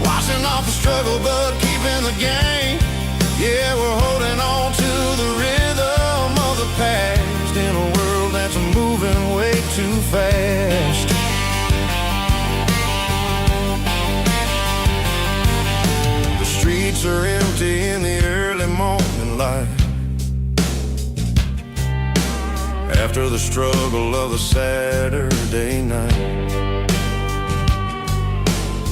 washing off the struggle but keeping the game. Yeah, we're holding on to the rhythm of the past in a world that's moving way too fast. The streets are empty in the early morning light, after the struggle of the Saturday night.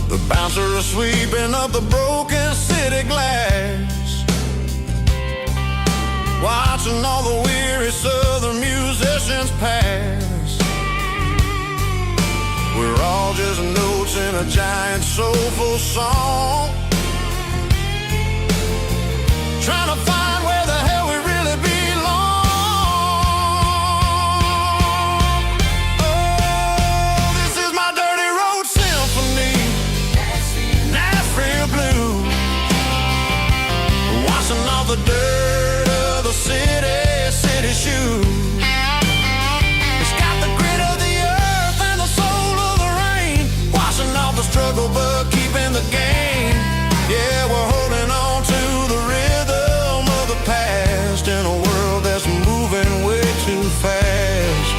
The bouncer is sweeping up the broken city glass, watching all the weary southern musicians pass. We're all just notes in a giant soulful song, trying to find where the hell we really belong. Oh, this is my dirty road symphony, Nashville blues, washing off the dirt of the city shoes. It's got the grit of the earth and the soul of the rain, washing off the struggle but keeping the game. Yeah, we're holding on to the rhythm of the past in a world that's moving way too fast.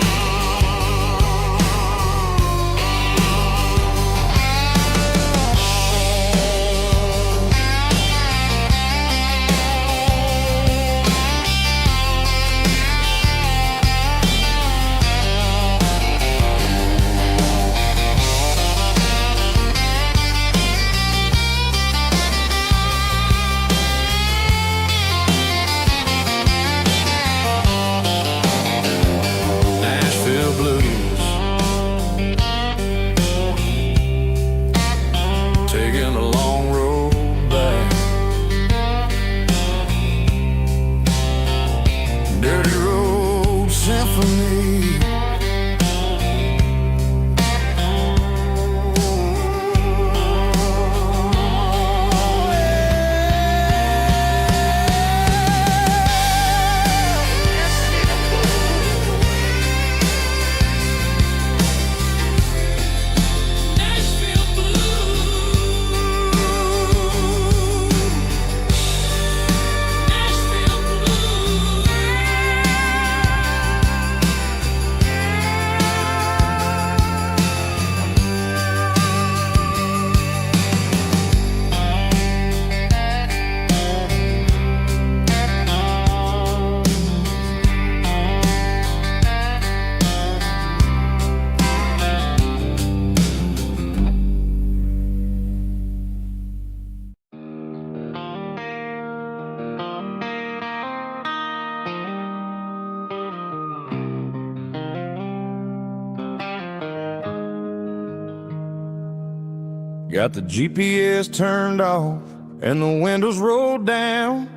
Got the GPS turned off and the windows rolled down,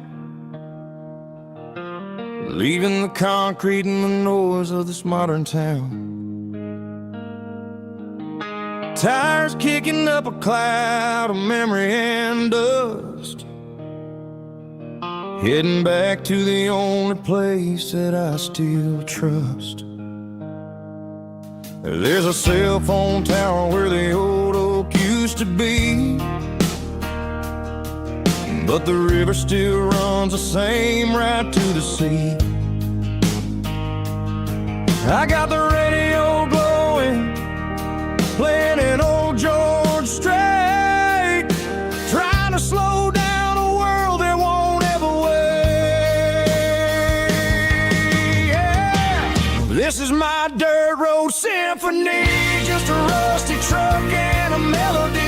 leaving the concrete and the noise of this modern town. Tires kicking up a cloud of memory and dust, heading back to the only place that I still trust. There's a cell phone tower where the old oak used to be, but the river still runs the same right to the sea. I got the radio glowing, playing an old George Strait, trying to slow down a world that won't ever wait. Yeah. This is my dirt road symphony, just a rusty truck and a melody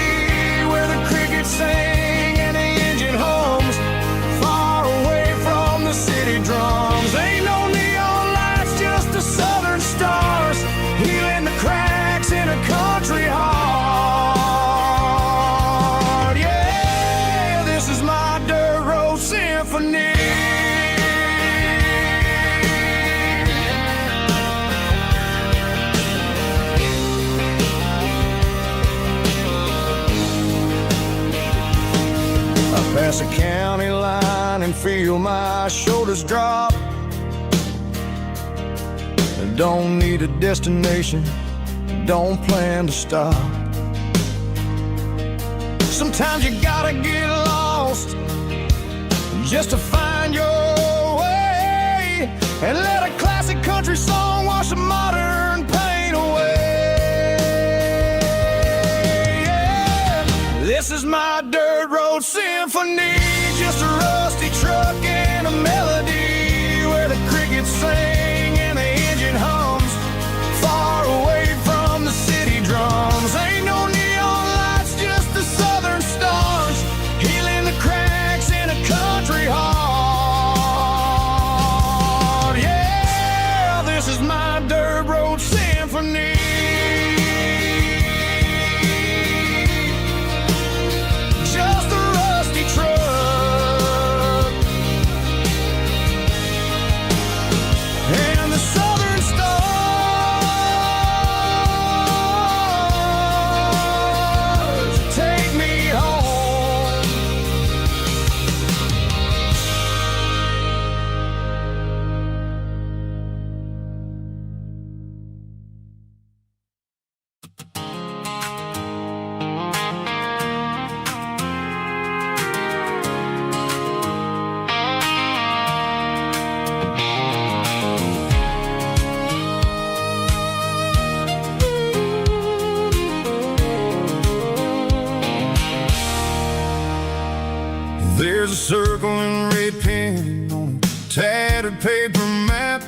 where the crickets sing and the engine hums, far away from the city drums. Ain't no neon lights, just the southern stars, healing the cracks in a country heart. Yeah, this is my dirt road symphony. Pass a county line and feel my shoulders drop. Don't need a destination, don't plan to stop. Sometimes you gotta get lost just to find your way, and let a classic country song wash a modern pain away. Yeah. This is my dirt road symphony, just a rusty truck and a melody where the crickets sing and the engine hums, far away from the city drums. Ain't no neon lights, just the southern stars, healing the cracks in a country heart. Yeah, this is my dirt road symphony. Just a rusty truck and the southern stars take me home. There's a circle in red pen on a tattered paper map,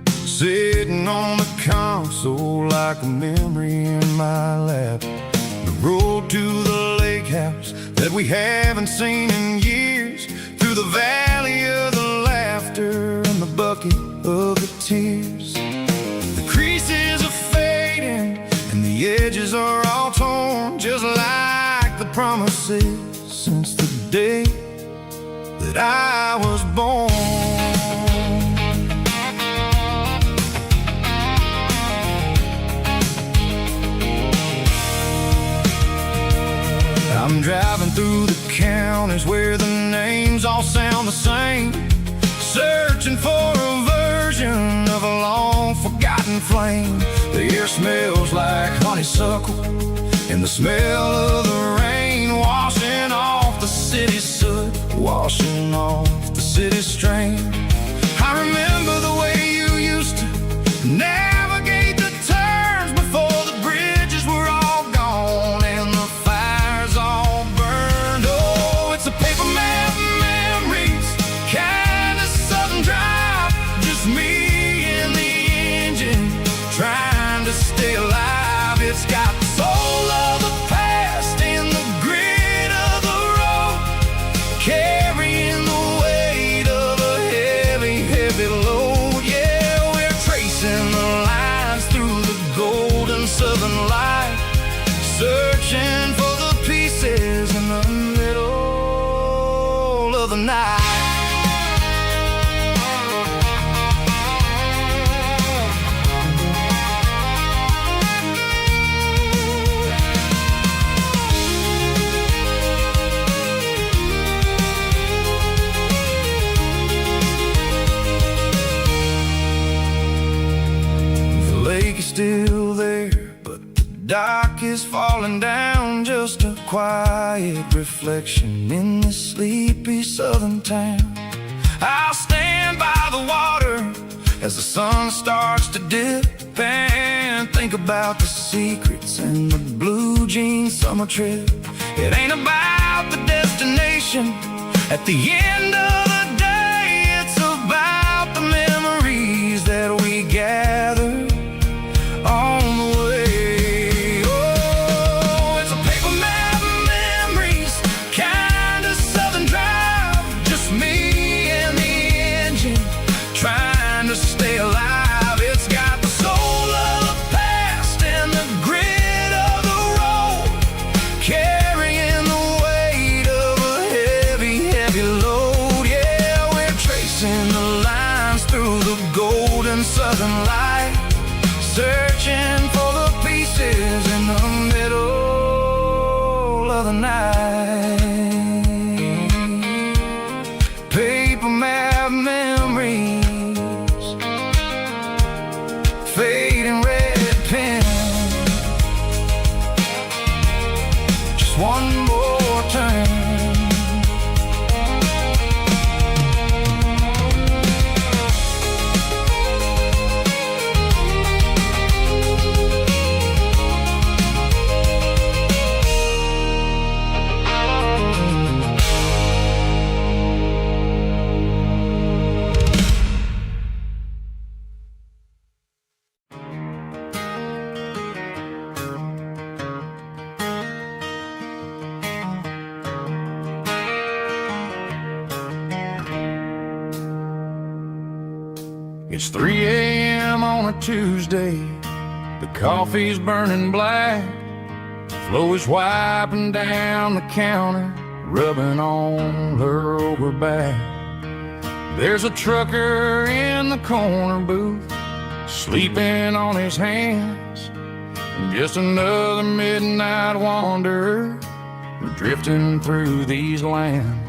sitting on the console like a memory in my lap. The road to the lake house that we haven't seen in years, through the valley of the laughter and the bucket of the tears. The creases are fading and the edges are all torn, just like the promises since the day that I was born. I'm driving through the counties where the names all sound the same, searching for a version of a long forgotten flame. The air smells like honeysuckle and the smell of the rain, washing off the city's soot, washing off the city's strain. I remember the way you used to navigate the turns before the bridges were all gone and the fires all burned. Oh, it's a paper map memories, kind of southern drive, just me and the engine trying to stay alive. It's got the soul of the past and the grit of the road, carrying the weight of a heavy, heavy load. Yeah, we're tracing the lines through the golden southern light, searching for the pieces in the middle of the night. The lake is still there, but the dock is falling down, just a quiet reflection in this sleepy southern town. I'll stand by the water as the sun starts to dip and think about the secrets and the blue jean summer trip. It ain't about the destination at the end of the day, it's about the memories that we gather on the way. Oh, it's a paper map memories, kind of southern drive, just me and the engine trying to stay alive. It's got the soul of the past and the grit of the road, carrying the weight of a heavy, heavy load. Yeah, we're tracing the lines through the golden southern light, searching for the pieces in the middle of the night. Paper map memories, fading red pen, just one more It's 3 a.m. on a Tuesday. The coffee's burning black. Flo is wiping down the counter, rubbing on her over back. There's a trucker in the corner booth, sleeping on his hands. Just another midnight wanderer, drifting through these lands.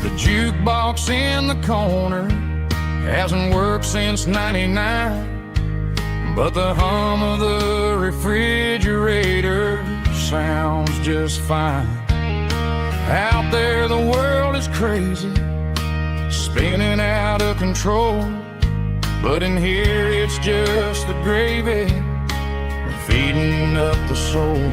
The jukebox in the corner hasn't worked since '99, but the hum of the refrigerator sounds just fine. Out there the world is crazy, spinning out of control, but in here it's just the gravy feeding up the soul.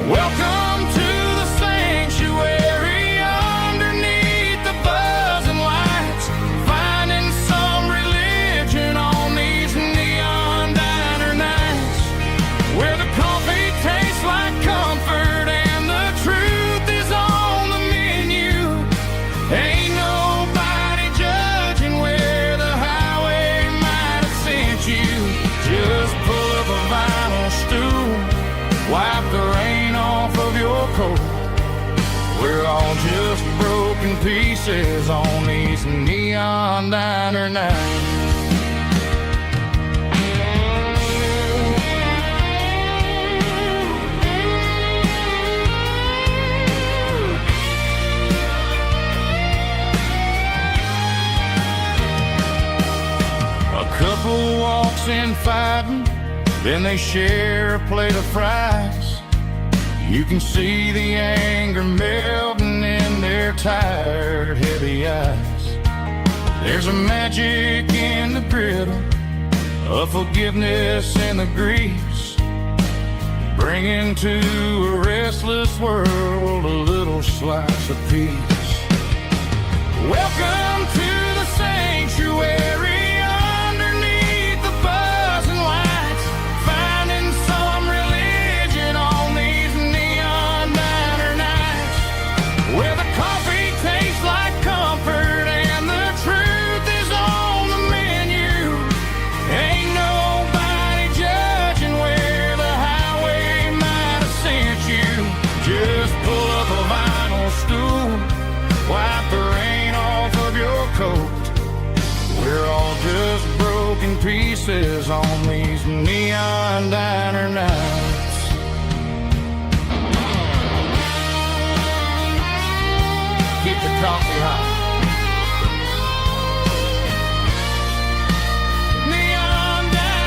Welcome to the sanctuary underneath the buzzing lights, finding some religion on these neon diner nights, where the coffee tastes like comfort and the truth is on the menu. Ain't nobody judging where the highway might have sent you. Just pull up a vinyl stool, wipe the rain off of your coat. We're all just broken pieces on these neon diner nights. A couple walks in fighting, then they share a plate of fries. You can see the anger melting in their tired, heavy eyes. There's a magic in the griddle, a forgiveness in the grease, bringing to a restless world a little slice of peace. Welcome to the sanctuary. Pieces on these neon diner nights. Keep the coffee hot. Neon diner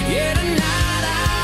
Yeah, tonight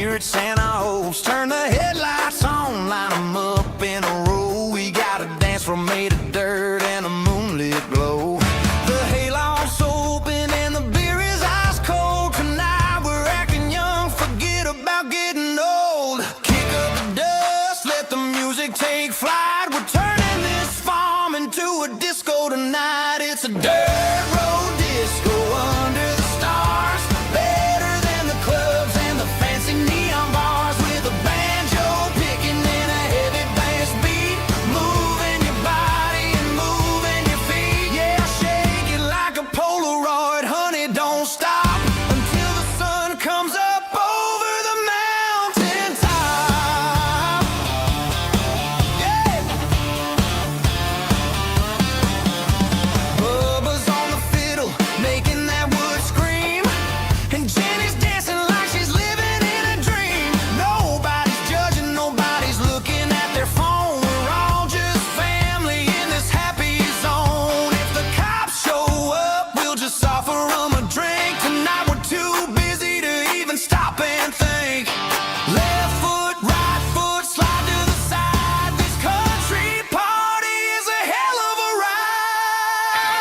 here at Santa O's. Turn the headlights on, line them up in a row. We got a dance floor made of dirt and a moonlit glow. The hayloft's open and the beer is ice cold. Tonight we're acting young, forget about getting old. Kick up the dust, let the music take flight. We're turning this farm into a disco tonight. It's a dirt road disco under the stars. Better than the clubs and the fancy neon bars. With a banjo picking and a heavy bass beat. Moving your body and moving your feet. Yeah, shake it like a Polaroid, honey, don't stop until the sun comes up over the mountain top. Yeah. Bubba's on the fiddle, making that wood scream. And Jenny's dancing like she's living in a dream. Nobody's judging, nobody's looking at their phone. We're all just family in this happy zone. If the cops show up, we'll just offer them a drink. Tonight we're too busy to even stop and think. Left foot, right foot, slide to the side. This country party is a hell of a ride.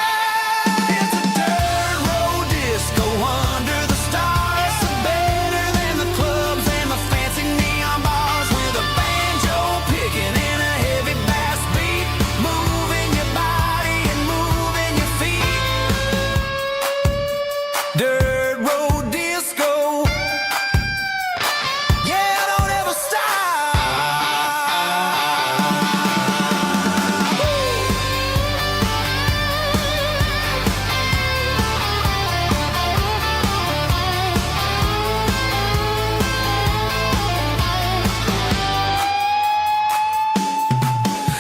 It's a dirt road disco under the stars. Better than the clubs and the fancy neon bars. With a banjo picking and a heavy bass beat. Moving your body and moving your feet. Dirt road disco. Yeah, don't ever stop.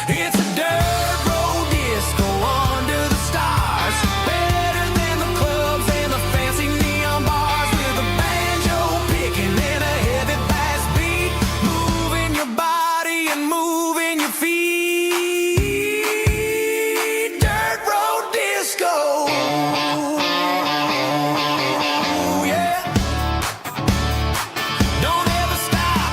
It's a dirt road disco under the stars. Better than the clubs and the fancy neon bars. With a banjo picking and a heavy bass beat. Moving your body and moving your feet. Dirt road disco. Yeah. Don't ever stop.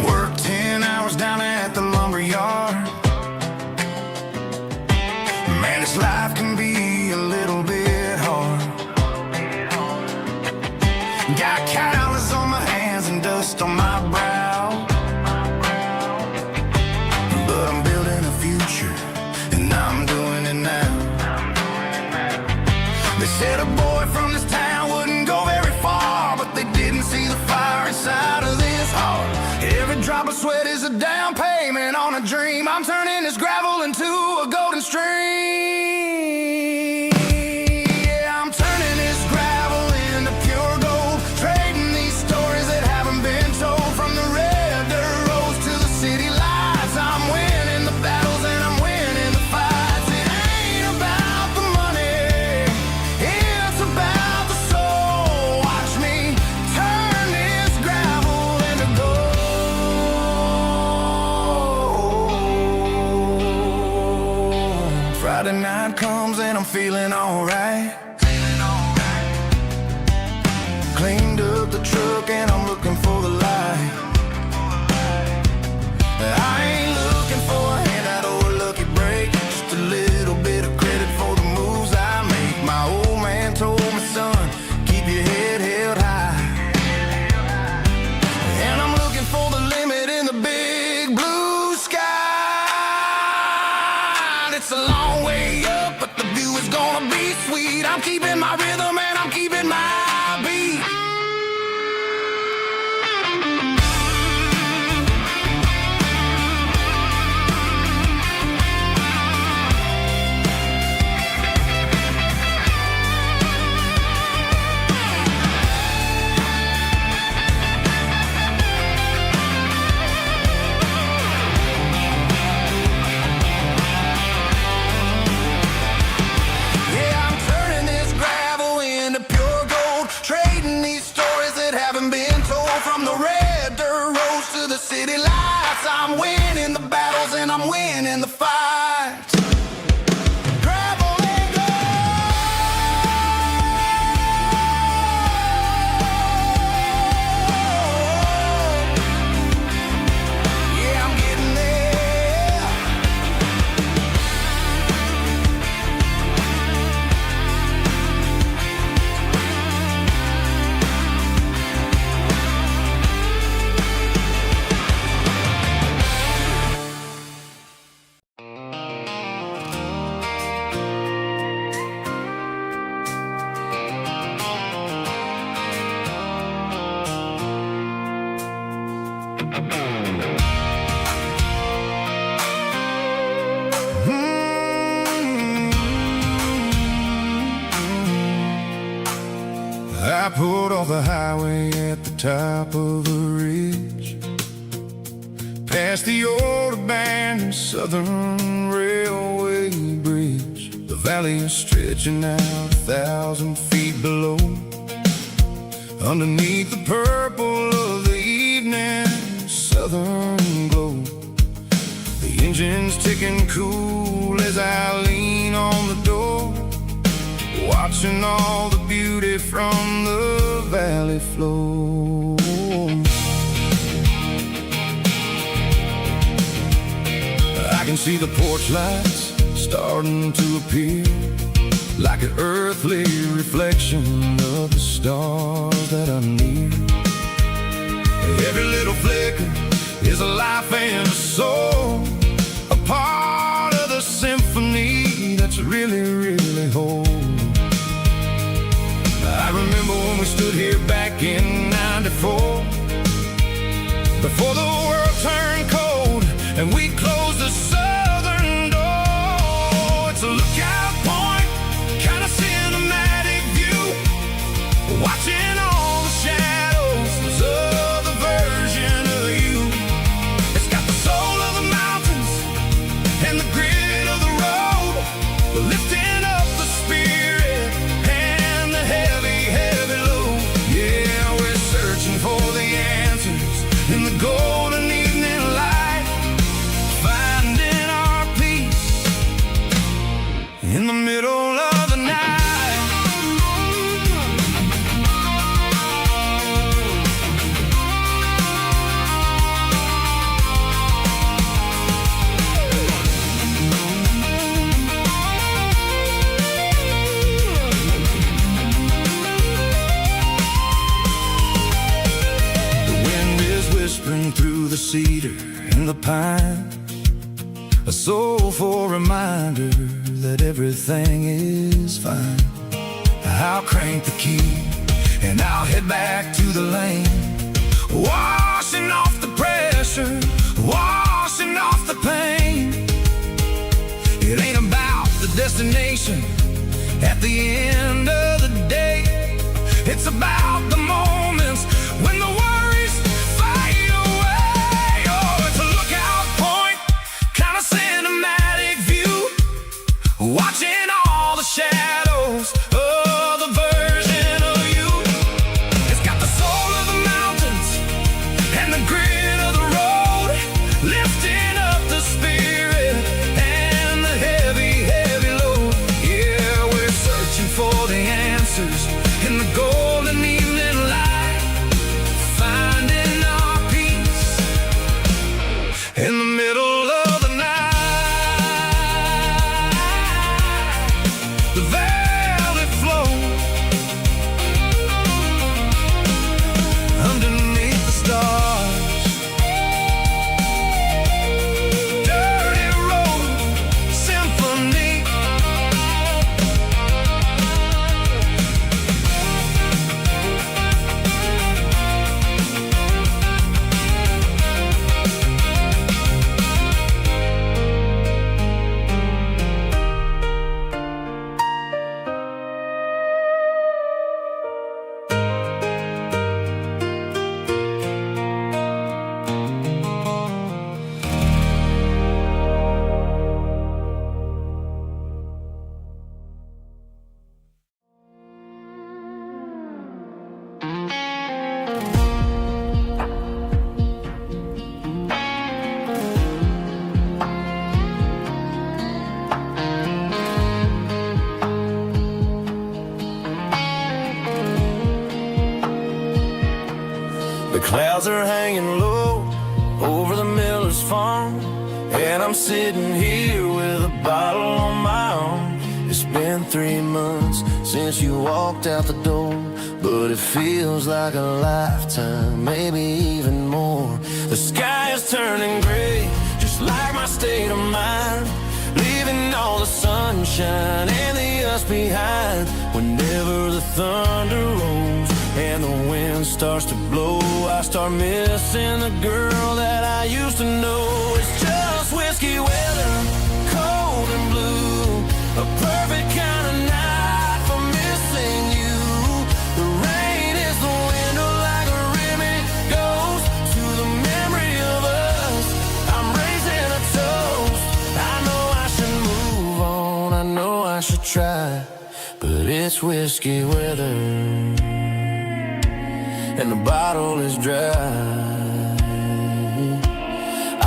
Worked 10 hours down at the lumber yard. Man, this life can be a little bit hard. Got calluses on my hands and dust on my brow. But I'm building a future, and I'm doing it now. They said a boy from this town wouldn't go very far, but they didn't see the fire inside of this heart. Every drop of sweat is a down payment on a dream. I'm turning this gravel into a golden stream. Yeah, I'm turning this gravel into pure gold. Trading these stories that haven't been told. From the red dirt roads to the city lights. I'm winning the battles and I'm winning the fights. It ain't about the money, it's about the soul. Watch me turn this gravel into gold. Friday night comes and I'm feeling alright. Cleaned up the truck and I'm looking for the light. I ain't looking for a handout or a lucky break. Just a little bit of credit for the moves I make. My old man told me, son, keep your head held high. And I'm looking for the limit in the big blue sky. It's a long way up, but the view is gonna be sweet. I'm keeping my rhythm and I'm keeping my beat. fight. Gravel and gold. Yeah, I'm getting there. I pulled off the highway at the top of the ridge, past the old abandoned Southern Railway bridge. The valley is stretching out 1,000 feet below, underneath the purple of the evening southern glow. The engine's ticking cool as I lean on the door, watching all the beauty from the valley flow. I can see the porch lights starting to appear, like an earthly reflection of the stars that are near. Every little flicker is a life and a soul, a part of the symphony that's really, really whole. I remember when we stood here back in '94, before the world turned cold and we closed the southern door. It's a lookout point, kind of cinematic view, watching all the shadows of the version of you. It's got the soul of the mountains and the grit of the road, lifting up the spirit and the heavy, heavy load. Yeah, we're searching for the answers in the golden evening light, finding our peace in the middle of the night. Whispering through the cedar and the pine, a soulful reminder that everything is fine. I'll crank the key and I'll head back to the lane, washing off the pressure, washing off the pain. It ain't about the destination at the end of the day, it's about the moments when the worries fade away. Oh, it's a lookout point, kind of cinematic view, watching all the shadows of the version of you. It's got the soul of the mountains and the grit of the road, lifting up the spirit and the heavy, heavy load. Yeah, we're searching for the answers in the golden evening light, finding our peace in the middle of the night. bells are hanging low over the miller's farm, and I'm sitting here with a bottle on my arm. It's been 3 months since you walked out the door, but it feels like a lifetime, maybe even more. The sky is turning gray, just like my state of mind, leaving all the sunshine and the us behind. Whenever the thunder rolls and the wind starts to blow, I start missing the girl that I used to know. It's just whiskey weather, cold and blue, a perfect kind of night for missing you. The rain is the window like a rim, it goes to the memory of us. I'm raising a toast. I know I should move on, I know I should try, but it's whiskey weather and the bottle is dry.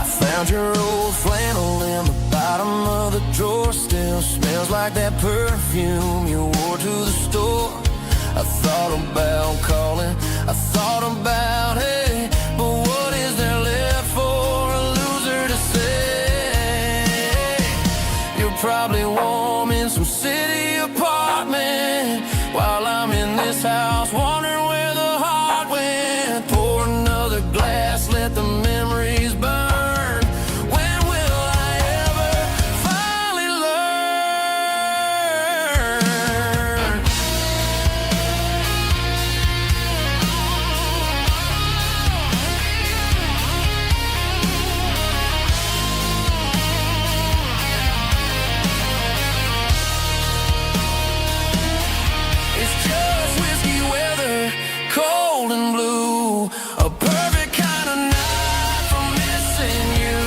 I found your old flannel in the bottom of the drawer, still smells like that perfume you wore to the store. I thought about calling, I thought about, hey, but what is there left for a loser to say? You're probably warm in some city apartment while I'm in this house wondering where the heart went. Pour another glass, let the memories burn. When will I ever finally learn? It's just whiskey weather, cold and blue, a perfect kind of night for missing you.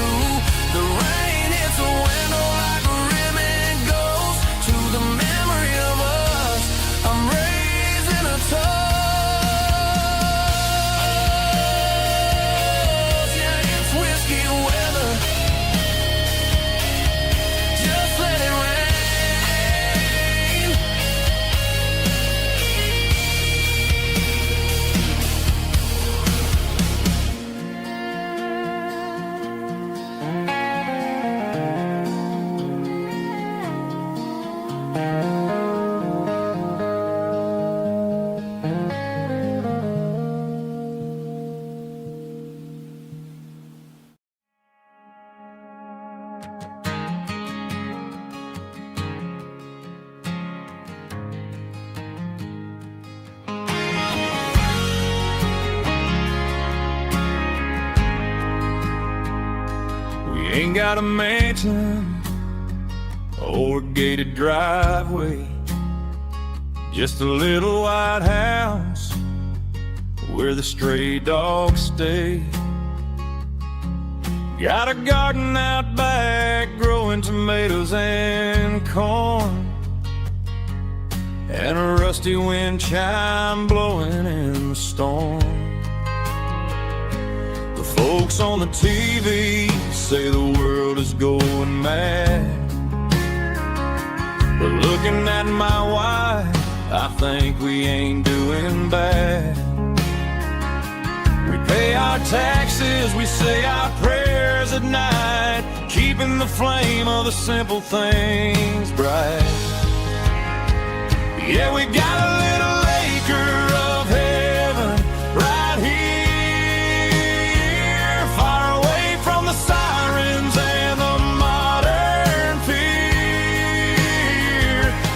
The rain hits a window like a rim, and goes to the memory of us. I'm raising a toast. Yeah, it's whiskey weather. Just let it rain. We ain't got a mansion or a gated driveway, just a little white house where the stray dogs stay. Got a garden out back growing tomatoes and corn, and a rusty wind chime blowing in the storm. The folks on the TV say the world is going mad, but looking at my wife, I think we ain't doing bad. We pay our taxes, we say our prayers at night, keeping the flame of the simple things bright. Yeah, we got a little acre of heaven right here, far away from the sirens and the modern fear,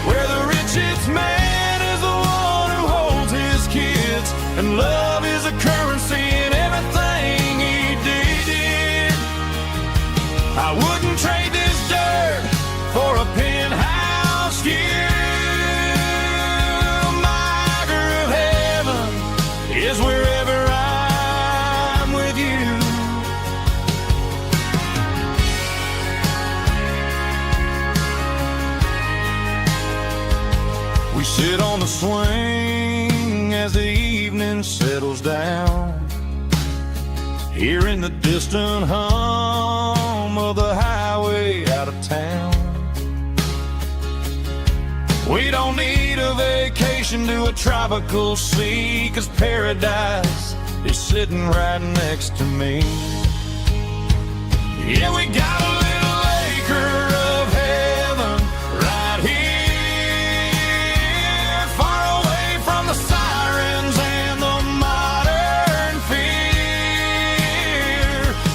where the richest man is the one who holds his kids, and love is a currency in everything he did. I wouldn't trade this dirt for a penthouse view. Is wherever I'm with you. We sit on the swing as the evening settles down, hearing the distant hum of the highway out of town. We don't need a vacation to a tropical sea, 'cause paradise is sitting right next to me. Yeah, we got a little acre of heaven right here, far away from the sirens and the modern fear,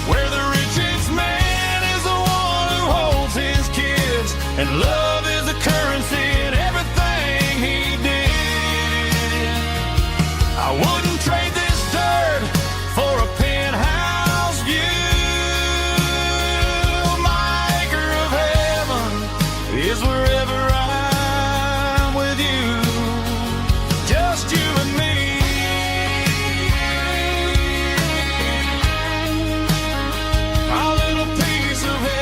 where the richest man is the one who holds his kids, and love is the currency in everything he did. I wouldn't trade this dirt for a penthouse view. My acre of heaven is wherever I'm with you, just you and me. Our little piece of heaven.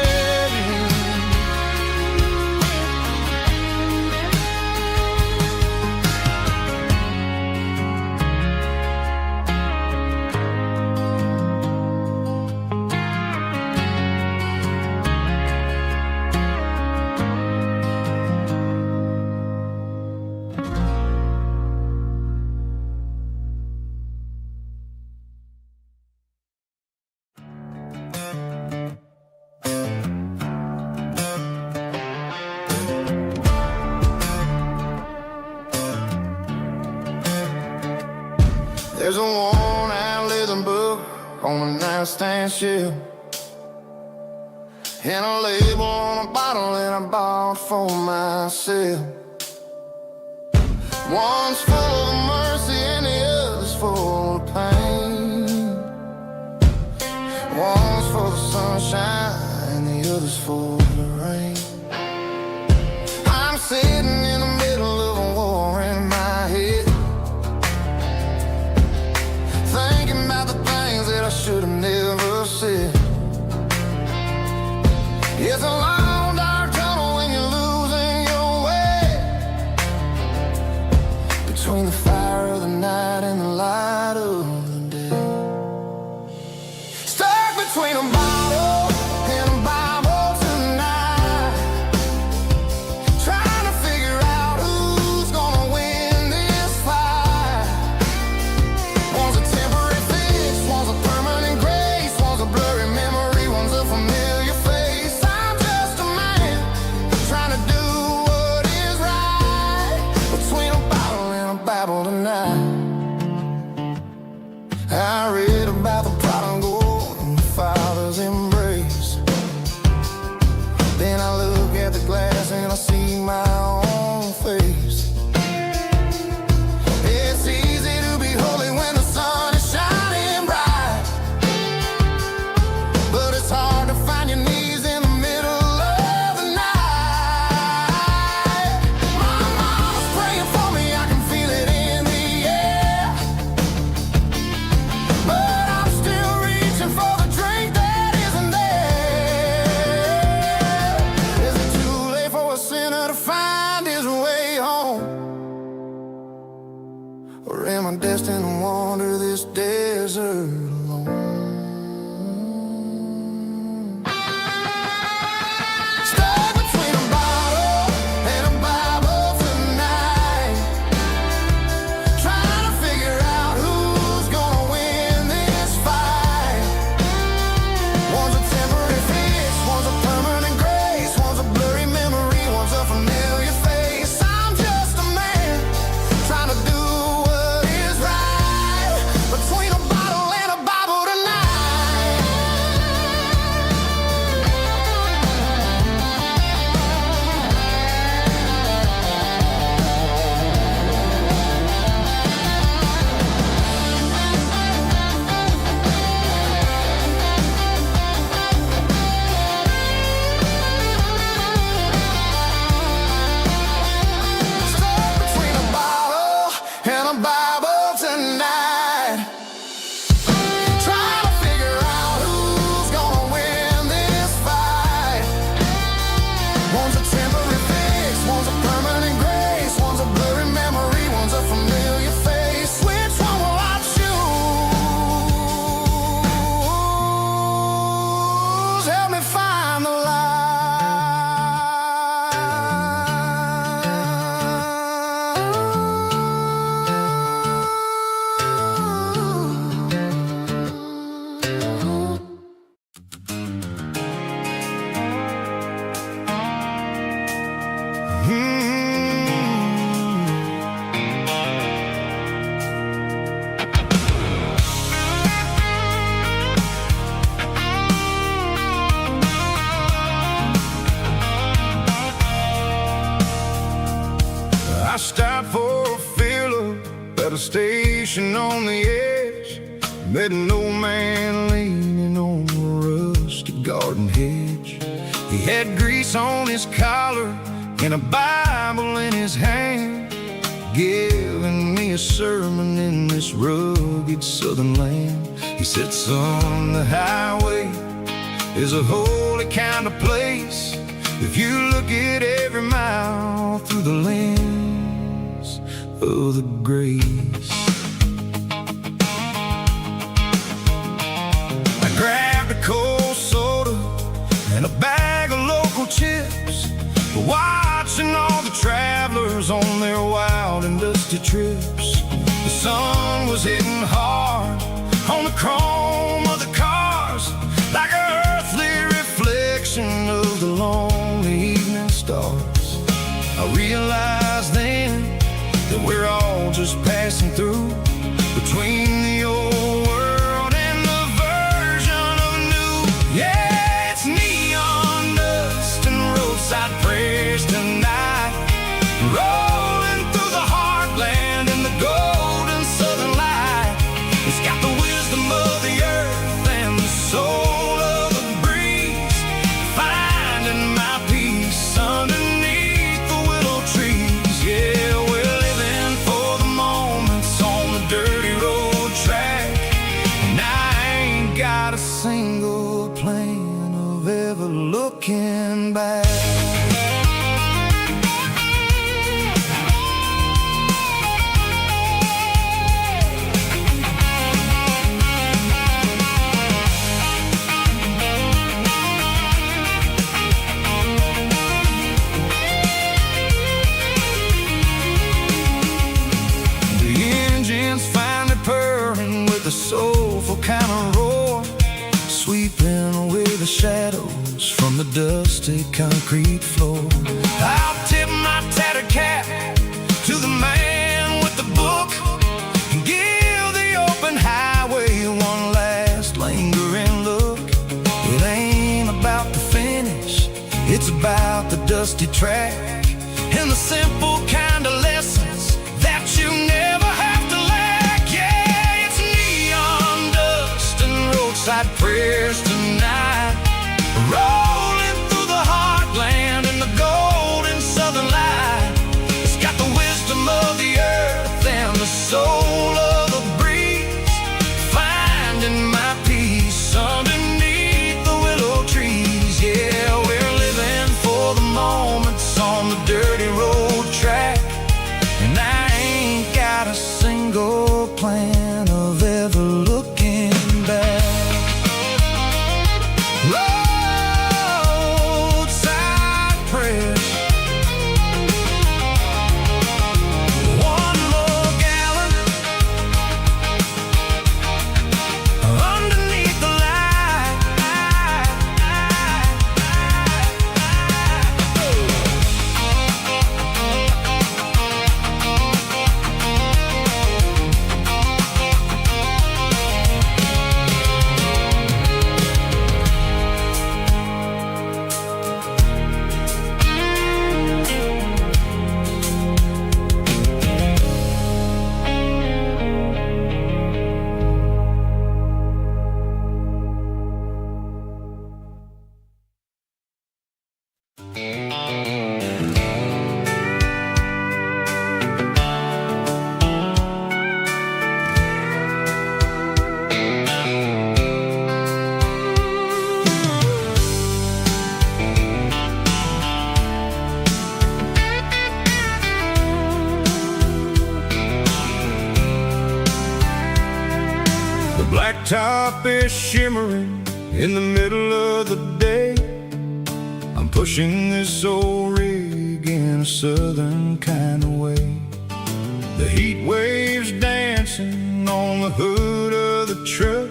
There's a worn-out leather book on the nightstand shelf, and a label on a bottle that I bought for myself. One's full of mercy and the other's full of pain. One's for the sunshine and the other's for the rain. I'm sitting in the middle of a war in my head, thinking about the things that I should have never said. It's a long dark tunnel when you're losing your way, between the fire of the night and the light of the day. Stuck between a bottle and a Bible tonight. stopped for a fill-up at a station on the edge. Met an old man leaning on a rusty garden hedge. He had grease on his collar and a Bible in his hand, giving me a sermon in this rugged southern land. He said, son, the highway is a holy kind of place if you look at every mile through the lens of the grace. I grabbed a cold soda and a bag of local chips, watching all the travelers on their wild and dusty trips. The sun was hitting hard on the chrome of the cars, like an earthly reflection of the lonely evening stars. I realized then that we're all just passing through between the old world and the version of new. Yeah, it's neon dust and roadside prayers tonight, rolling through the heartland in the golden southern light. It's got the wisdom of the earth and the soul of the breeze, finding my peace underneath the willow trees. Yeah, we're living for the moments on the dirty road track, and I ain't got a single plan of ever looking back. A soulful kind of roar, sweeping away the shadows from the dusty concrete floor. I'll tip my tattered cap to the man with the book and give the open highway one last lingering look. It ain't about the finish, it's about the dusty track and the simple kind of lessons that you never have to lack. Yeah, it's neon dust and roadside prayers tonight, rolling through the heartland in the golden southern light. It's got the wisdom of the earth and the soul of the breeze, finding my peace underneath the willow trees. Yeah, we're living for the moments on the dirty road track, and I ain't got a single plan of ever looking back. Roadside prayers, one more gallon underneath the light. Blacktop is shimmering in the middle of the day. I'm pushing this old rig in a southern kind of way. The heat waves dancing on the hood of the truck,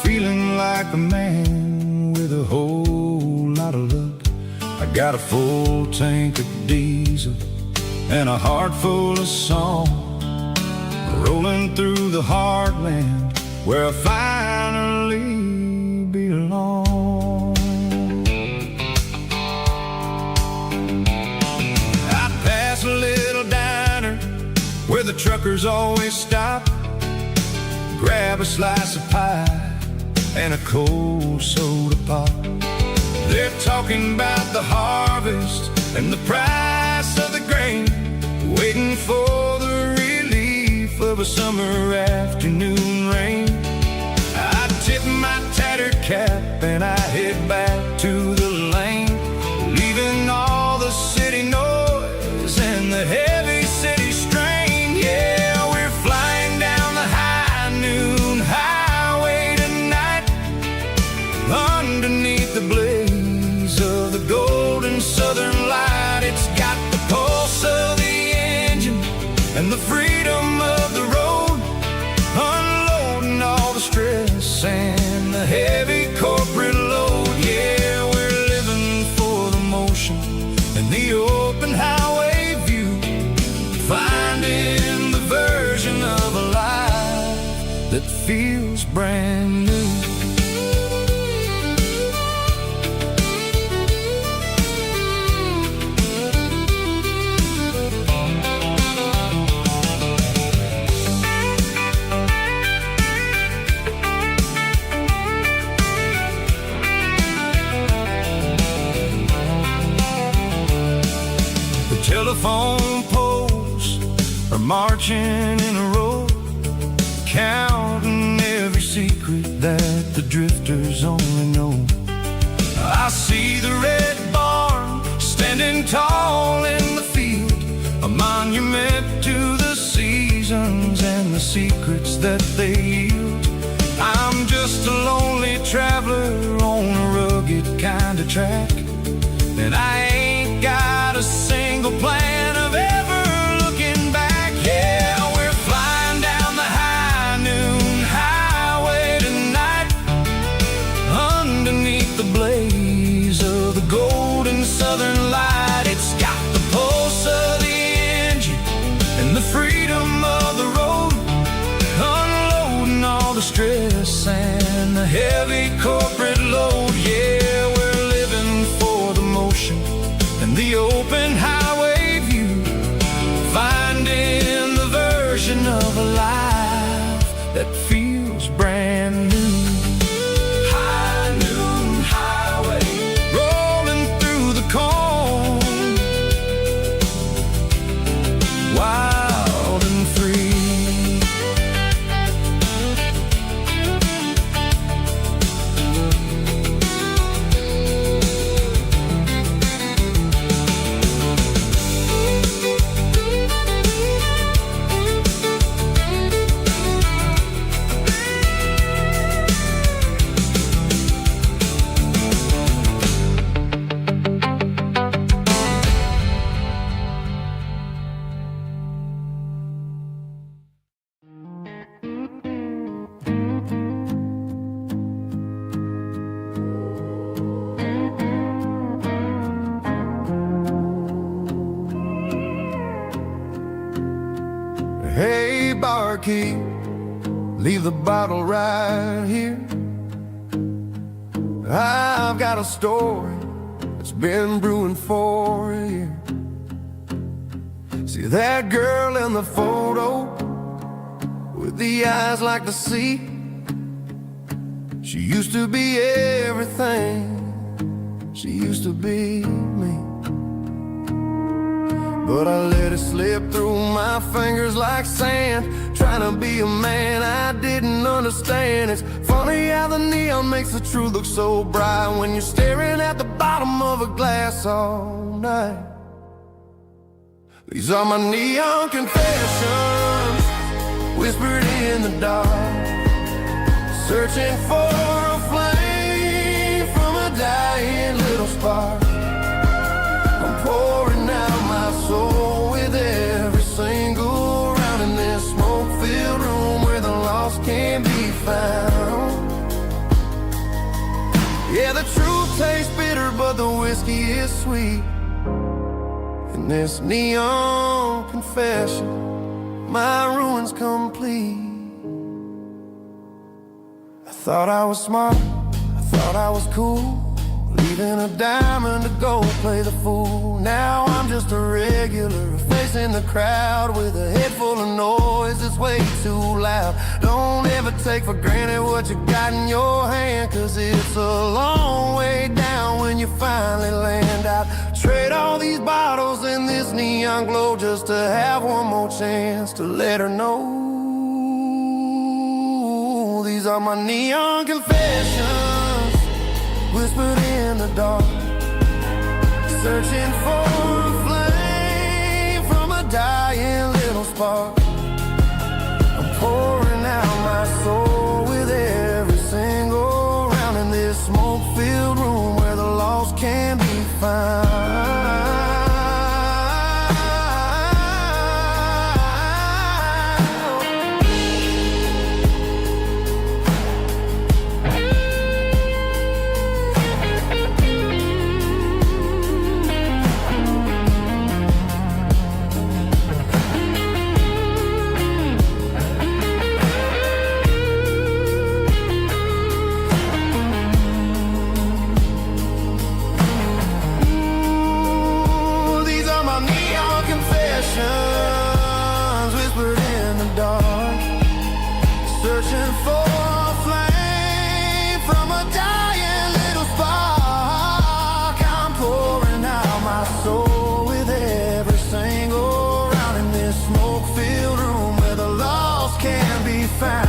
feeling like a man with a whole lot of luck. I got a full tank of diesel and a heart full of song, rolling through the heartland where I finally belong. I'd pass a little truckers always stop, grab a slice of pie and a cold soda pop. They're talking about the harvest and the price of the grain, waiting for the relief of a summer afternoon rain. I tip my tattered cap and I head back to the lane, leaving all the city noise and the heavy city strain. Yeah, we're flying down the high noon highway tonight, underneath the blaze of the golden southern light. It's got the pulse of the engine and the freedom of the road, unloading all the stress and the heavy corporate load. Yeah, we're living for the motion and the open highway view, finding the version of a life that feels brand new. Telephone poles are marching in a row, counting every secret that the drifters only know. I see the red barn standing tall in the field, a monument to the seasons and the secrets that they yield. I'm just a lonely traveler on a rugged kind of track, and I ain't got a single plan of ever looking back. Yeah, we're flying down the high noon highway tonight, underneath the blaze of the golden southern light. It's got the pulse of the engine and the freedom of the road, unloading all the stress and the heavy corporate load. Yeah, we're living for the motion and the open highway view, finding the version of a life that feels brand new. High noon highway, rolling through the corn, wild and free. Hey, barkeep, leave the bottle right here. I've got a story that's been brewing for a year. See that girl in the photo with the eyes like the sea? She used to be everything, she used to be me. But I let it slip through my fingers like sand, trying to be a man I didn't understand. It's funny how the neon makes the truth look so bright when you're staring at the bottom of a glass all night. These are my neon confessions, whispered in the dark, searching for a flame from a dying little spark. I'm pouring out my soul with every single round in this smoke-filled room where the lost can't be found. Yeah, the truth tastes bitter, but the whiskey is sweet. In this neon confession, my ruin's complete. I thought I was smart, I thought I was cool, leaving a diamond to go play the fool. Now I'm just a regular, facing the crowd with a head full of noise that's way too loud. Don't ever take for granted what you got in your hand, cause it's a long way down when you finally land out. Trade all these bottles and this neon glow just to have one more chance to let her know. These are my neon confessions, whispered in the dark, searching for a flame from a dying little spark. I'm pouring out my soul with every single round in this smoke-filled room where the lost can be found. Whispered in the dark, searching for a flame from a dying little spark. I'm pouring out my soul with every single round in this smoke-filled room where the lost can be found.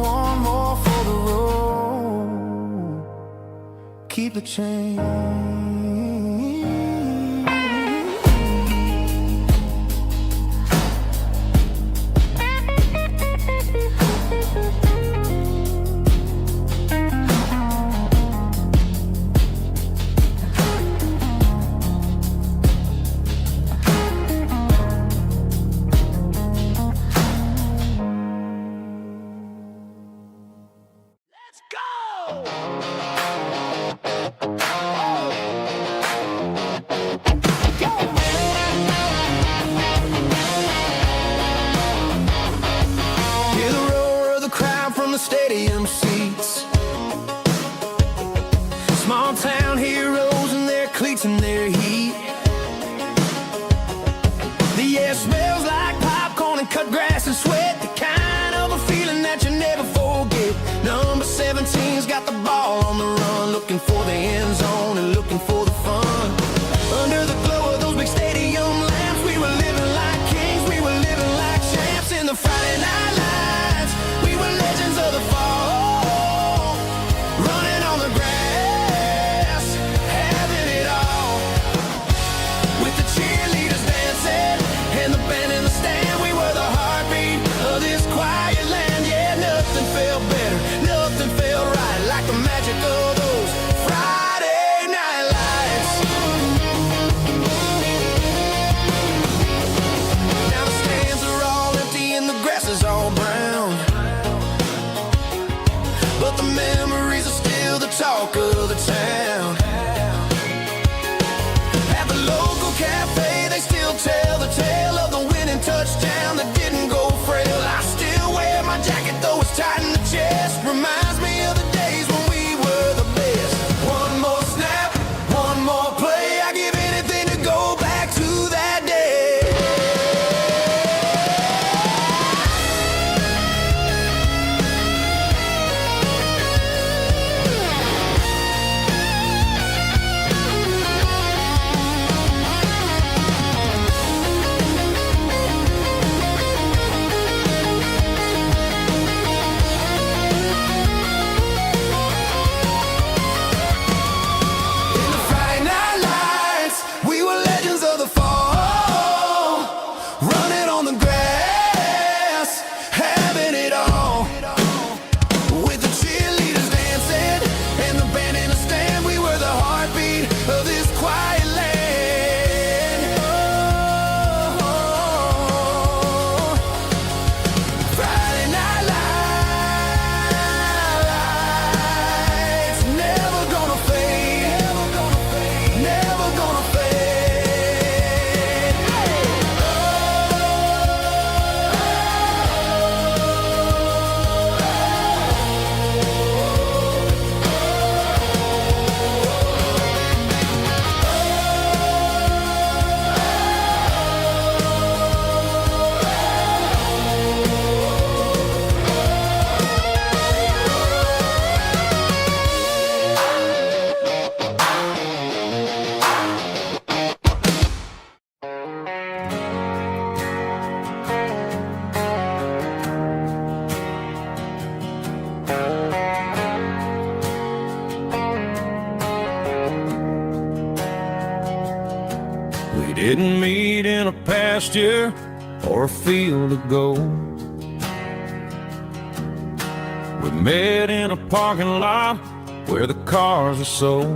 One more for the road, keep the change. Stadium seats, small town heroes in their cleats and their heat. The air smells like popcorn and cut grass and sweat, the kind of a feeling that you never forget. Number 17's got the ball on the run, looking for the end zone and looking for the fun. Under the glow of those big stadium lamps, we were living like kings, we were living like champs in the Friday night lights. We were legends of the fall, running on the grass, having it all. With the cheerleaders dancing and the band in the stand, we were the heartbeat of this quiet land. Yeah, nothing felt better, nothing felt right like the magic of those Friday night lights. Now the stands are all empty and the grass is all brown, but the memories are still the talk of the town. At the local cafe, they still tell the tale of the winning touchdown that didn't go frail. I still wear my jacket, though it's tight in the chest. Reminds me of the days when we were the didn't meet in a pasture or a field of gold. We met in a parking lot where the cars were sold.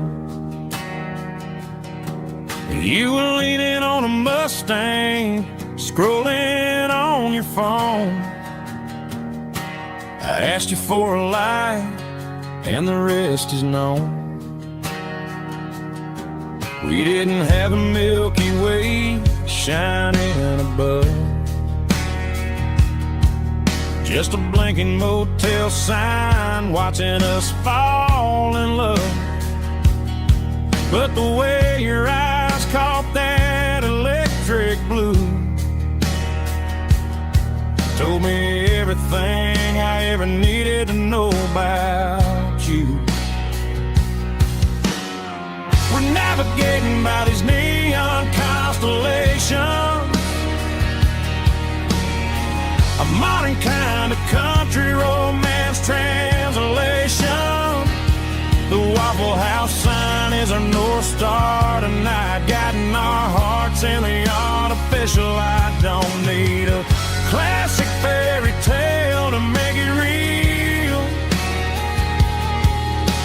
You were leaning on a Mustang, scrolling on your phone. I asked you for a light, and the rest is known. We didn't have a Milky Way shining above, just a blinking motel sign watching us fall in love. But the way your eyes caught that electric blue told me everything I ever needed to know about you. We're navigating by these neon constellations, a modern kind of country romance translation. The Waffle House sign is our North Star tonight, guiding our hearts in the artificial light. Don't need a classic fairy tale to make it real,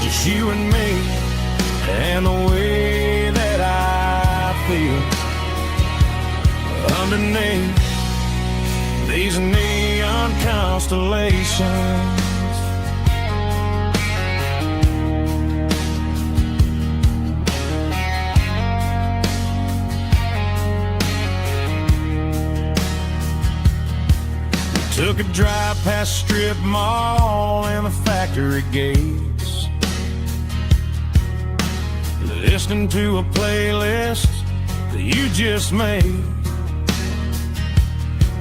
just you and me and the way that I feel underneath these neon constellations. Took a drive past Strip Mall and the factory gates, listening to a playlist that you just made.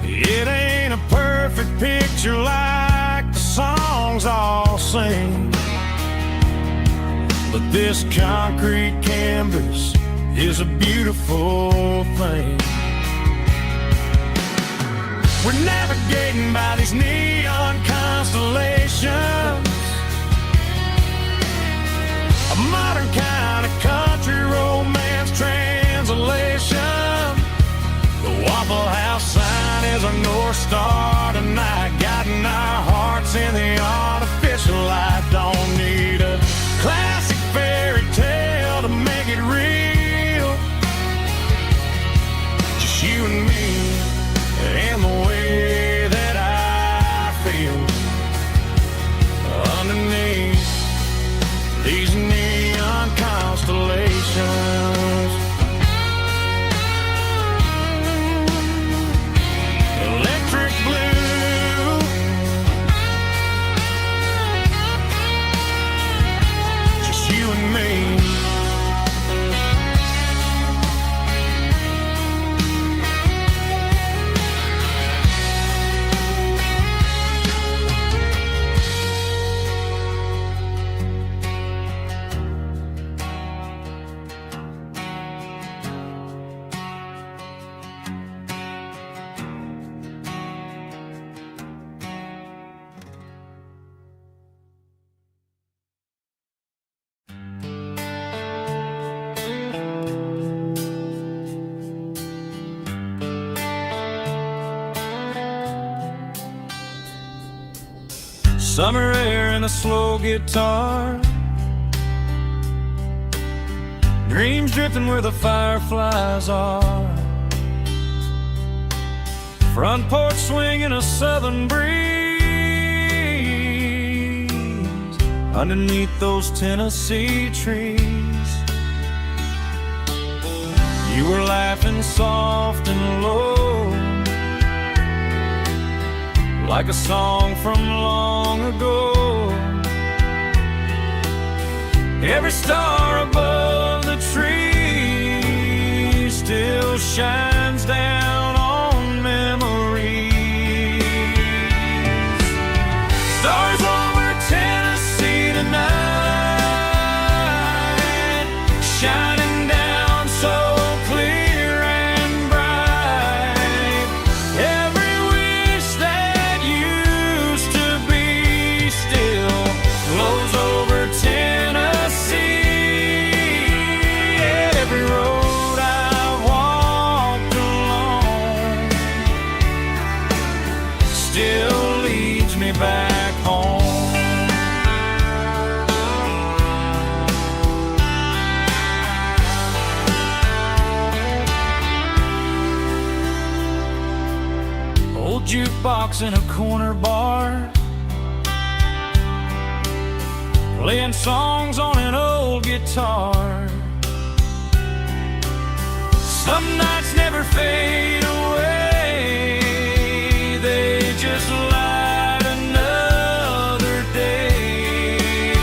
It ain't a perfect picture like the songs all sing, but this concrete canvas is a beautiful thing. We're navigating by these neon constellations, a modern kind of country romance translation. The Waffle House sign is our North Star tonight, guiding our hearts in the artificial light. Don't need a classic fairy tale to make it real, just you and me and the way that I feel underneath these neon constellations. Electric blue, just you and me. Summer air and a slow guitar, dreams drifting where the fireflies are, front porch swinging a southern breeze underneath those Tennessee trees. You were laughing soft and low, like a song from long ago. Every star above the tree still shines down on memories. Stars over Tennessee tonight, shining down so clear and bright. Every wish that used to be still flows over Tennessee. Every road I've walked jukebox in a corner bar, playing songs on an old guitar. Some nights never fade away, they just light another day.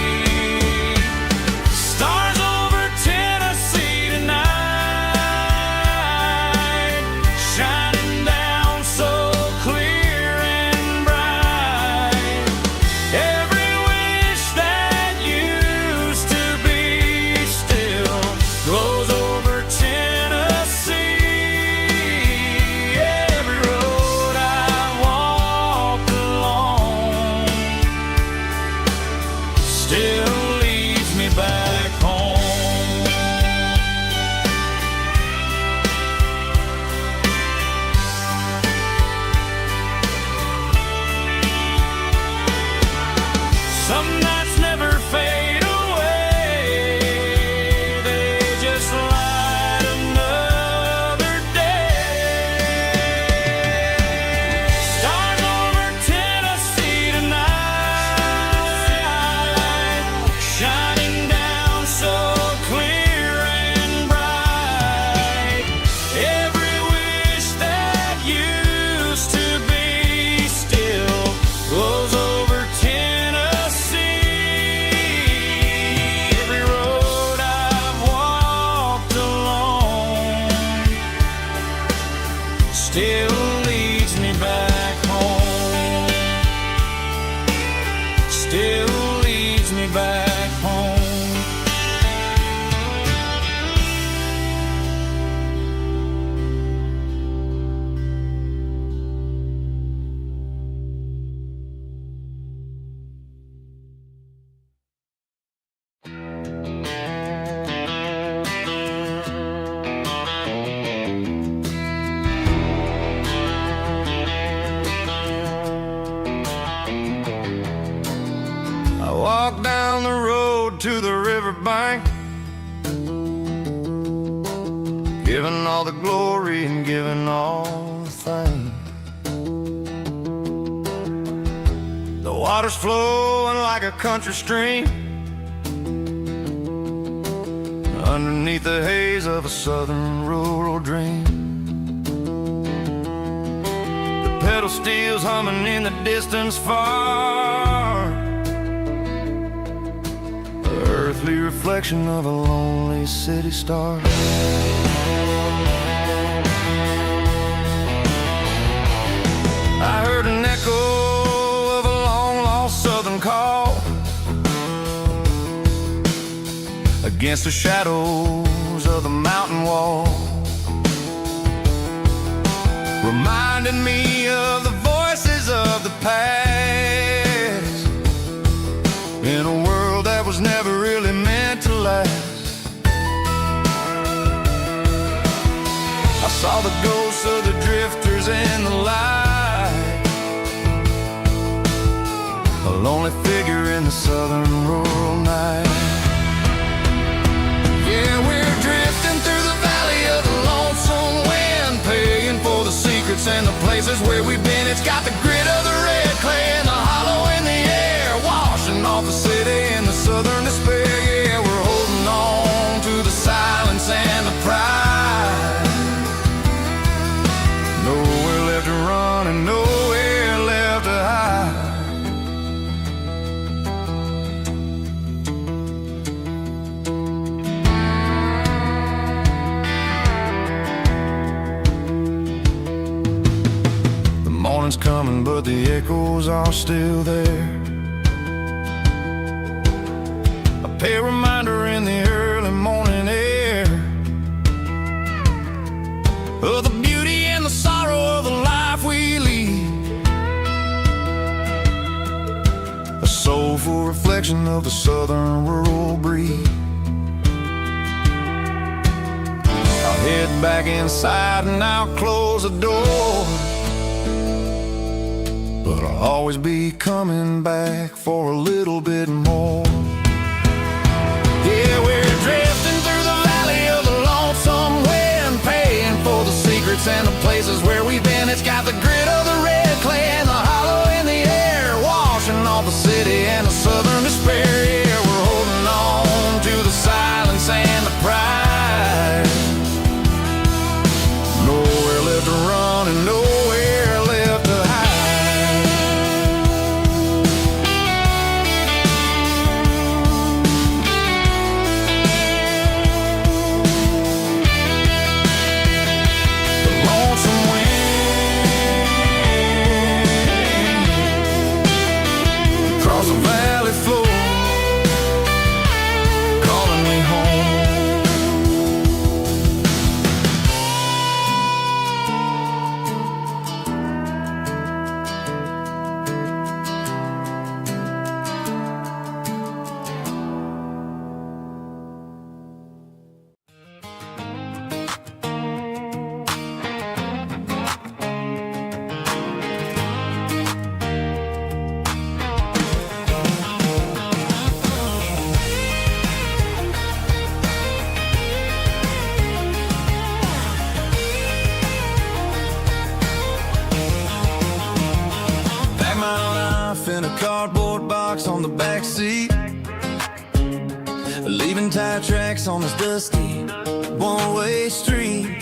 Stars over Tennessee tonight, shining down so clear and bright. Every wish that used to be still glows over Tennessee. Every road I walked along still leads me back home. Some nights never fade away, they just light another day. Stars over Tennessee tonight, shining down so clear and bright. Every wish that used to be still glows over Tennessee. Every road I've walked along still leads me back home. Still leads me back home. I walk down the road to the riverbank, giving all the glory and giving all the thanks. The water's flowing like a country stream underneath the haze of a southern rural dream. The pedal steel's humming in the distance far, earthly reflection of a lonely city star. I heard an echo of a long-lost southern call against the shadows of the mountain wall, reminding me of the voices of the past in a world that was never really meant to last. I saw the ghosts of the drifters in the light, a lonely figure in the southern rural night. Yeah, we're drifting through the valley of the lonesome wind, paying for the secrets and the places where we've been. It's got the grit of the red clay and the hollow in the air, washing off the city and the southern despair. Yeah, we're holding on to the silence and the pride. Nowhere left to run and nowhere left to hide. The morning's coming, but the echoes are still there. A pale reminder in the early morning air of the beauty and the sorrow of the life we lead, a soulful reflection of the southern rural breed. I'll head back inside and I'll close the door, but I'll always be coming back for a little bit more. Yeah, we're drifting through the valley of the lonesome wind, paying for the secrets and the places where we've been. It's got the grit of the red clay seat, leaving tire tracks on this dusty one-way street.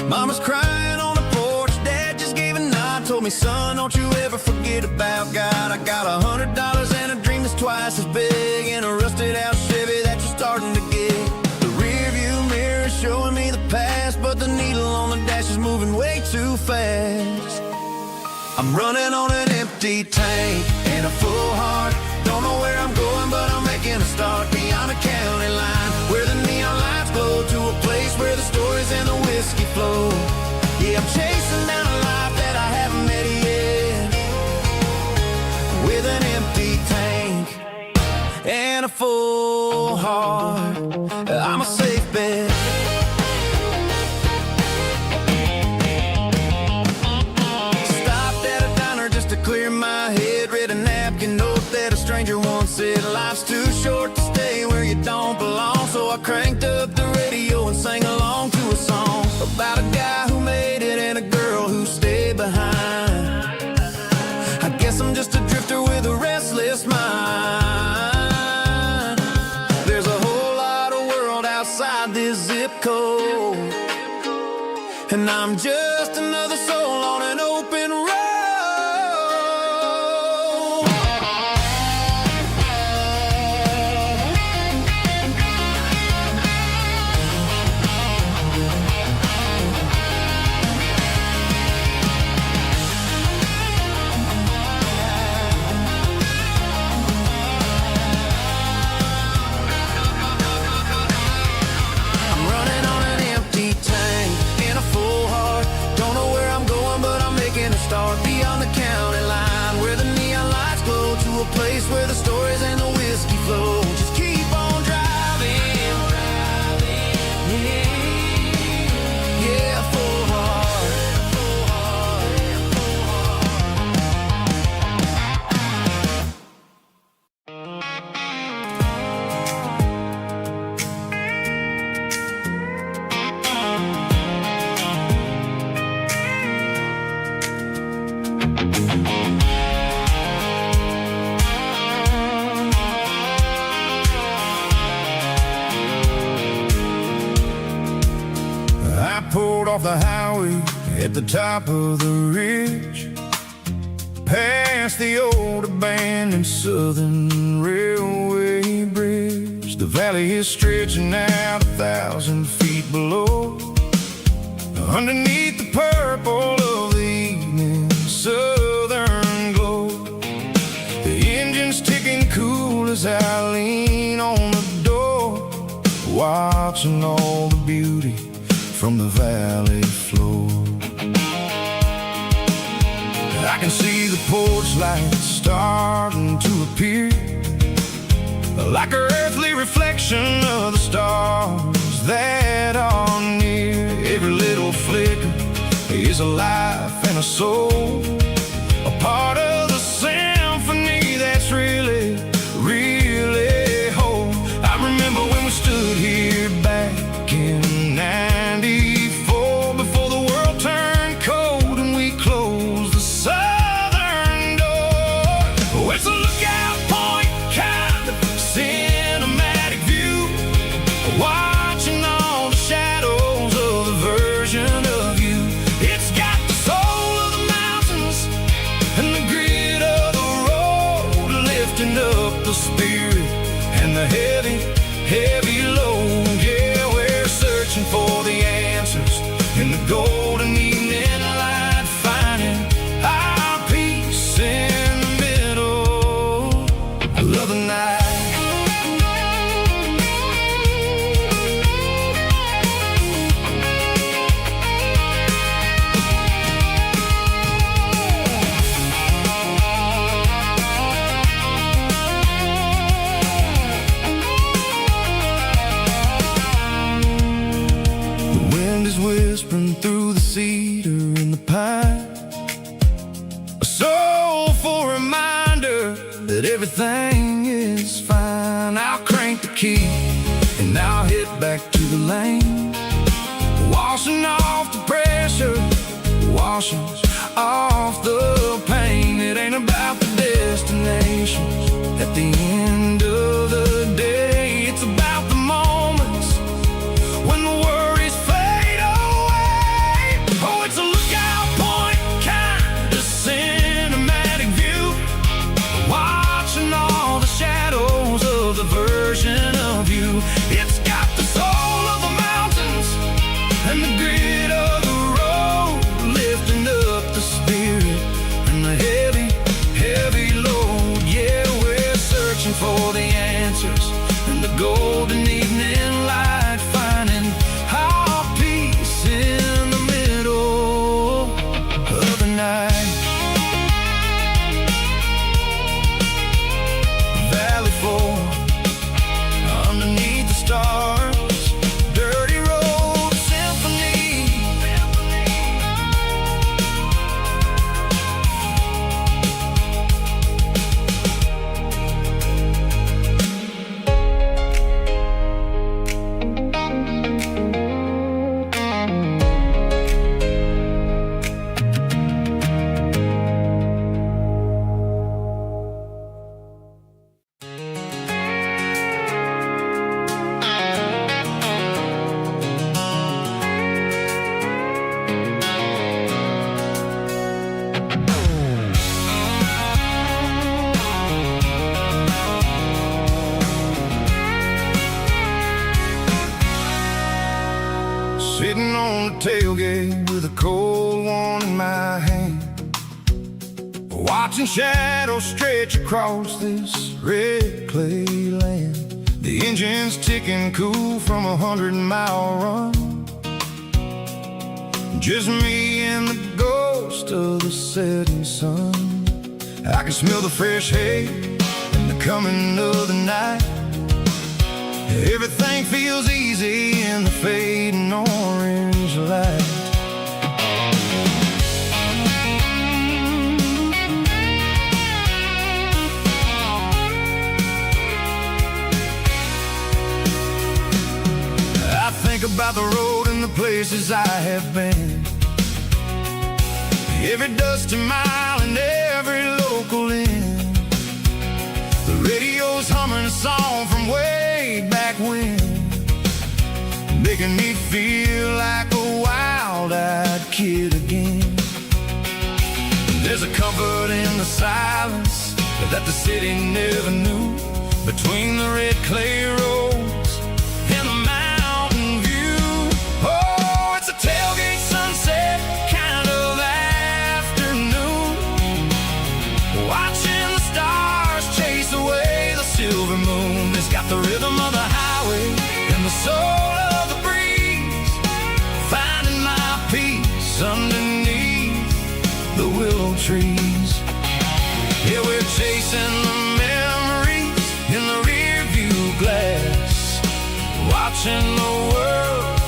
Mama's crying on the porch, Dad just gave a nod, told me, son, don't you ever forget about God. I got $100 and a dream that's twice as big, and a rusted out Chevy that you're starting to get. The rear view mirror is showing me the past, but the needle on the dash is moving way too fast. I'm running on an empty tank and a full heart. Don't know where I'm going, but I'm making a start beyond the county line, where the neon lights glow, to a place where the stories and the whiskey flow. Yeah, I'm chasing down a life that I haven't met yet, with an empty tank and a full heart. I'm a safe bet. Clear my head, read a napkin note that a stranger once said, life's too short to stay where you don't belong. So I cranked up the radio and sang along to a song about a guy who made it and a girl who stayed behind. I guess I'm just a drifter with a restless mind. There's a whole lot of world outside this zip code, and I'm just another soul on an open road. Start beyond the county line, where the neon lights glow, to a place where the stories and the whiskey flow. Just keep on driving, yeah, full heart. Pulled off the highway at the top of the ridge, past the old abandoned Southern Railway bridge. The valley is stretching out 1,000 feet below, underneath the purple of the evening southern glow. The engine's ticking cool as I lean on the door, watching all the beauty from the valley floor. I can see the porch lights starting to appear, like an earthly reflection of the stars that are near. Every little flicker is a life and a soul, a part of the symphony that's really, really whole. I remember when we stood here back in '94, before the world turned cold and we closed the southern door. Oh, it's a lookout point, kind of cinematic view, watching all the shadows of the version of you. It's got the soul of the mountains and the grit of the road, lifting up the spirit and the heavy, heavy load. Yeah, we're searching for the answers in the golden evening light, finding our peace in the middle of the night. Whispering through the cedar and the pine, a soulful reminder that everything is fine. I'll crank the key and I'll hit back to the lane, washing off the pressure, washing off the pain. It ain't about the destination, At the end of the day, it's about the moments when the worries fade away. Oh, it's a lookout point, kind of cinematic view, watching all the shadows of the version of you. It's got the soul of the mountains and the grit of the road, lifting up the spirit and the heavy, heavy load. Yeah, we're searching for the answers in the golden evening light, finding our peace in the middle of the night. Valley floor, underneath the stars, dirty road symphony. Sitting on the tailgate with a cold one in my hand, watching shadows stretch across this red clay land. The engine's ticking cool from a 100-mile run, just me and the ghost of the setting sun. I can smell the fresh hay and the coming of the night. Everything feels easy in the fading orange light. I think about the road and the places I have been, every dusty mile and every local inn. The radio's humming a song from way back when, making me feel like a wild-eyed kid again. There's a comfort in the silence that the city never knew, between the red clay roads and the mountain view. Oh, it's a tailgate sunset kind of afternoon, watching the stars chase away the silver moon. It's got the rhythm of the highway and the soul of the breeze, finding my peace underneath the willow trees. Yeah, we're chasing the memories in the rear view glass, watching the world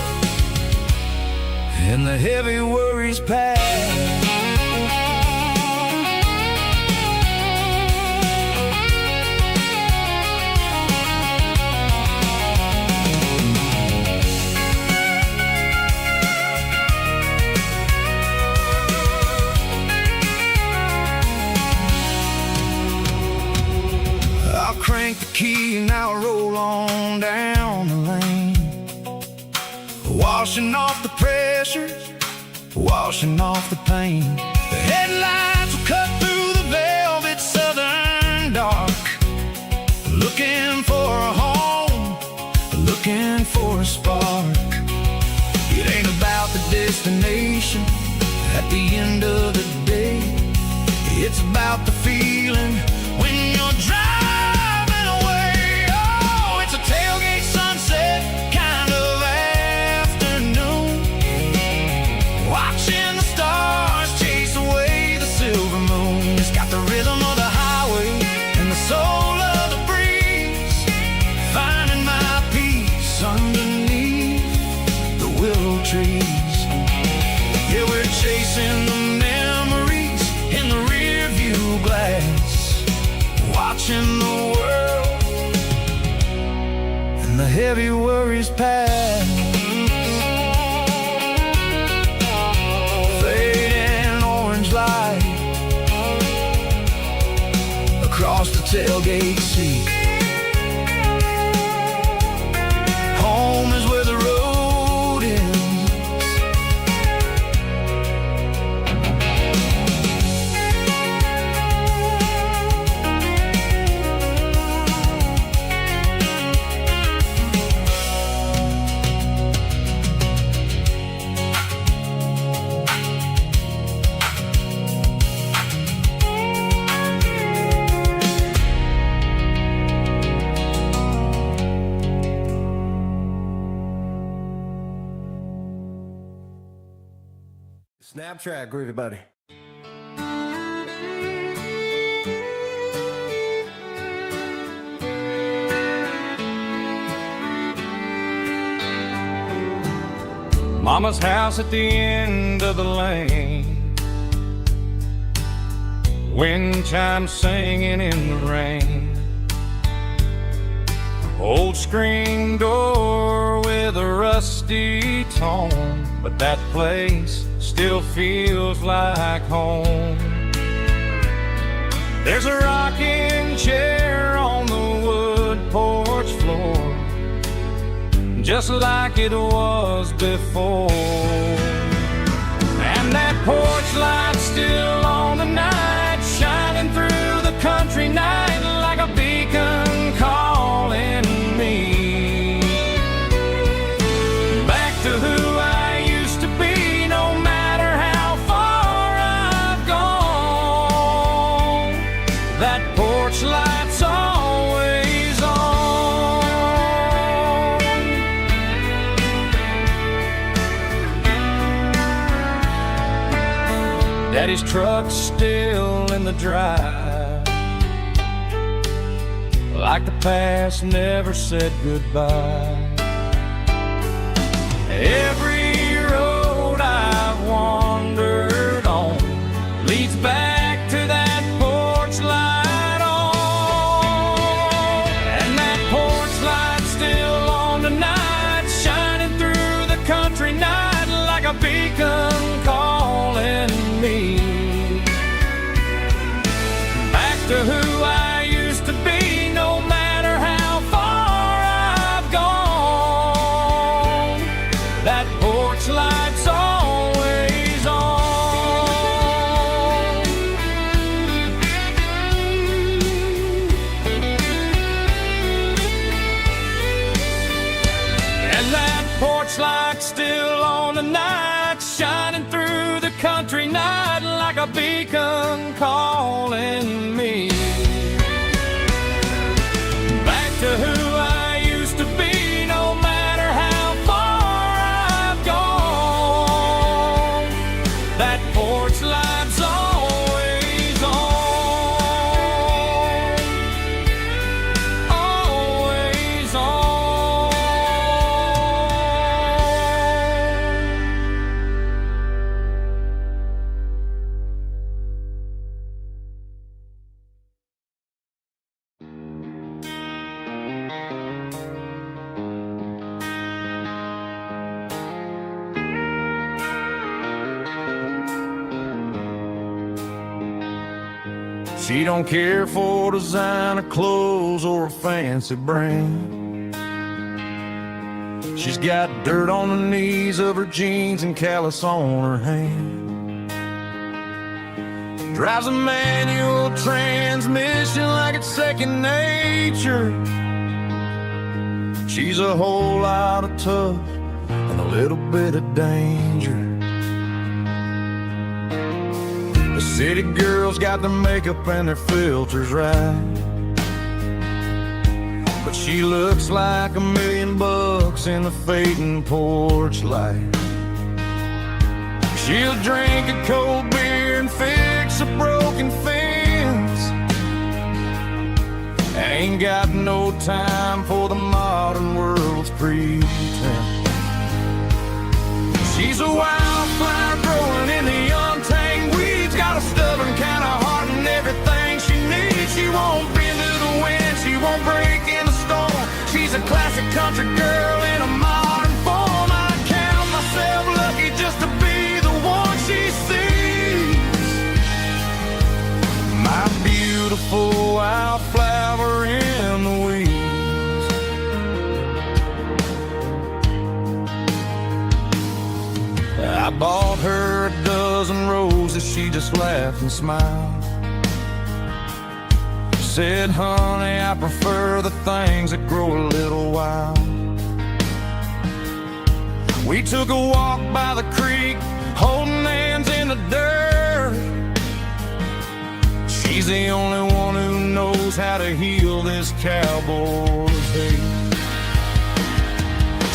and the heavy worries pass. Crank the key and I'll roll on down the lane, washing off the pressure, washing off the pain. The headlights will cut through the velvet southern dark, looking for a home, looking for a spark. It ain't about the destination at the end of the day, it's about the feeling when you're driving. Tailgate sunset kind of afternoon, watching the stars chase away the silver moon. It's got the rhythm of the highway and the soul of the breeze, finding my peace underneath the willow trees. Yeah, we're chasing the memories in the rear view glass, watching the world and the heavy worries pass. Fading orange light across the tailgate seat. Home is where the road ends. Snap track, groovy buddy. Mama's house at the end of the lane, wind chimes singing in the rain. Old screen door with a rusty tone, but that place still feels like home. There's a rocking chair on the wood porch floor, just like it was before. And that porch light's still on tonight, shining through the country night like a beacon calling me back to who I used to be. No matter how far I've gone, that porch light's always on. Daddy's truck's still in the drive, like the past never said goodbye. Every road I've wandered on leads back to that porch light on. And that porch light's still on tonight, shining through the country night like a beacon calling me back to who I used to be. No matter how far I've gone, that porch light's always on. And that porch light's still on tonight, shining through the country night like a beacon calling me back to who I used to be. No matter how far I've gone, that porch light's always on, always on. She don't care for designer clothes or a fancy brand. She's got dirt on the knees of her jeans and callus on her hand. Drives a manual transmission like it's second nature. She's a whole lot of tough and a little bit of danger. The city girls got their makeup and their filters right, but she looks like $1 million in the fading porch light. She'll drink a cold beer and fix a broken fence. Ain't got no time for the modern world's pretense. She's a wildflower growing in the untamed weeds, got a stubborn kind of heart and everything she needs. She won't bend to the wind, she won't break in the storm. She's a classic country girl in a modern form. I count myself lucky just to be the one she sees. My beautiful wildflower I bought her a dozen roses, she just laughed and smiled. Said, honey, I prefer the things that grow a little wild. We took a walk by the creek, holding hands in the dirt. She's the only one who knows how to heal this cowboy's hate.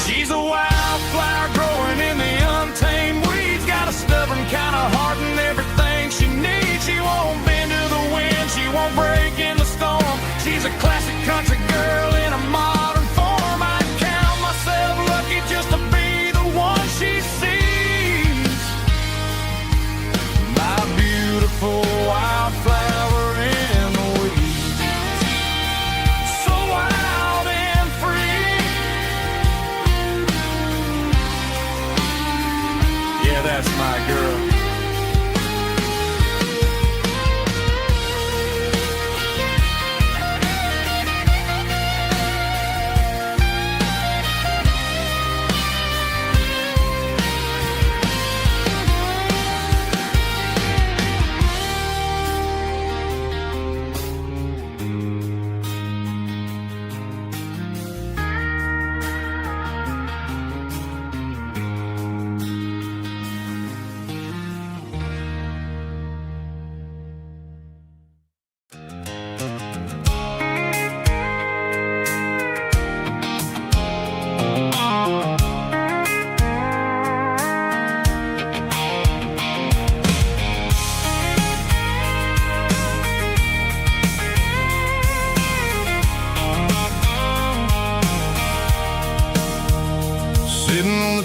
She's a wildflower growing in the untamed weeds. Got a stubborn kind of heart and everything she needs. She won't bend to the wind, she won't break in the storm. She's a classic country girl in a modern form. I count myself lucky just to be the one she sees. My beautiful wildflower in the weeds, so wild and free. Yeah, that's my girl.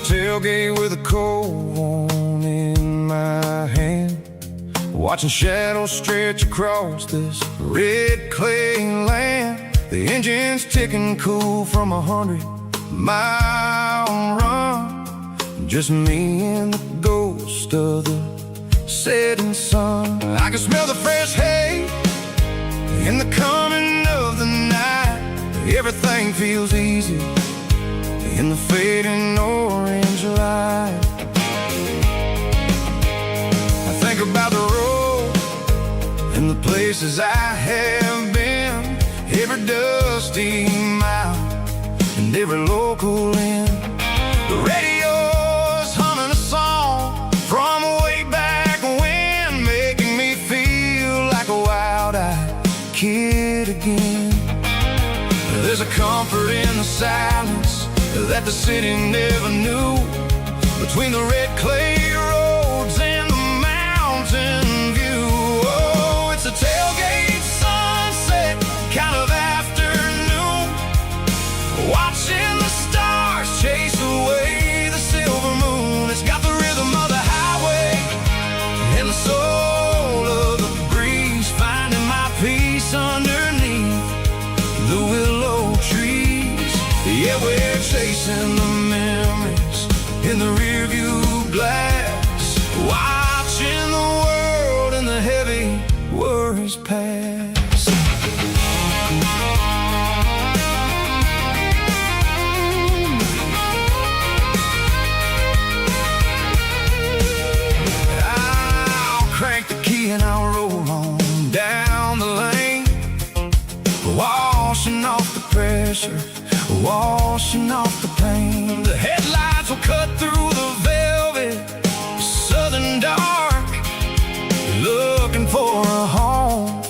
Tailgate with a cold one in my hand, watching shadows stretch across this red clay land. The engine's ticking cool from 100-mile run. Just me and the ghost of the setting sun. I can smell the fresh hay in the coming of the night. Everything feels easy in the fading orange light. I think about the road and the places I have been, every dusty mile and every local inn. The radio's humming a song from way back when, making me feel like a wild-eyed kid again. There's a comfort in the silence that the city never knew, between the red clay roads and the mountain view. Oh, it's a tailgate sunset kind of afternoon, watching the stars chase away the silver moon. It's got the rhythm of the highway and the soul of the breeze, finding my peace underneath the willow trees. Yeah, we're chasing the memories in the rearview glass, watching the world and the heavy worries pass. I'll crank the key and I'll roll on down the lane, washing off the pressure, washing off the pain. The headlights will cut through the velvet southern dark, looking for a home,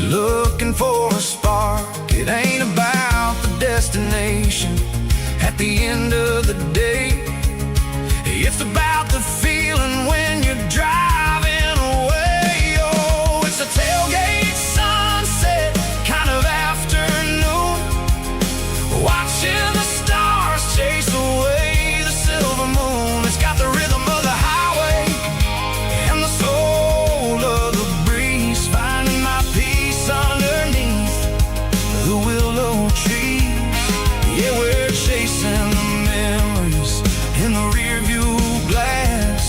looking for a spark. It ain't about the destination at the end of the day, it's about the feeling when you're driving away. Oh, it's a tailgate sunset kind of afternoon, watching the stars chase away the silver moon. It's got the rhythm of the highway and the soul of the breeze, finding my peace underneath the willow trees. Yeah, we're chasing the memories in the rearview glass,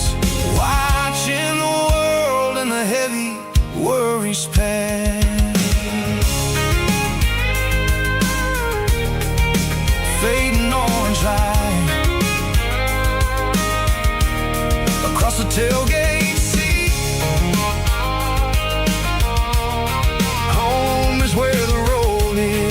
watching the world and the heavy worries pass. Fading orange light the tailgate seat. Home is where the road is.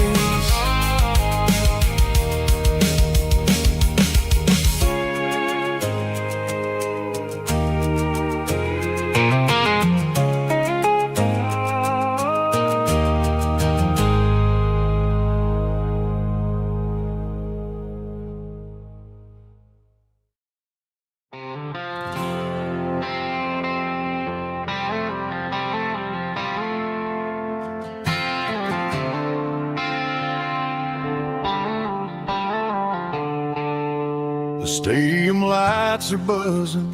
The stadium lights are buzzing,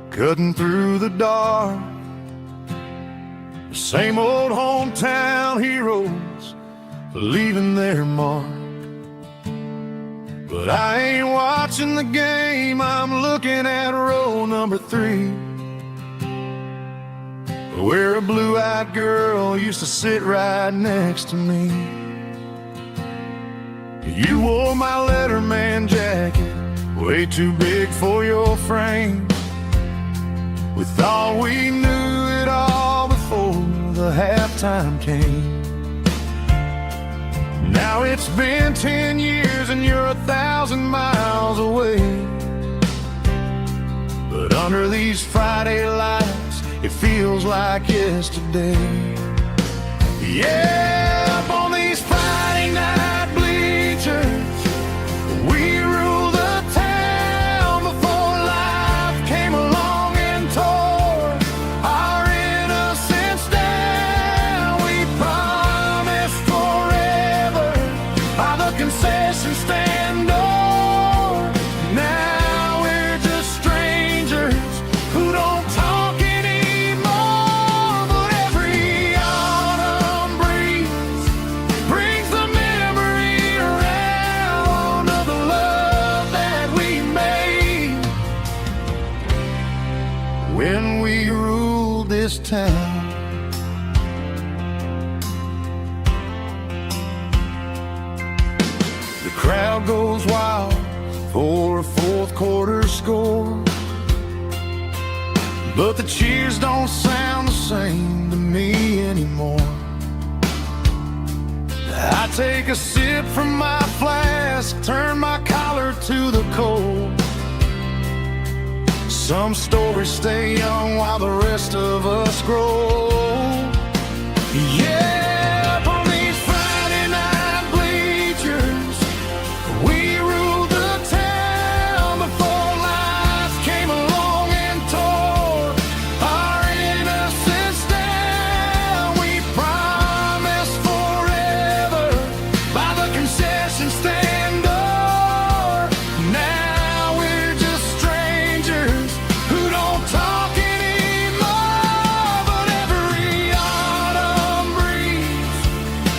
cutting through the dark. The same old hometown heroes leaving their mark. But I ain't watching the game, I'm looking at row number 3, where a blue-eyed girl used to sit right next to me. You wore my Letterman jacket, way too big for your frame. We thought we knew it all before the halftime came. Now it's been 10 years and you're 1,000 miles away. But under these Friday lights, it feels like yesterday. Yeah, up on these Friday night bleachers, we rule the town before life came along and tore our innocence down. We promised forever by the concession stand door. Now we're just strangers who don't talk anymore. But every autumn breeze brings the memory around of the love that we made when we ruled this town. The crowd goes wild for a fourth quarter score, but the cheers don't sound the same to me anymore. I take a sip from my flask, turn my collar to the cold. Some stories stay young while the rest of us grow. Yeah, up on these Friday night bleachers, we ruled the town before life came along and tore our innocence down. We promised forever by the concession stand door. Now we're just strangers who don't talk anymore. But every autumn breeze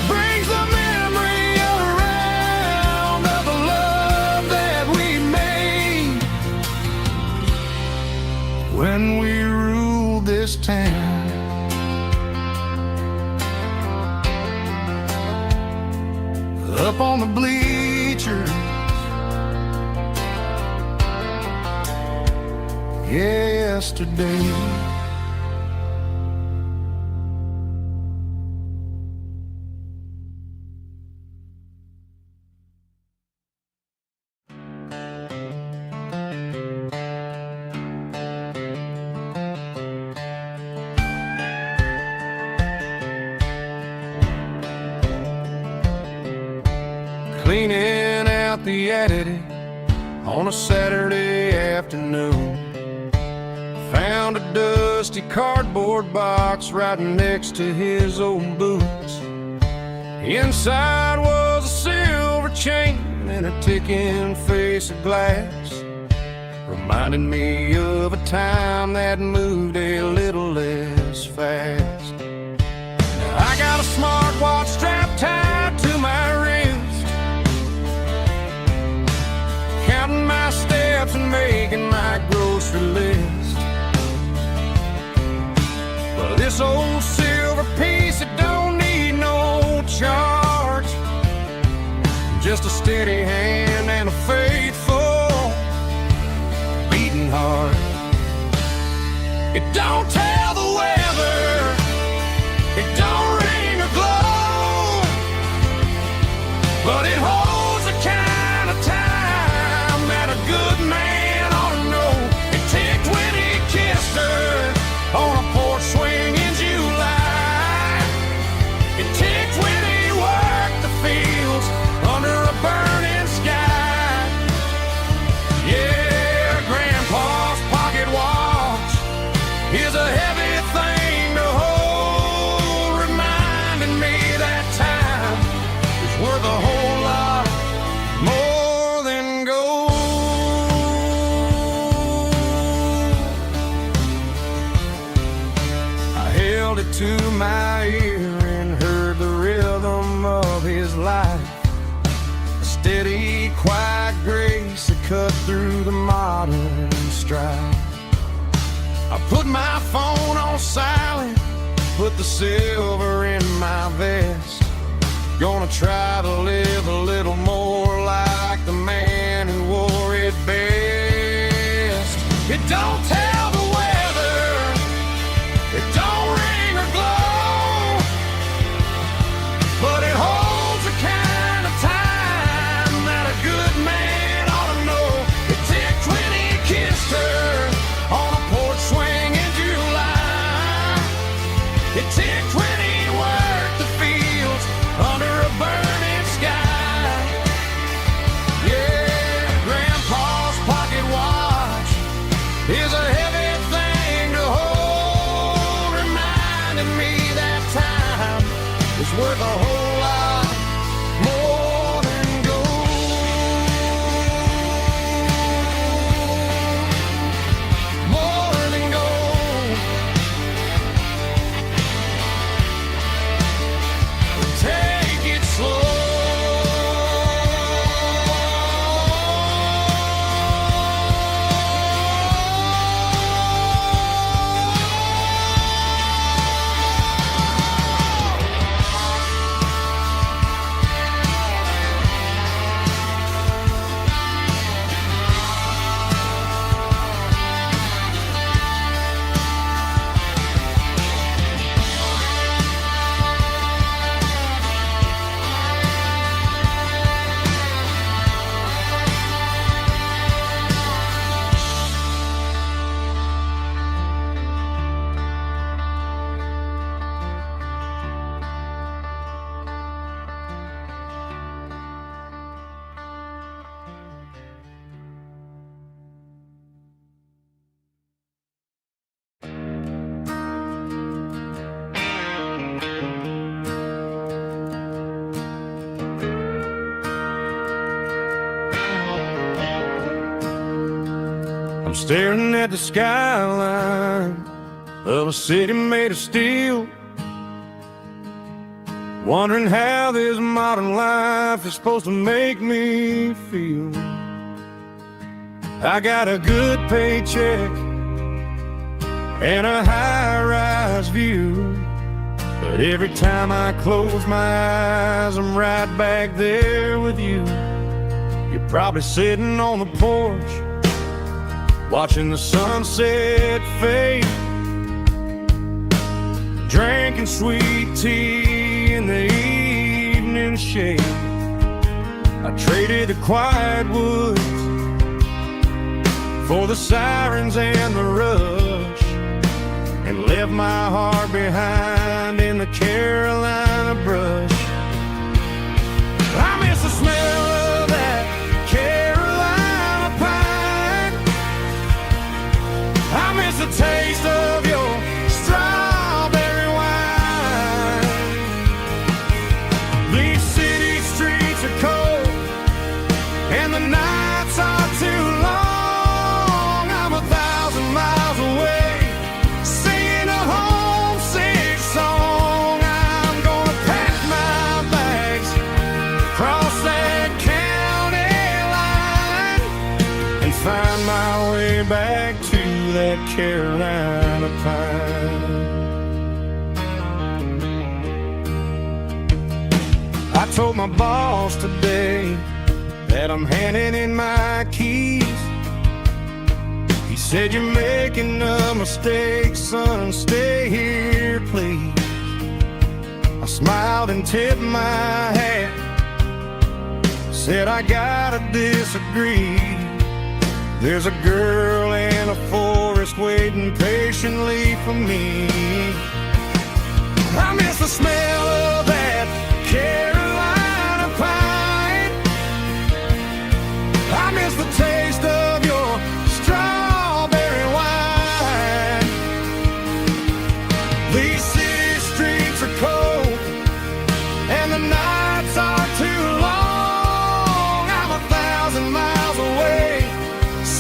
brings the memory around of the love that we made when we ruled this town. Up on the bleachers, yesterday. Cleaning out the attic on a Saturday afternoon, found a dusty cardboard box right next to his old boots. Inside was a silver chain and a ticking face of glass, reminding me of a time that moved a little less fast. Now I got a smartwatch strapped tied to my wrist, counting my steps and making my grocery list. But this old silver piece, it don't need no charge, just a steady hand and a faithful beating heart. It don't tell the weather, it don't ring or glow, but it holds the kind of time that a good man ought to know. It ticked when he kissed her on a porch swing in July. It ticked when he worked the fields under a burning sky. Yeah, Grandpa's pocket watch is a heavy thing to hold, reminding me that time is worth a whole lot more than gold. I held it to my ear and heard the rhythm of his life, a steady, quiet grace that cut through the modern strife. I put my phone on silent, put the silver in my vest. Gonna try to live a little more like the man who wore it best. It don't tell the weather, it don't ring or glow, but it holds the kind of time that a good man ought to know. It ticked when he kissed her on a porch swing in July. It ticked when he worked the fields under a burning sky. Yeah, Grandpa's pocket watch is a heavy thing to hold, reminding me that time is worth a whole lot more than gold. More than gold. Take it slow. I'm staring at the skyline of a city made of steel, wondering how this modern life is supposed to make me feel. I got a good paycheck and a high-rise view, but every time I close my eyes, I'm right back there with you. You're probably sitting on the porch, watching the sunset fade, drinking sweet tea in the evening shade. I traded the quiet woods for the sirens and the rush, and left my heart behind in the Carolina brush. I miss the smell of that Carolina pine. I miss the taste of your strawberry wine. These city streets are cold and the nights are too long. I'm 1,000 miles away, singing a homesick song. I'm gonna pack my bags, cross that county line, and find my way back to that Carolina pine. I told my boss today that I'm handing in my keys. He said, "You're making a mistake, son, stay here, please." I smiled and tipped my hat, said, "I gotta disagree. There's a girl in a forest waiting patiently for me. I miss the smell of that Carolina pine. I miss the taste of your strawberry wine. These city streets are cold and the nights are too long. I'm 1,000 miles away,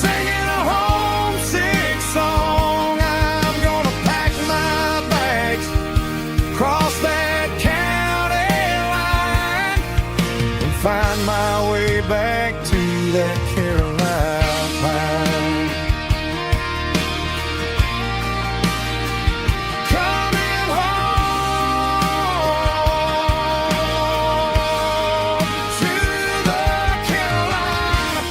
singing a homesick song. I'm gonna pack my bags, cross that county line, and find my way back to that Carolina pine. Coming home to the Carolina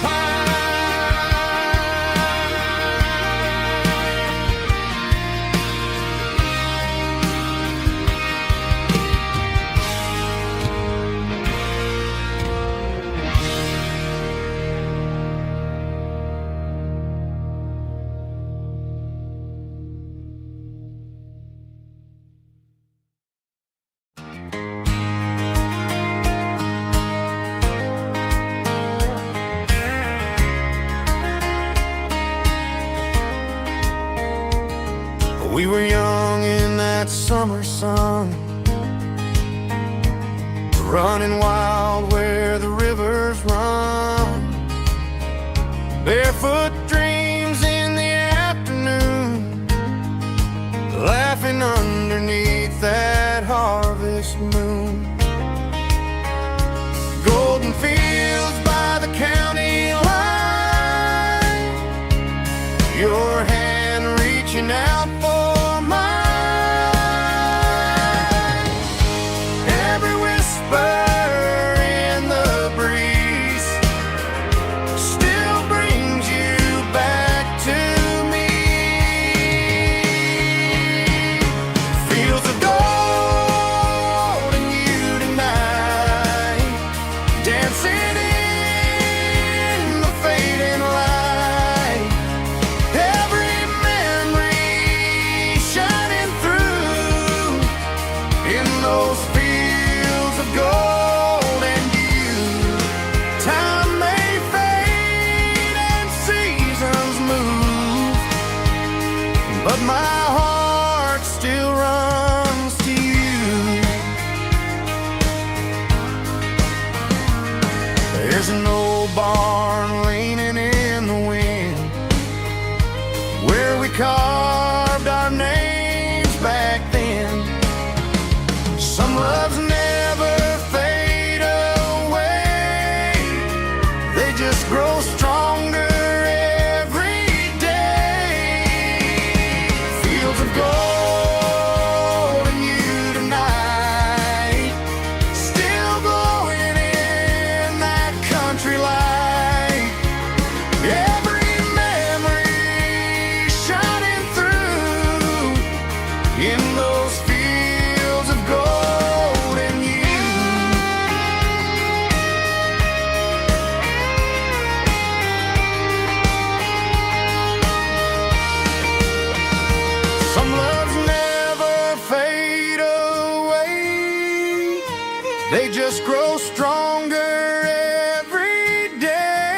We were young in that summer sun, running wild where the rivers run. Barefoot dreams in the afternoon, laughing underneath that harvest moon. Golden fields by the county line, your hand reaching out for mine. Every whisper in the breeze still brings you back to me. Fields of gold and you tonight, dancing in the fading light. Every memory shining through in those fields of gold and you. Time may fade and seasons move, but my heart still runs to you. There's an old barn leaning in the wind where we carved our names back then. Some loves never fade away, they just grow stronger every day. Fields of gold and you tonight, still glowing in that country light. Every memory shining through in those fields of gold and you. Some loves never fade away, they just grow stronger every day.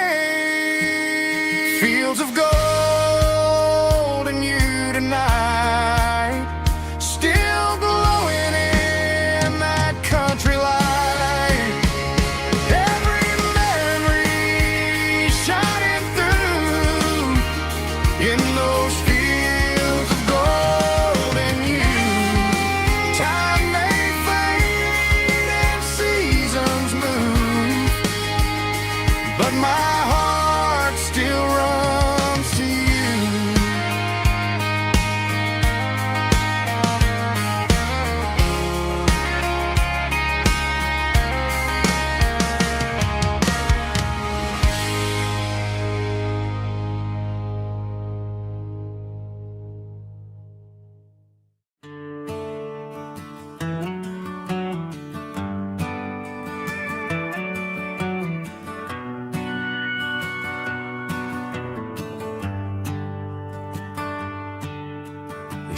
Fields of gold and you tonight, still glowing in that country light. Every memory shining through in those fields of gold and you. Time may fade and seasons move, but my heart still runs to you.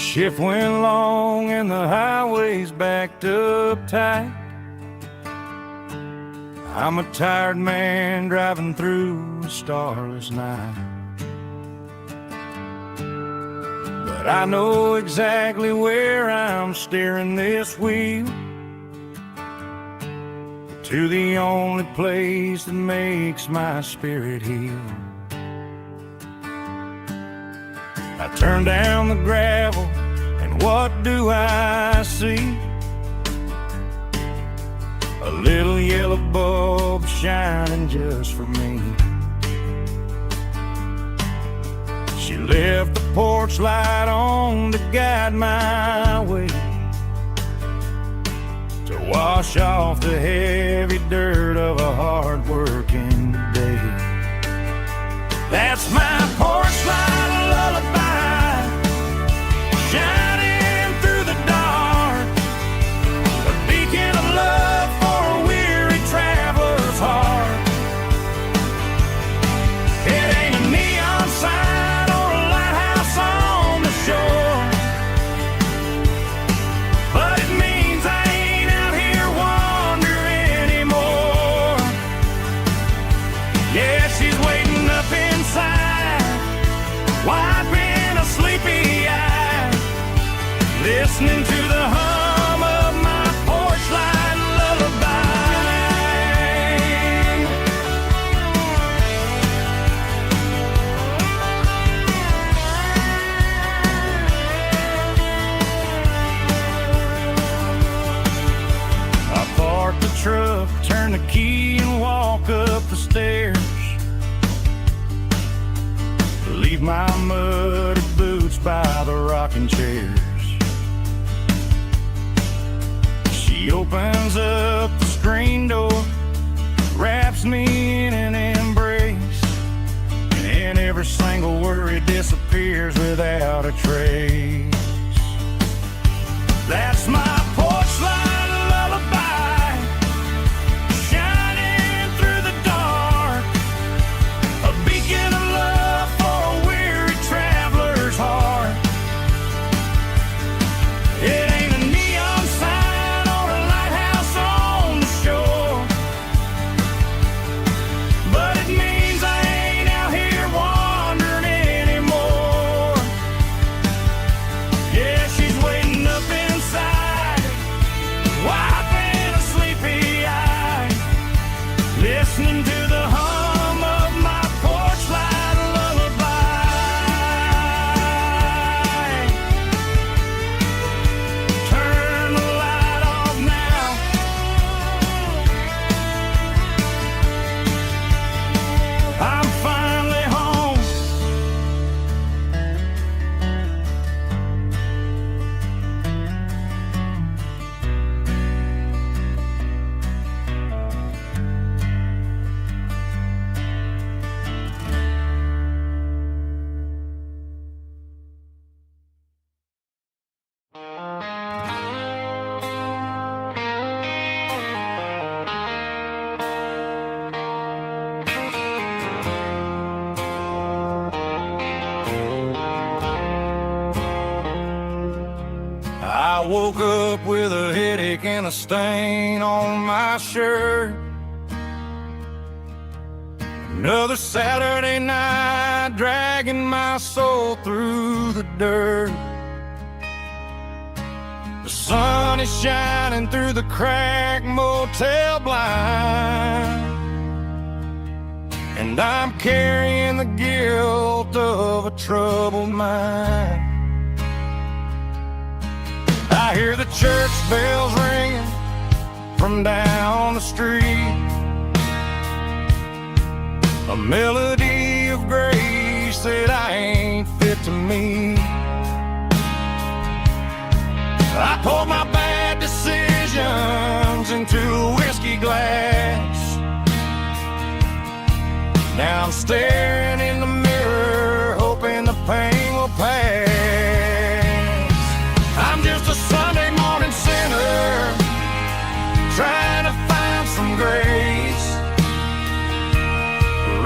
Shift went long and the highway's backed up tight. I'm a tired man driving through a starless night. But I know exactly where I'm steering this wheel, to the only place that makes my spirit heal. I turn down the gravel, and what do I see? A little yellow bulb shining just for me. She left the porch light on to guide my way, to wash off the heavy dirt of a hard-working day. That's my porch light lullaby, shining through the dark, a beacon of love for a weary traveler's heart. It ain't a neon sign or a lighthouse on the shore, but it means I ain't out here wandering anymore. Yeah, she's waiting up inside, wiping a sleepy eye, listening to the hum of my porch light lullaby. I park the truck, turn the key and walk up the stairs, leave my muddy boots by the rocking chairs. She opens up the screen door, wraps me in an embrace, and every single worry disappears without a trace. That's my porch light lullaby, shining through the dark, a beacon of love for a weary traveler's heart. It ain't a neon sign or a lighthouse on the shore, but it means I ain't out here wandering anymore. Yeah, she's waiting up inside, wiping a sleepy eye, listening to the hum of my porch light lullaby. Turn the light off now, I'm finally home. I woke up with a headache and a stain on my shirt. Another Saturday night dragging my soul through the dirt. The sun is shining through the cracked motel blind, and I'm carrying the guilt of a troubled mind. I hear the church bells ringing from down the street, a melody of grace that I ain't fit to meet. I poured my bad decisions into a whiskey glass. Now I'm staring in the mirror, hoping the pain will pass. I'm just a Sunday morning sinner, trying to find some grace,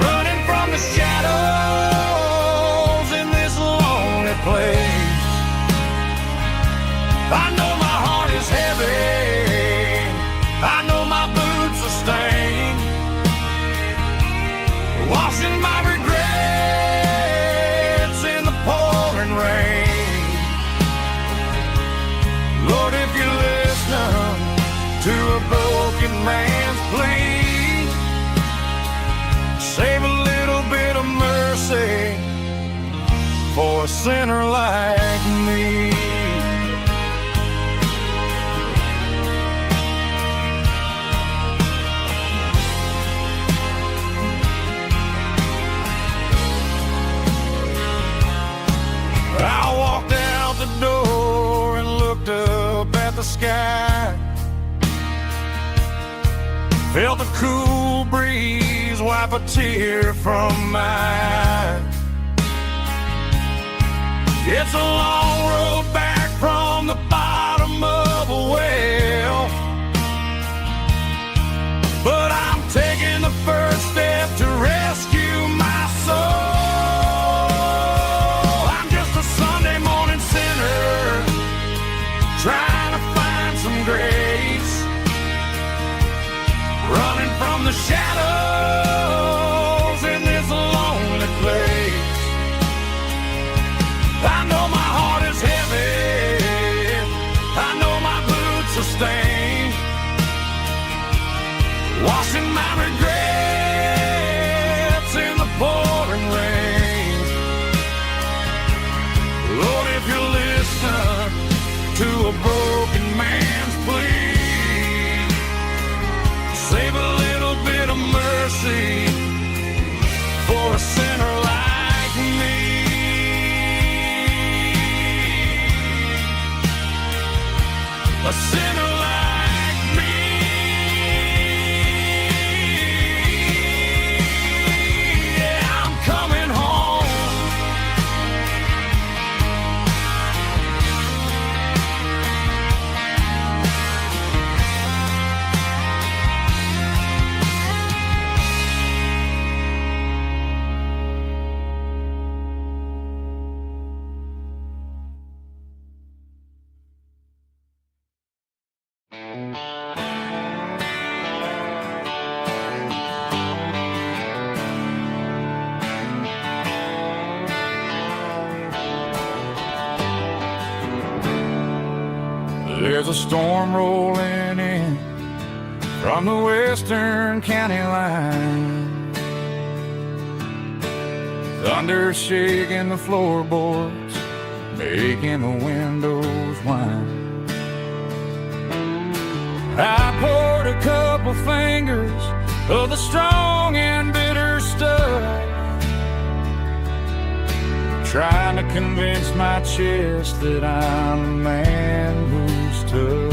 running from the shadows in this lonely place. for a sinner like me. I walked out the door and looked up at the sky. Felt the cool breeze wipe a tear from my eye. It's a long road back from the bottom of a well, but I'm taking the first step to rescue my soul. I'm just a Sunday morning sinner trying to find some grace, running from the shadows in this lonely place. I know my heart is heavy, I know my boots are stained, washing my regrets in the pouring rain. Lord, if you listen to a broken man's plea, save a little bit of mercy for a sinner like me. A sinner like me. Yeah, I'm coming home. There's a storm rolling in from the western county line, thunder shaking the floorboards, making the windows whine. I poured a couple fingers of the strong and bitter stuff, trying to convince my chest that I'm a man who's tough.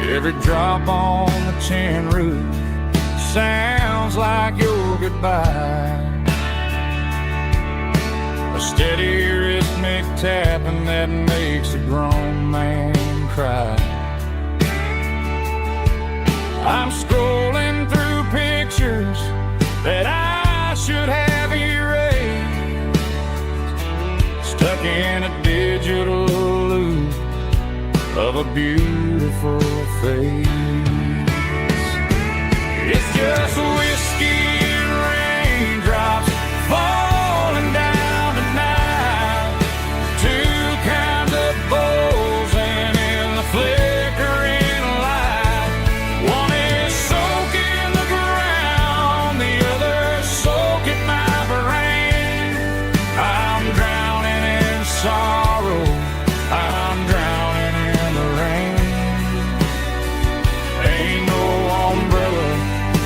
Every drop on the tin roof sounds like your goodbye, a steady rhythmic tapping that makes a grown man cry. I'm scrolling through pictures that I should have erased, stuck in a digital loop of a beautiful face. It's just whiskey and raindrops falling down tonight, two kinds of bowls and in the flickering light. One is soaking the ground, the other soaking my brain. I'm drowning in sorrow, I'm drowning in the rain. Ain't no umbrella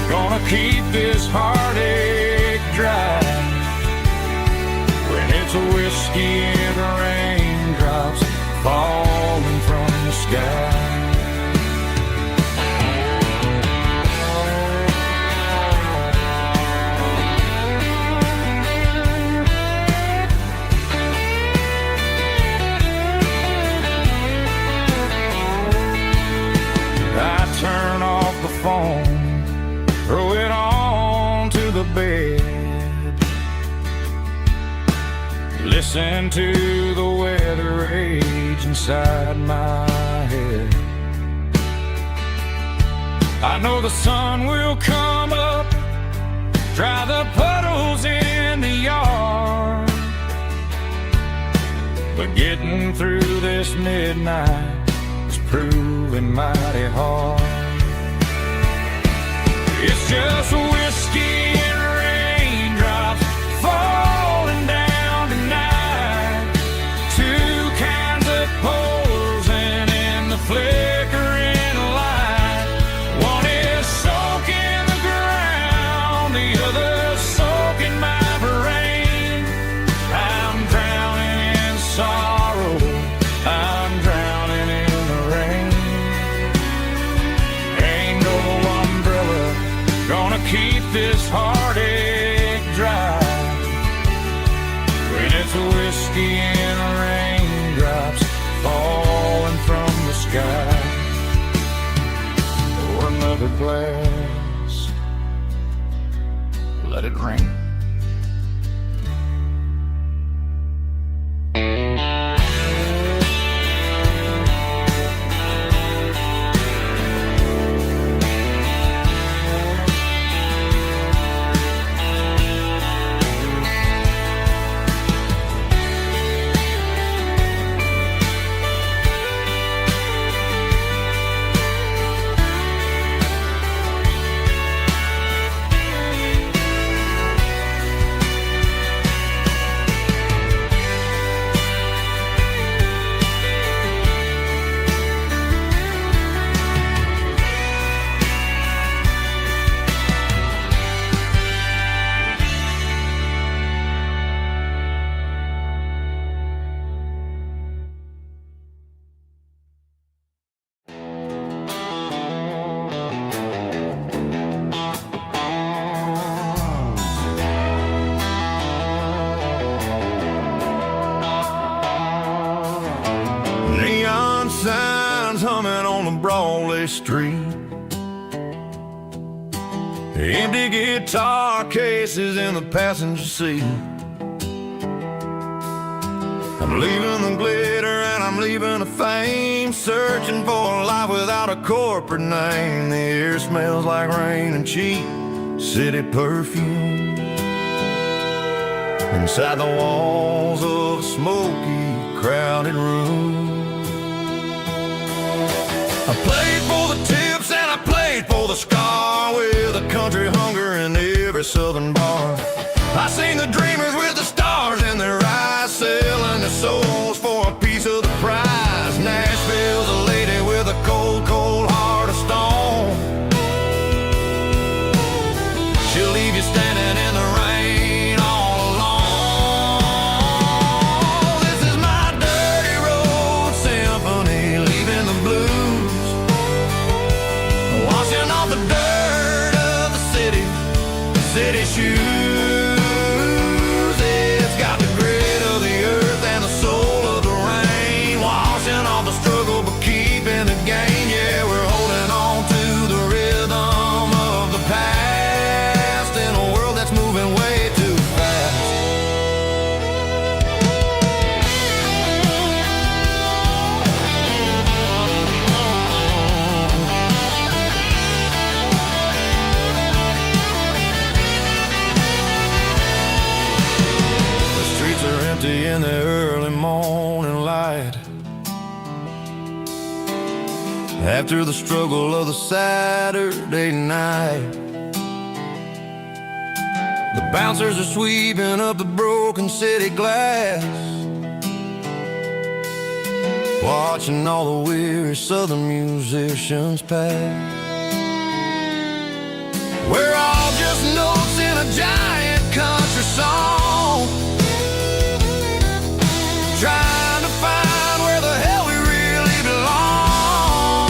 gonna keep this heartache dry when it's a whiskey and raindrops falling from the sky. I turn off the phone, throw it on to the bed, listen to the weather rage inside my head. I know the sun will come up, dry the puddles in the yard, but getting through this midnight is proving mighty hard. It's just whiskey and raindrops fall this heartache dry when it's whiskey and raindrops falling from the sky. Pour another glass, let it rain. Neon signs humming on the Broadway street, empty guitar cases in the passenger seat. I'm leaving the glitter and I'm leaving the fame, searching for a life without a corporate name. The air smells like rain and cheap city perfume inside the walls of a smoky, crowded room. I played for the tips and I played for the scar, with a country hunger in every southern bar. I seen the dreamers with the stars in their eyes, selling their souls for a piece of the prize. Nashville's a lady with a cold, cold heart of stone. She'll leave you standing in the rain all alone. This is my dirty road symphony, leaving the blues, washing off the dirt of the city shoes. It's got the grit of the earth and the soul of the rain, washing off the struggle but keeping the gain. Yeah, we're holding on to the rhythm of the past in a world that's moving way too fast. Empty in the early morning light, after the struggle of the Saturday night. The bouncers are sweeping up the broken city glass, watching all the weary southern musicians pass. We're all just notes in a giant country song, trying to find where the hell we really belong.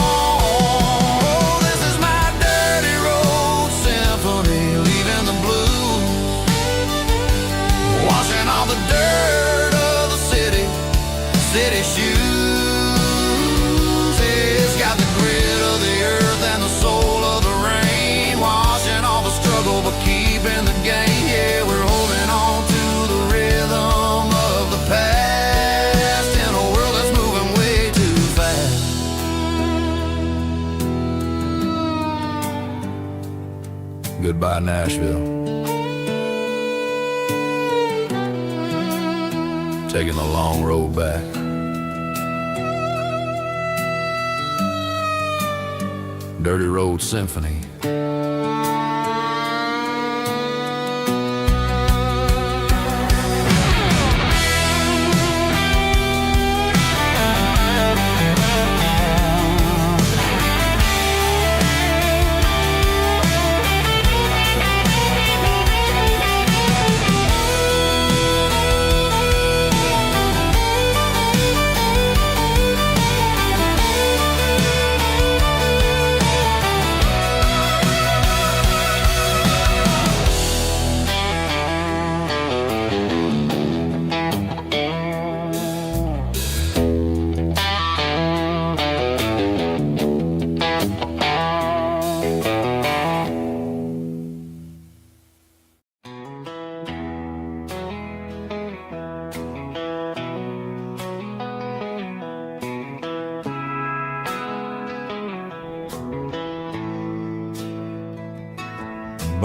Oh, this is my dirty road symphony, leaving the blues, washing all the dirt of the city shoes. It's got the grit of the earth and the soul of the rain, washing all the struggle but keeping the gain. Yeah, we're holding on to the rhythm of the past. Goodbye, Nashville. Taking the long road back. Dirty Road Symphony.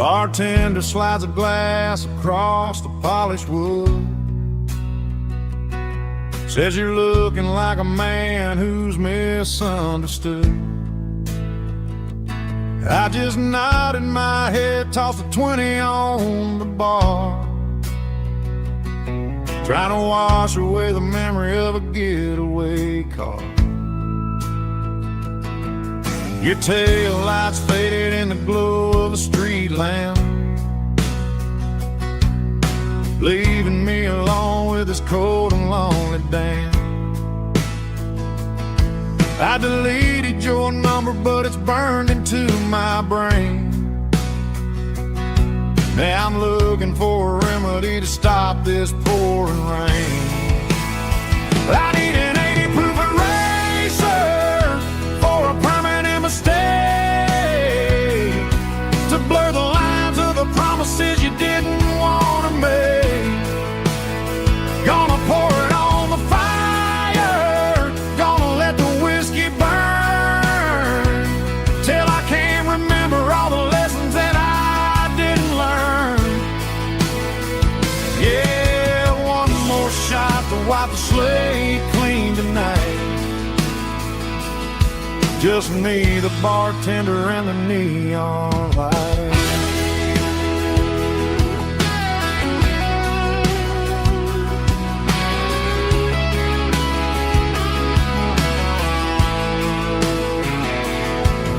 Bartender slides a glass across the polished wood. Says you're looking like a man who's misunderstood. I just nodded my head, tossed a 20 on the bar, trying to wash away the memory of a getaway car. Your tail lights faded in the glow of a street lamp, leaving me alone with this cold and lonely damn. I deleted your number, but it's burned into my brain. Now I'm looking for a remedy to stop this pouring rain. I need an 80 proof eraser for a permanent mistake, to blur the lines of the promises you didn't want to make. Gonna pour it on the fire, gonna let the whiskey burn, till I can't remember all the lessons that I didn't learn. Yeah, one more shot to wipe the slate clean tonight. Just me, the bartender, and the neon light.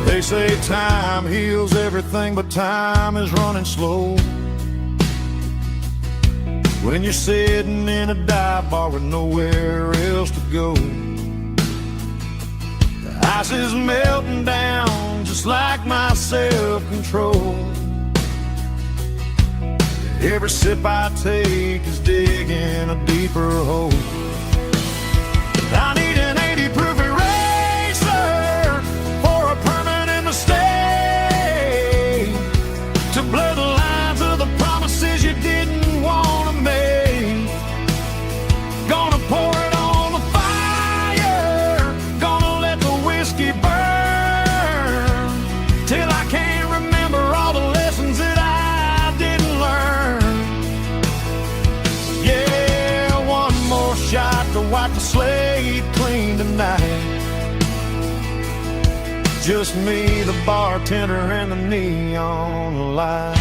They say time heals everything, but time is running slow when you're sitting in a dive bar with nowhere else to go. The ice is melting down just like my self-control. Every sip I take is digging a deeper hole. I need an 80 proof eraser for a permanent mistake, to blur the lines of the promises you didn't want to make. Gonna pour it on the fire, gonna let the whiskey burn, till I can't remember all the lessons that I didn't learn. Yeah, one more shot to wipe the slate clean tonight. Just me, the bartender, and the neon light.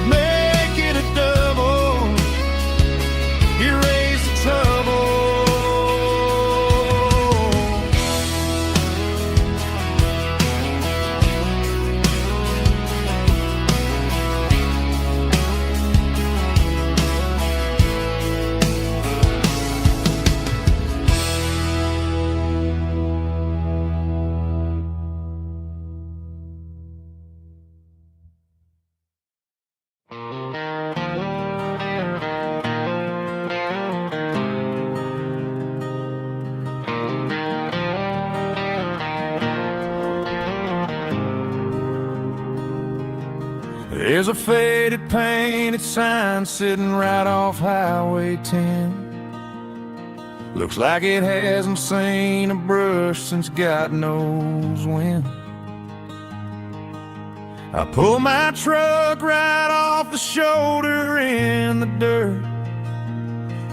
Make it a double, erase the trouble. There's a faded painted sign sitting right off Highway 10. Looks like it hasn't seen a brush since God knows when. I pull my truck right off the shoulder in the dirt,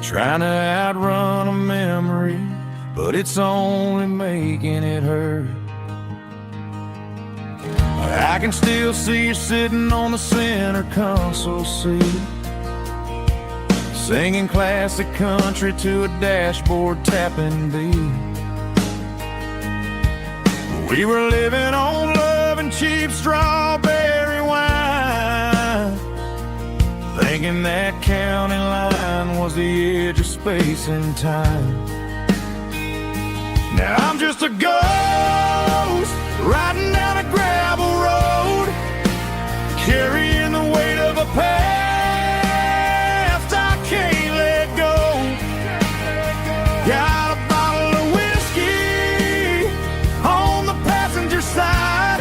trying to outrun a memory, but it's only making it hurt. I can still see you sitting on the center console seat, singing classic country to a dashboard tapping beat. We were living on love and cheap strawberry wine, thinking that county line was the edge of space and time. Now I'm just a ghost riding down a gravel road, carrying the weight of a past I can't let go. Got a bottle of whiskey on the passenger side,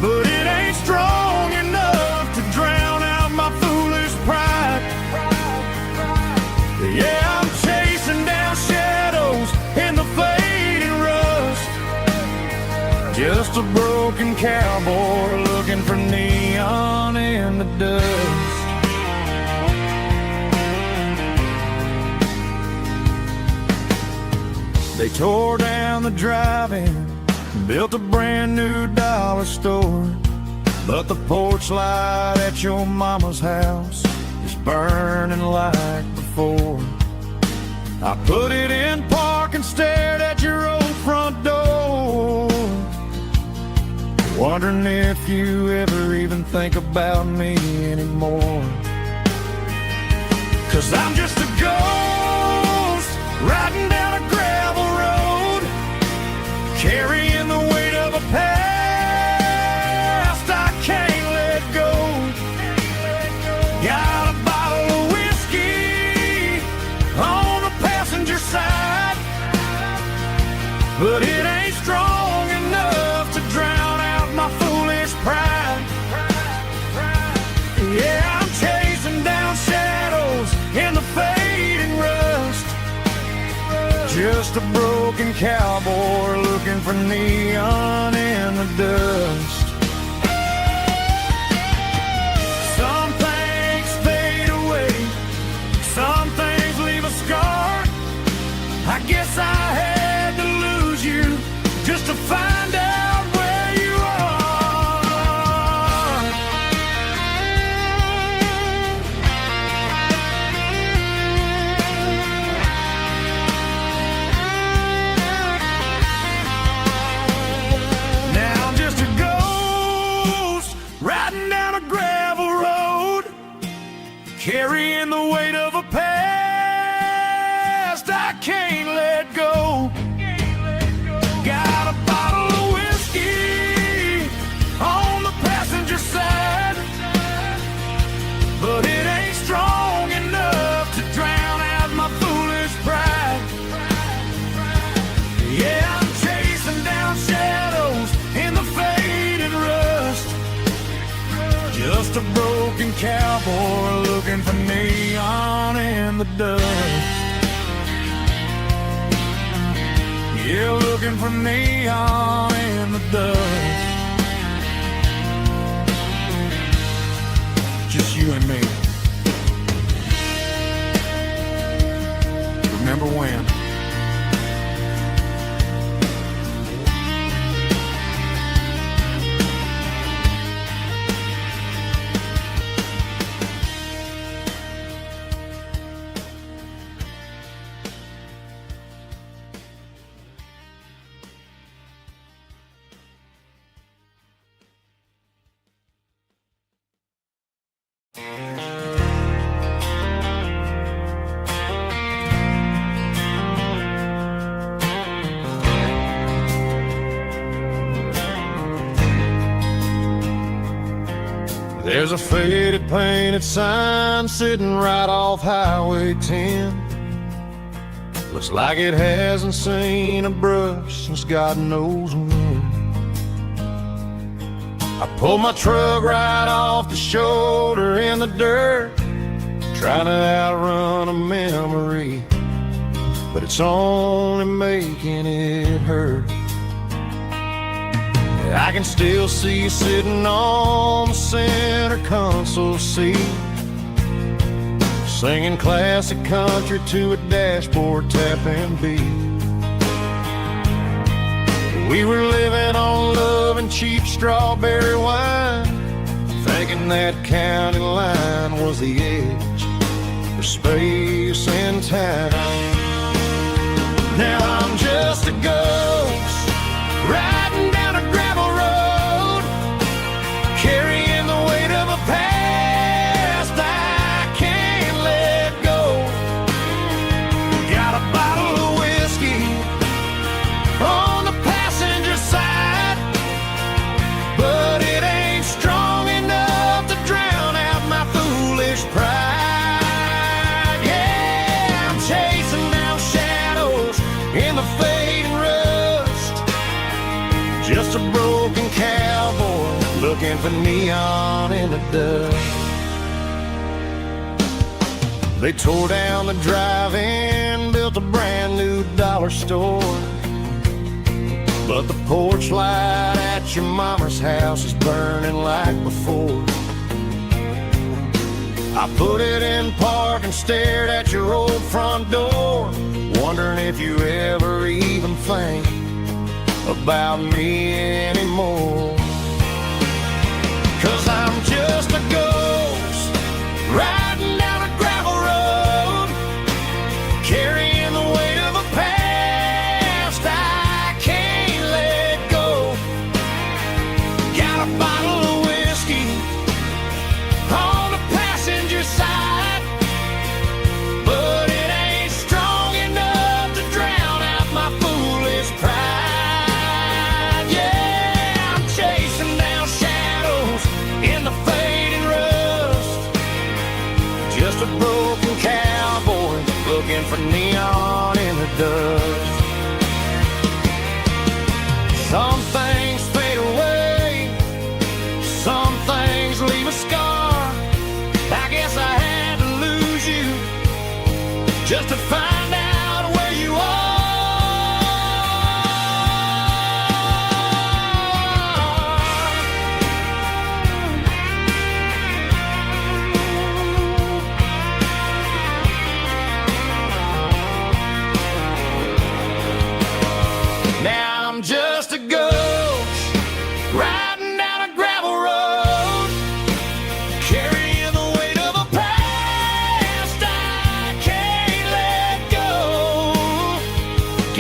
but it ain't strong enough to drown out my foolish pride. Yeah, I'm chasing down shadows in the fading rust, Just a broken cowboy looking for neon in the dust. They tore down the drive-in, built a brand new dollar store, but the porch light at your mama's house is burning like before. I put it in park and stared at your old front door, wondering if you ever even think about me anymore. 'Cause I'm just a ghost riding down a gravel road, carrying the weight of a past I can't let go. Got a bottle of whiskey on the passenger side, but it ain't strong enough to drown out my foolish pride. Yeah, I'm chasing down shadows in the fading rust, just a broken cowboy looking for neon in the dust. Some things fade away, some things leave a scar. I guess I had to lose you just to find out where you are. Now I'm just a ghost riding down a gravel road, carrying the weight of a past I can't let go. Got a bottle of whiskey on the passenger side, but it ain't strong enough to drown out my foolish pride. Yeah, I'm chasing down shadows in the faded rust, just a broken cowboy looking for neon in the dust. Yeah, looking for neon in the dust. Just you and me. Remember when? There's a faded painted sign sitting right off Highway 10. Looks like it hasn't seen a brush since God knows when. I pulled my truck right off the shoulder in the dirt, trying to outrun a memory, but it's only making it hurt. I can still see you sitting on the center console seat, singing classic country to a dashboard tapping beat. We were living on love and cheap strawberry wine, thinking that county line was the edge for space and time. Now I'm just a ghost riding down a gravel road, carrying the weight of a past I can't let go. Got a bottle of whiskey on the passenger side, but it ain't strong enough to drown out my foolish pride. Yeah, I'm chasing down shadows in the fading rust, just a broken cowboy looking for neon in the dust. They tore down the drive-in, built a brand new dollar store, but the porch light at your mama's house is burning like before. I put it in park and stared at your old front door, wondering if you ever even think about me anymore. 'Cause I'm just a ghost riding down a gravel road, carrying the weight of a past I can't let go. Got a bottle of whiskey on the passenger side, but it ain't strong enough to drown out my foolish pride. Yeah, I'm chasing down shadows in the fading rust, just a broken cowboy looking for neon in the dust. Some things fade away, some things leave a scar. I guess I had to lose you just to find out where you are. Now I'm just a ghost riding down a gravel road, carrying the weight of a past I can't let go.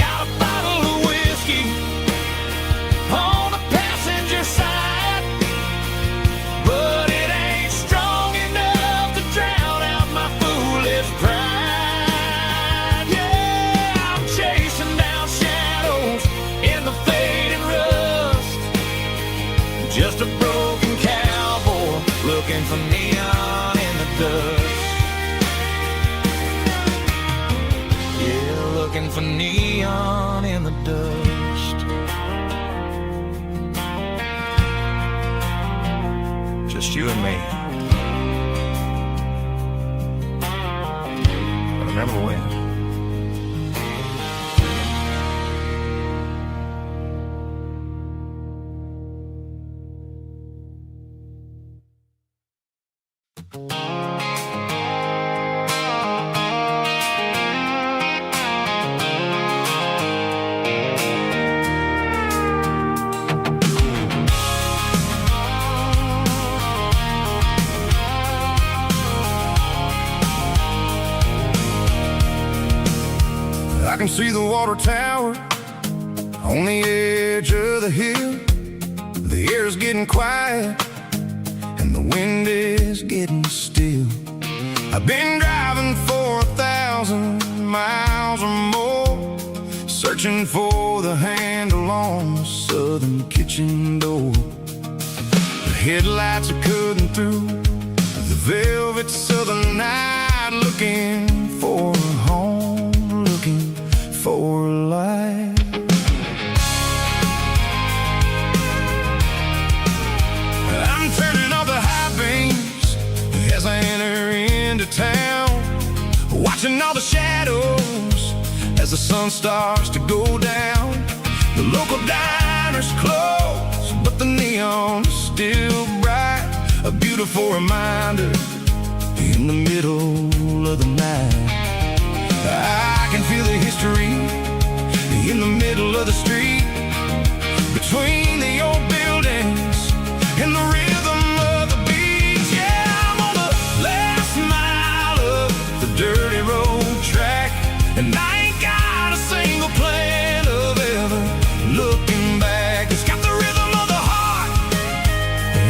Got a bottle of whiskey on the passenger side, but it ain't strong enough to drown out my foolish pride. Yeah, I'm chasing down shadows in the fading rust, just a broken cowboy looking for neon in the dust. Yeah, looking for neon in the dust. Just you and me. I remember when. I can see the water tower on the edge of the hill. The air is getting quiet and the wind is getting still. I've been driving for 1,000 miles or more, searching for the handle on the southern kitchen door. The headlights are cutting through the velvet southern night, looking for a home, looking for life. I'm turning off the high beams as I enter into town, watching all the shadows as the sun starts to go down. The local diner's closed, but the neon is still bright, a beautiful reminder in the middle of the night. I can feel the history in the middle of the street, between the old buildings and the rhythm of the beat. Yeah, I'm on the last mile of the dirty road track, and I ain't got a single plan of ever looking back. It's got the rhythm of the heart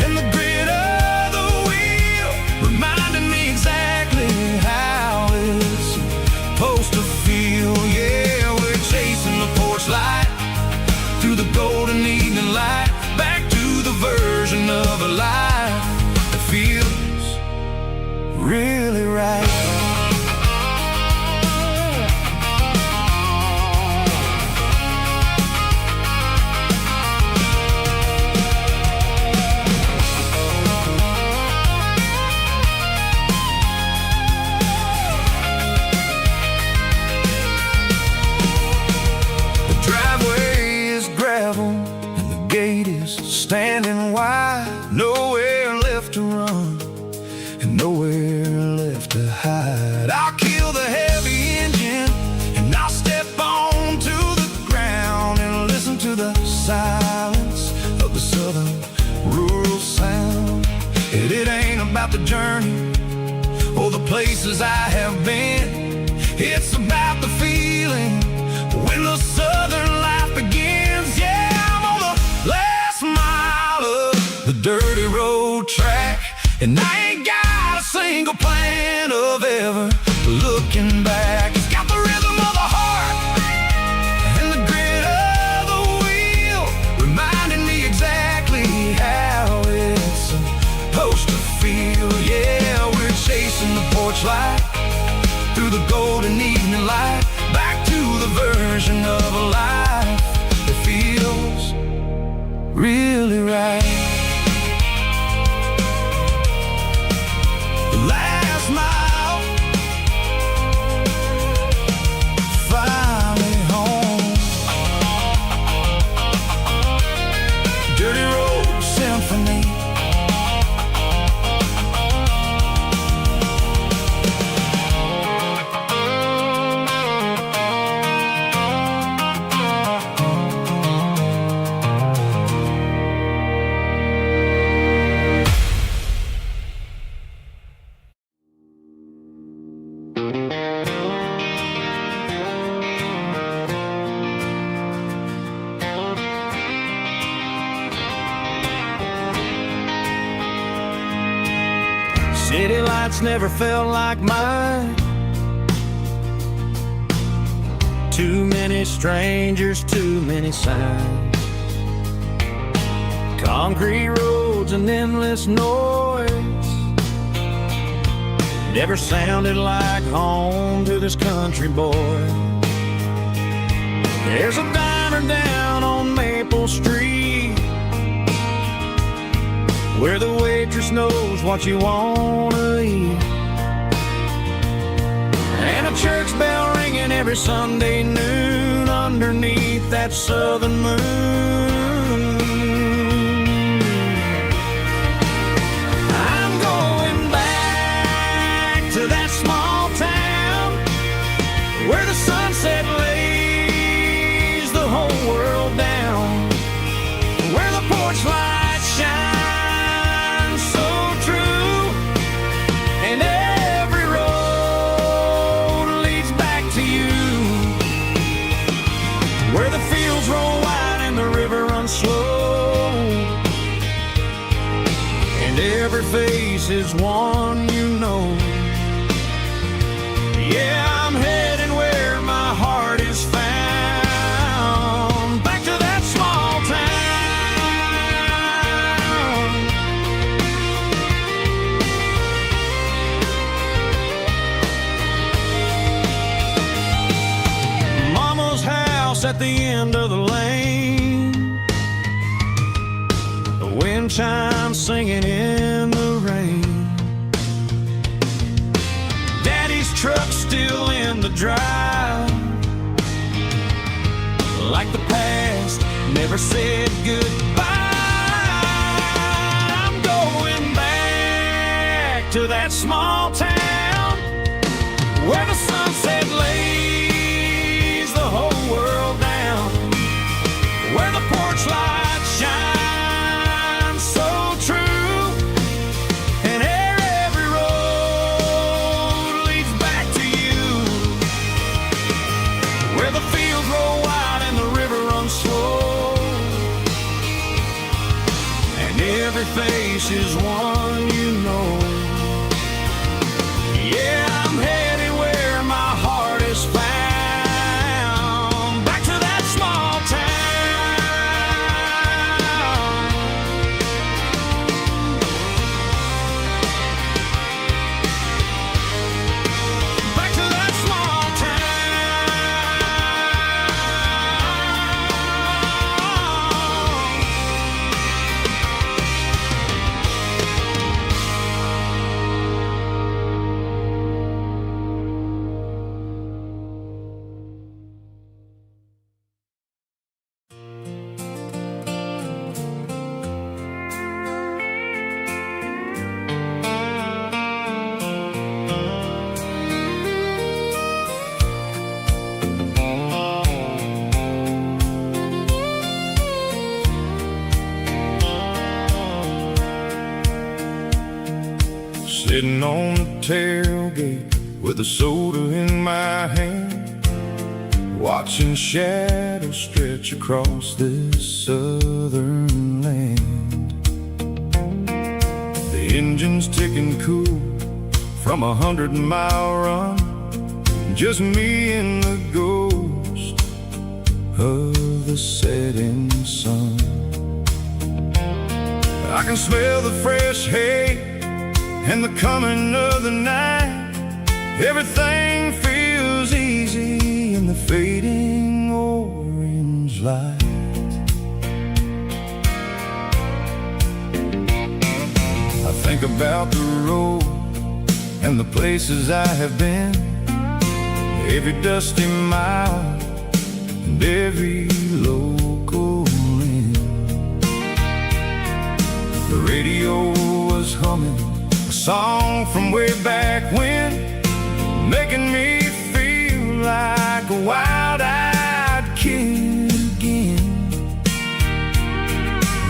and the grit of the wheel, reminding me exactly how it's supposed to feel. Yeah, we're chasing the porch light through the golden evening gate is standing wide, nowhere left to run and nowhere left to hide. I'll kill the heavy engine and I'll step onto the ground and listen to the silence of the southern rural sound. And it ain't about the journey or the places I have been, it's about the feeling when the southern life begins. Yeah, I'm on the last mile of the dirty road track, and I ain't got a single plan of ever looking back. It's got the rhythm of the heart and the grit of the wheel, reminding me exactly how it's supposed to feel. Yeah, we're chasing the porch light through the golden evening light, back to the version of a life that feels really right. The last mile, finally home. Dirty Road Symphony. City lights never felt like mine. Too many strangers, too many signs. Concrete roads and endless noise never sounded like home to this country boy. There's a diner down on Maple Street where the waitress knows what you wanna eat, and a church bell ringing every Sunday noon underneath that southern moon. I'm going back to that small town where the sunset lays the whole world down, where the porch lights shine slow, and every face is one you know. Yeah, I'm heading where my heart is found, back to that small town. Mama's house at the end of the lane, wind chimes singing in the rain. Daddy's truck still in the drive, like the past never said goodbye. I'm going back to that small town where the sunset lays the whole world down, where the porch lights shine face is one you know. Yeah, I'm heading where my heart is found, back to that small town. Back to that small town. Sitting on the tailgate with a soda in my hand, watching shadows stretch across this southern land. The engine's ticking cool from 100-mile run, just me and the ghost of the setting sun. I can smell the fresh hay and the coming of the night. Everything feels easy in the fading orange light. I think about the road and the places I have been, every dusty mile and every local inn. The radio was humming a song from way back when, making me feel like a wild-eyed kid again.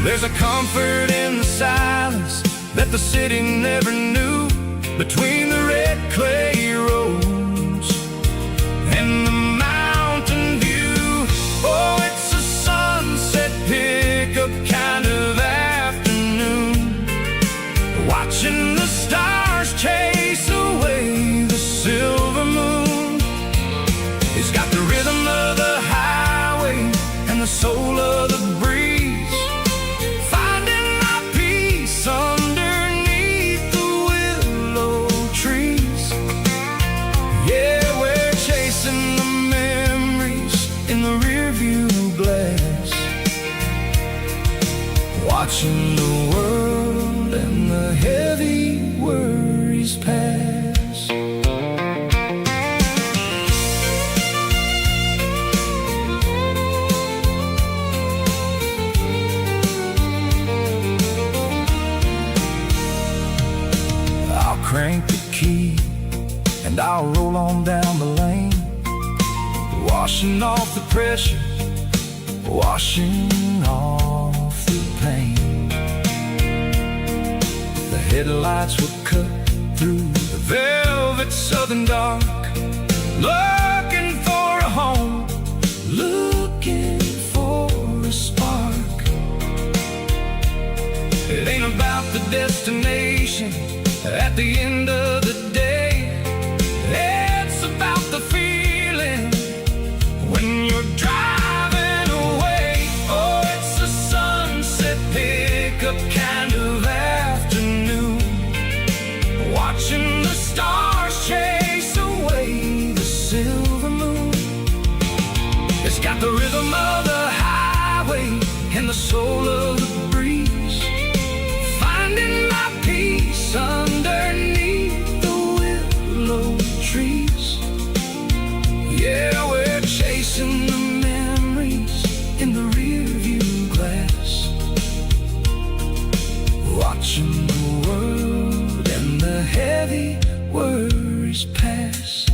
There's a comfort in the silence that the city never knew, between the red clay roads and the mountain view. Oh, it's a sunset pickup kind of afternoon, watching the stars chase away the silver moon. It's got the rhythm of the highway and the soul of the breeze, finding my peace underneath the willow trees. Yeah, we're chasing the memories in the rearview glass, watching the world and the heavy worries pass. I'll crank the key and I'll roll on down the lane, washing off the pressure, washing off the pain. The headlights will cut through the velvet southern dark, looking for a home, looking for a spark. It ain't about the destination at the end of the day, it's about the feeling when you're driving away. Oh, it's a sunset pickup kind of afternoon, watching the stars chase away the silver moon. It's got the rhythm of the highway and the soul of the breeze, finding my peace underneath the willow trees. Yeah, we're chasing the memories in the rearview glass, watching the world and the heavy worries pass.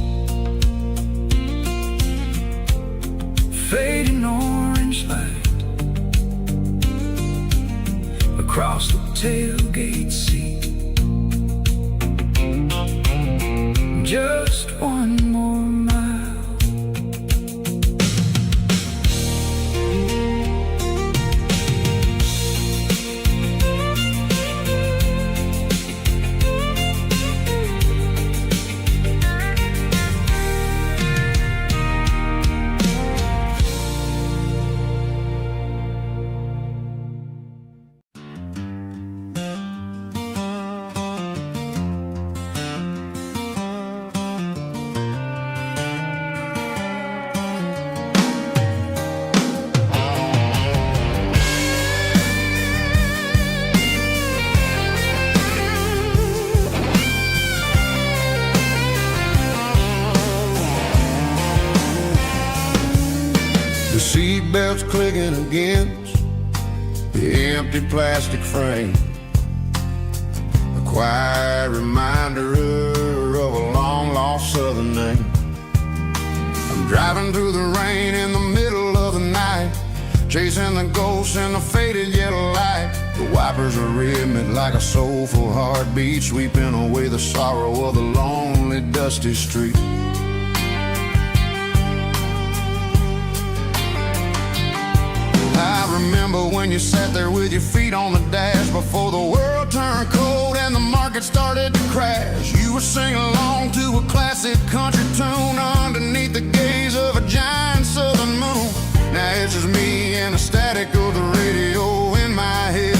Fading orange light across the tailgate seat. Just one more mile. The seatbelt's clicking against the empty plastic frame, a quiet reminder of a long-lost southern name. I'm driving through the rain in the middle of the night, chasing the ghosts in the faded yellow light. The wipers are rhythmic like a soulful heartbeat, sweeping away the sorrow of the lonely, dusty street. I remember when you sat there with your feet on the dash before the world turned cold and the market started to crash. You were singing along to a classic country tune underneath the gaze of a giant southern moon. Now it's just me and the static of the radio in my head,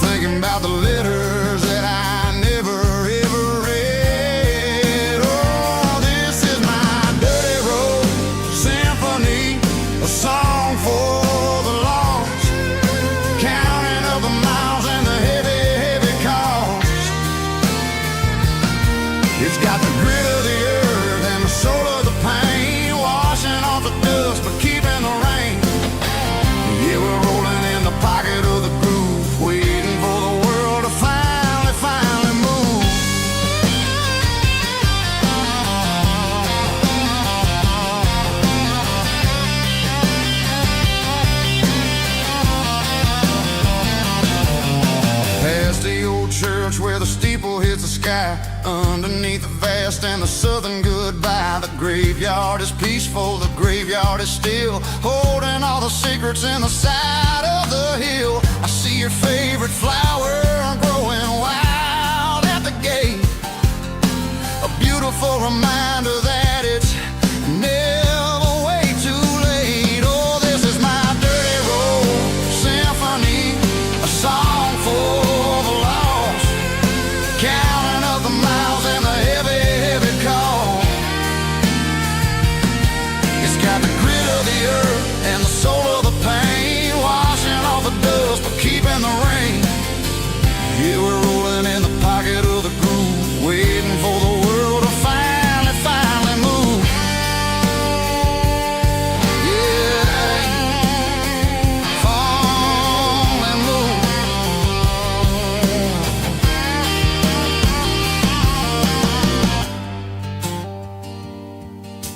thinking about the letters that I never ever read. Oh, this is my dirty road symphony, a song for the lost, counting up the miles and the heavy, heavy cost. It's got the grit of the earth and the soul of the pain, washing off the dust but keeping the rain. Yeah, we're rolling in the pocket of the groove, waiting for the world to finally move. Past the old church where the steeple hits the sky, underneath the vast and the southern goodbye. The graveyard is peaceful, the graveyard is still, holding all the secrets in the side of the hill. I see your favorite flower growing wild at the gate, a beautiful reminder that it's never way too late. Oh, this is my dirty road symphony, a song for the lost, counting up the miles and the heavy, heavy call. It's got the grit of the earth and the soul of the pain, washing off the dust but keeping the rain. Yeah, we're rolling in the pocket of the groove, waiting for the world to finally move. Yeah, finally move.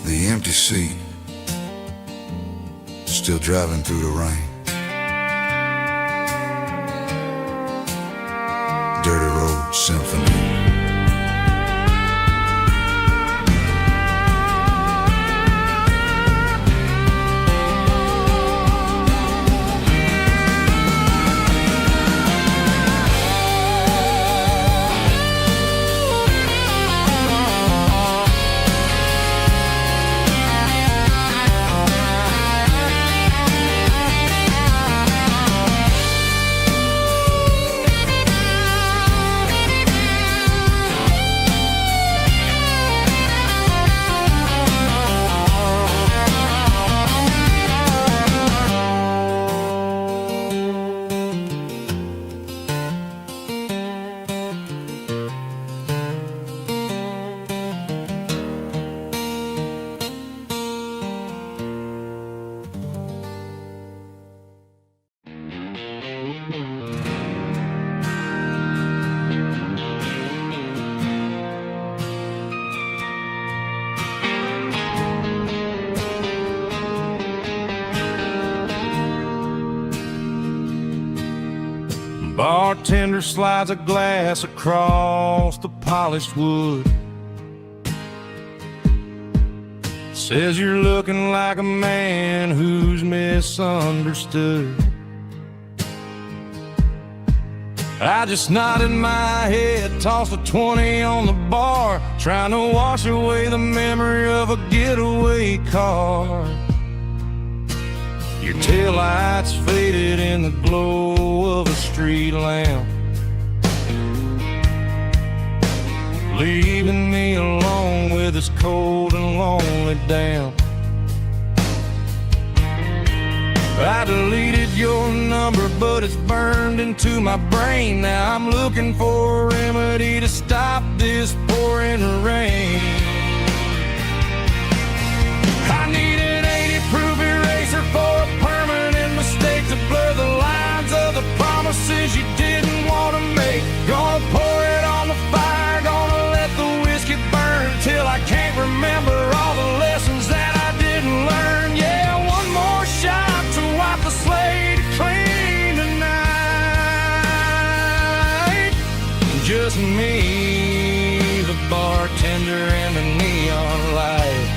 The empty seat, still driving through the rain. Dirty Road Symphony. Bartender slides a glass across the polished wood, says you're looking like a man who's misunderstood. I just nodded my head, tossed a 20 on the bar, trying to wash away the memory of a getaway car. Your taillights faded in the glow of a street lamp, leaving me alone with this cold and lonely damp. I deleted your number, but it's burned into my brain. Now I'm looking for a remedy to stop this pouring rain. I need an 80-proof eraser for a permanent mistake to blur the lines of the promises you didn't want to make. Gonna pour it on the fire, gonna let the whiskey burn till I can't remember all the lessons that I didn't learn. Yeah, one more shot to wipe the slate clean tonight. Just me, the bartender, and the neon light.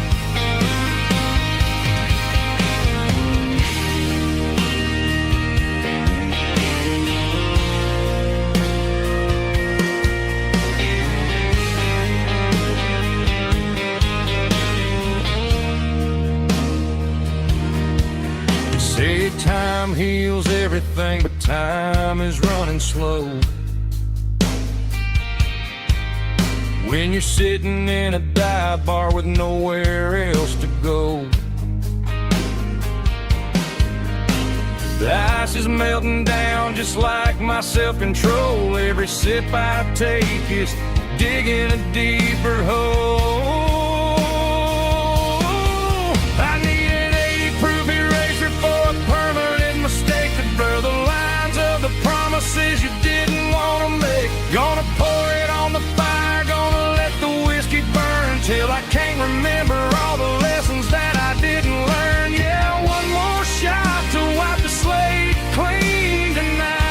Say time heals everything, but time is running slow. When you're sitting in a dive bar with nowhere else to go. The ice is melting down just like my self-control. Every sip I take is digging a deeper hole. I need an 80-proof eraser for a permanent mistake to blur the lines of the promises you didn't want to make. Gonna pour it on the fire, gonna let the whiskey burn till I can't remember all the lessons that I didn't learn. Yeah, one more shot to wipe the slate clean tonight.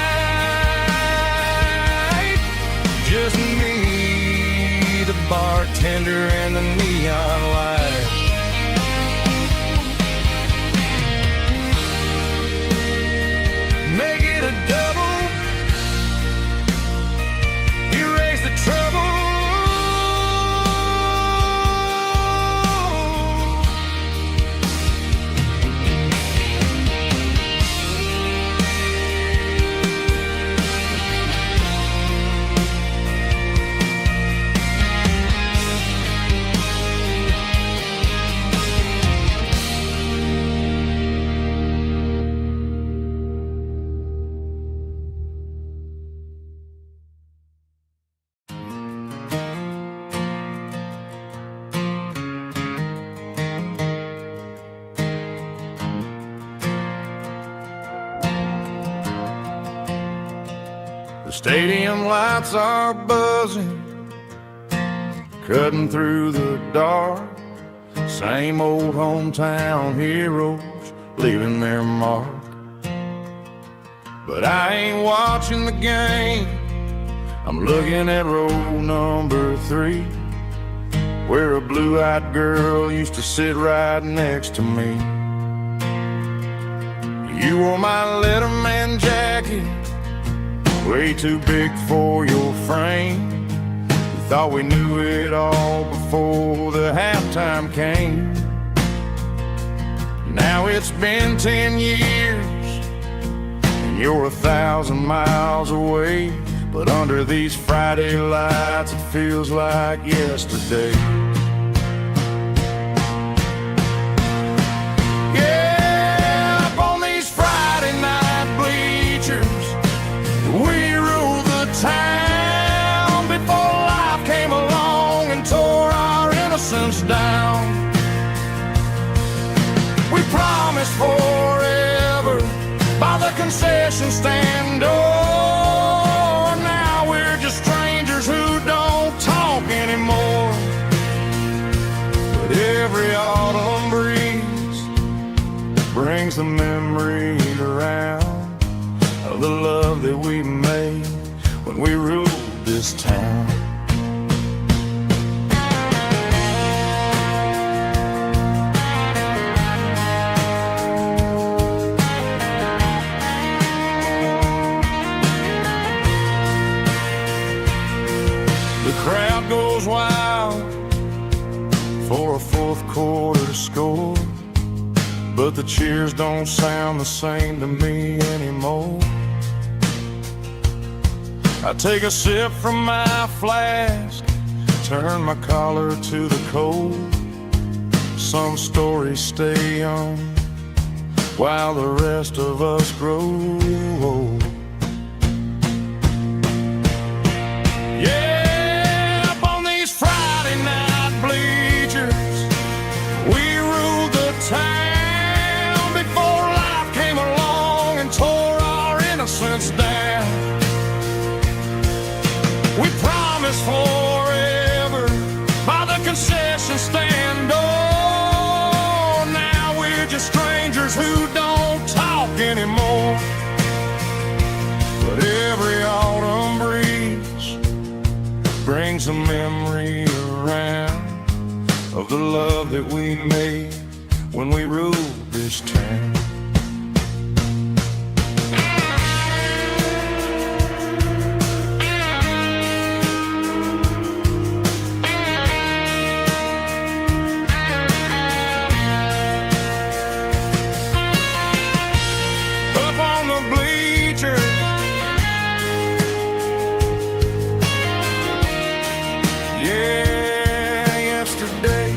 Just me, the bartender, and the neon light. Make it a double, erase the trouble. The stadium lights are buzzing, cutting through the dark. Same old hometown heroes leaving their mark. But I ain't watching the game, I'm looking at row number 3, where a blue-eyed girl used to sit right next to me. You wore my Letterman jacket, way too big for your frame. We thought we knew it all before the halftime came. Now it's been 10 years and you're 1,000 miles away, but under these Friday lights it feels like yesterday. Yeah, up on these Friday night bleachers, we ruled the town before life came along and tore our innocence down. We promised forever by the concession stand door. Now we're just strangers who don't talk anymore. But every autumn breeze brings the memory around of the love that we made when we ruled this town. The crowd goes wild for a fourth quarter score, but the cheers don't sound the same to me anymore. I take a sip from my flask, turn my collar to the cold. Some stories stay young while the rest of us grow old. Yeah, up on these Friday night bleachers, we ruled the town before life came along and tore our innocence down. We promised forever by the concession stand door. Now we're just strangers who don't talk anymore. But every autumn breeze brings a memory around of the love that we made when we ruled this town. Up on the bleachers, yeah, yesterday.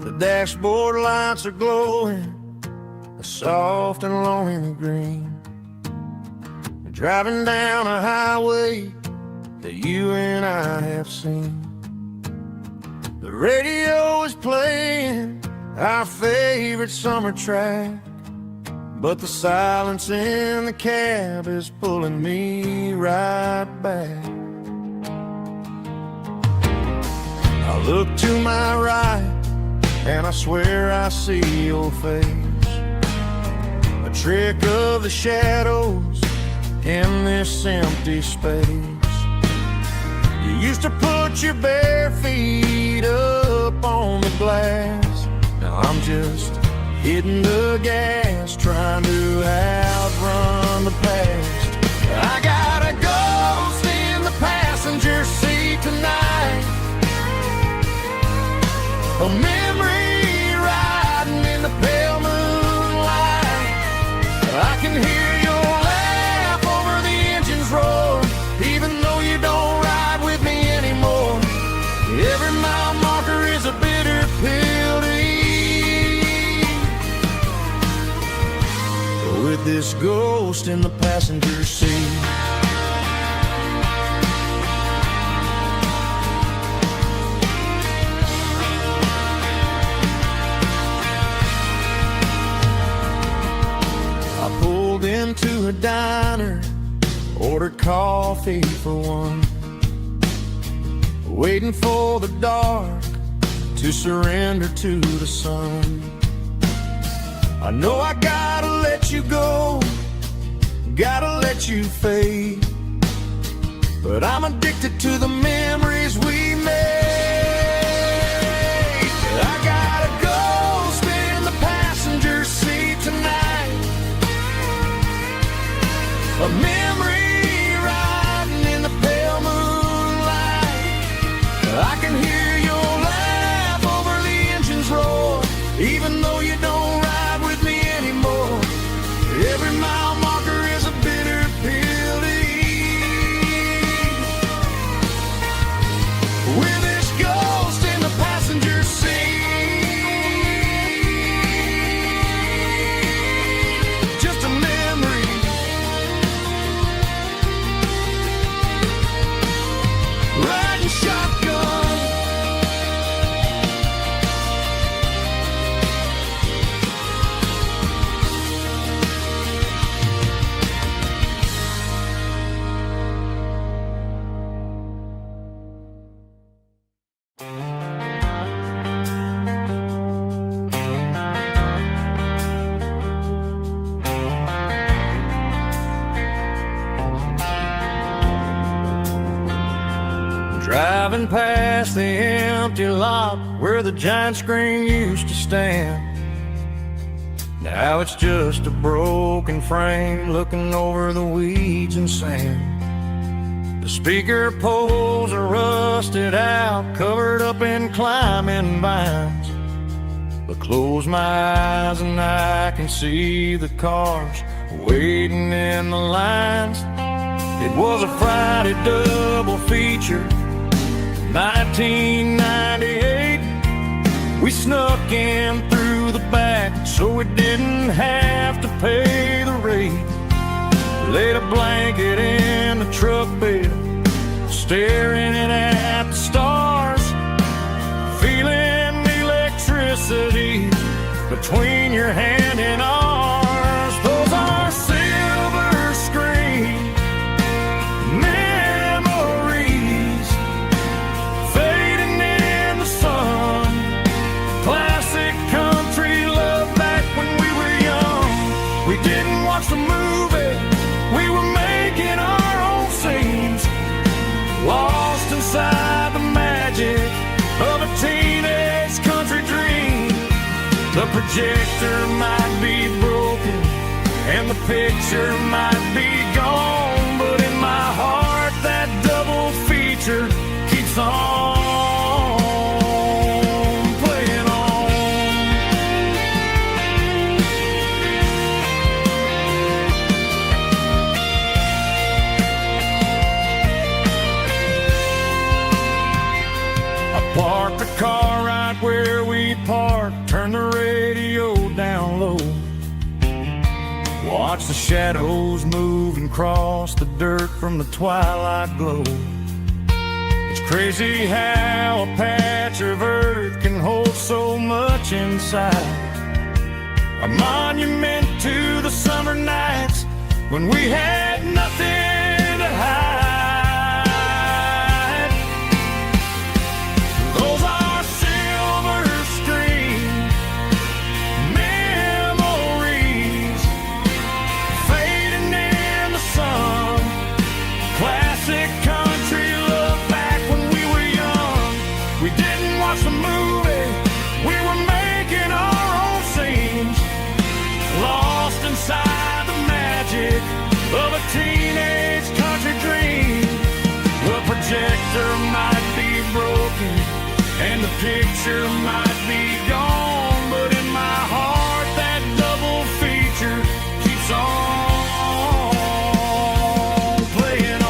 The dashboard lights are glowing, a soft and lonely green. We're driving down a highway that you and I have seen. The radio is playing our favorite summer track, but the silence in the cab is pulling me right back. I look to my right and I swear I see your face, a trick of the shadows in this empty space. You used to put your bare feet up on the glass. Now I'm just hitting the gas, trying to outrun the past. I got a ghost in the passenger seat tonight, a memory riding in the pale moonlight. I can hear your laugh over the engine's roar, even though you don't ride with me anymore. Every mile marker is a bitter pill to eat, with this ghost in the passenger seat. Into a diner, ordered coffee for one, waiting for the dark to surrender to the sun. I know I gotta let you go, gotta let you fade, but I'm addicted to the memories we made. I got a ghost in the passenger seat tonight, a memory riding in the pale moonlight. I can hear your laugh over the engine's roar, even though you don't ride with me anymore. Every mile marker is a bitter pill to eat, with this ghost in the passenger seat. Just a memory, riding shotgun. Driving past the empty lot where the giant screen used to stand, Now it's just a broken frame looking over the weeds and sand. The speaker poles are rusted out, covered up in climbing vines. But close my eyes and I can see the cars waiting in the lines. It was a Friday double feature, 1998. We snuck in through the back so we didn't have to pay the rate. Laid a blanket in the truck bed, staring at the stars, feeling the electricity between your hand and ours. Those are silver screen memories fading in the sun. Classic country love back when we were young. We didn't watch the movie, we were making our own scenes, lost inside the magic of a teenage country dream. The projector might be broken and the picture might be gone, but in my heart that double feature keeps on playing on. I parked the car right where we parked, turned the radio down low, watch the shadows move and cross the dirt from the twilight glow. It's crazy how a patch of earth can hold so much inside. A monument to the summer nights when we had nothing to hide. Those are silver screen memories fading in the sun. Classic country love back when we were young. We didn't watch the movie, we were making our own scenes, lost inside the magic of a teenage country dream. The projector might be broken and the picture might be gone, but in my heart that double feature keeps on playing on.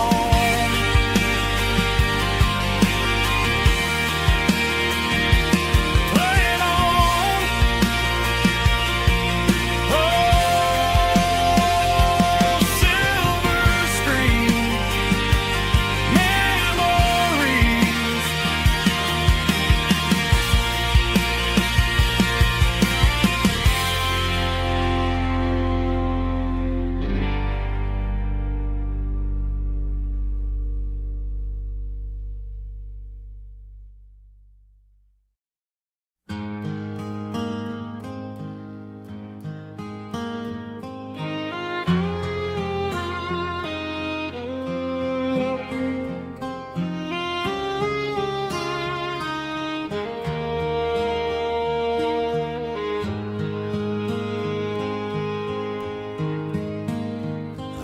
Playing on. Oh, silver screen memories.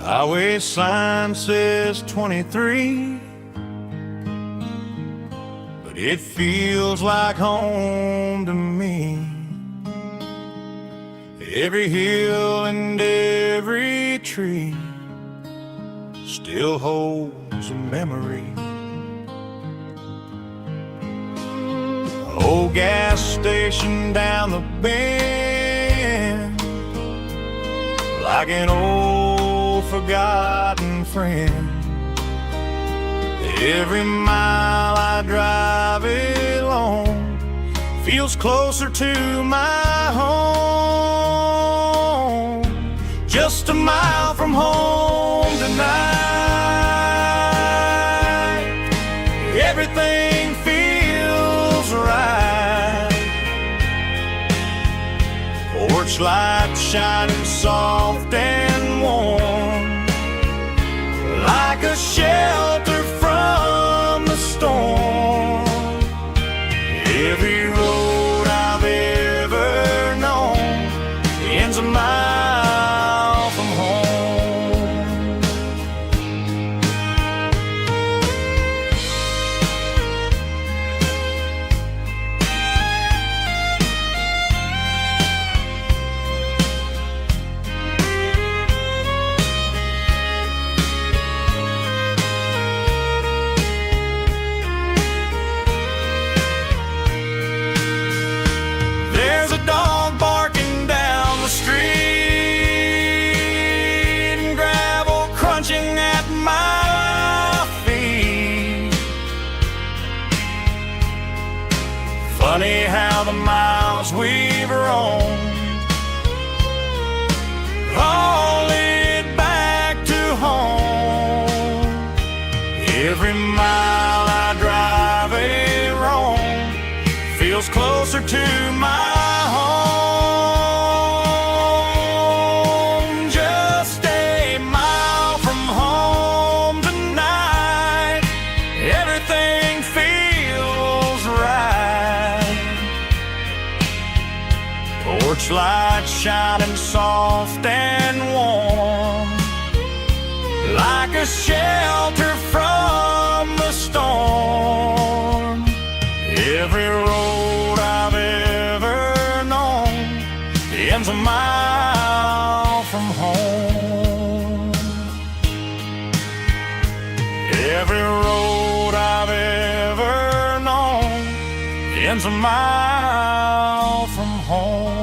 Highway sign says 23, but it feels like home to me. Every hill and every tree still holds a memory. Old gas station down the bend, like an old forgotten friend. Every mile I drive it along feels closer to my home. Just a mile from home tonight, everything feels right. Porch light shining soft and warm, like a shelter from the storm. Every road I've ever known ends a Funny how the miles we've roamed all lead back to home. Every mile I drive a roam feels closer to my home. Just a mile from home tonight, everything feels right. Porch lights shining soft and warm, like a shelter from the storm. Every road I've ever known ends a mile from home. Every road I've ever known ends a mile from home.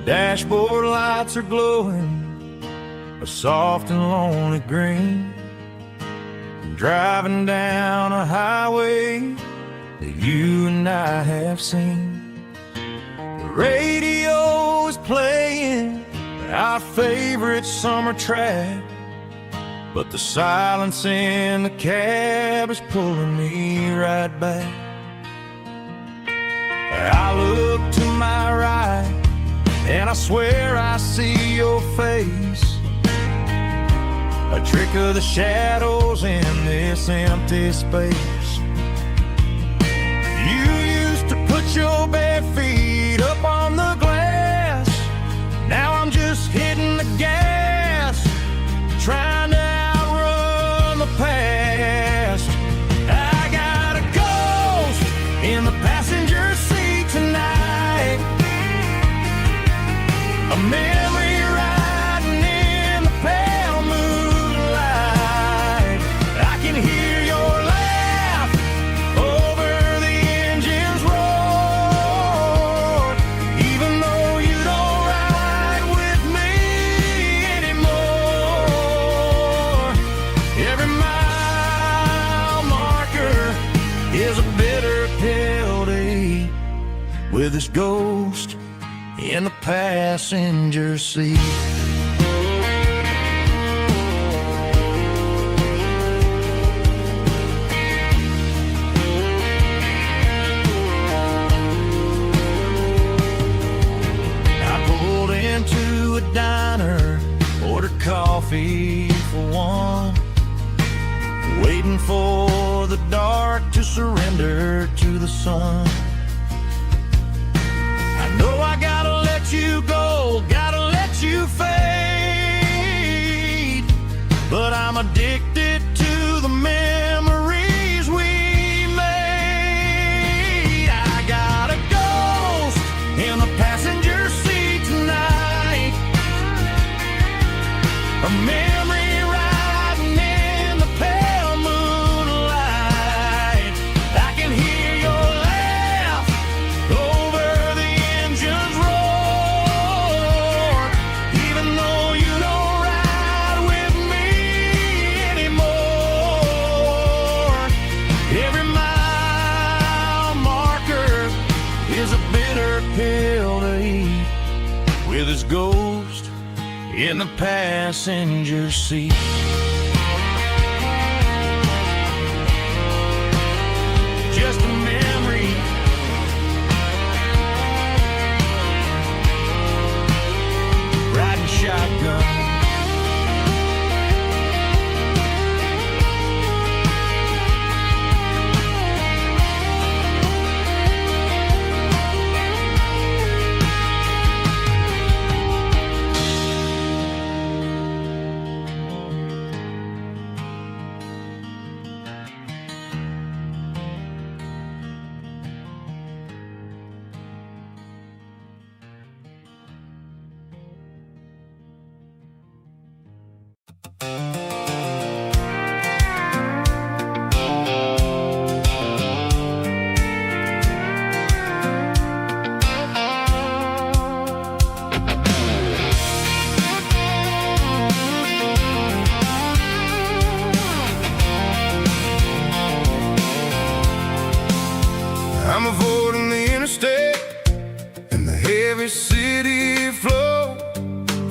Dashboard lights are glowing a soft and lonely green. Driving down a highway that you and I have seen. The radio is playing our favorite summer track, but the silence in the cab is pulling me right back. I look to my right and I swear I see your face, a trick of the shadows in this empty space. You used to put your bare feet up on the glass. Now I'm just hitting the gas, trying to outrun the past. I got a ghost in the passenger seat tonight, a memory riding in the pale moonlight. I can hear your laugh over the engine's roar, even though you don't ride with me anymore. Every mile marker is a bitter pill to eat, with this ghost in the passenger seat. I pulled into a diner, ordered coffee for one, waiting for the dark to surrender to the sun. I know I gotta let you go, gotta let you fade, but I'm addicted to the memories we made. I got a ghost in the passenger seat tonight, a memory riding in the pale moonlight. I can hear your laugh over the engine's roar, even though you don't ride with me anymore. Every mile marker is a bitter pill to eat, with his ghost in the passenger seat. Just a memory, riding shotgun. avoiding the interstate and the heavy city flow,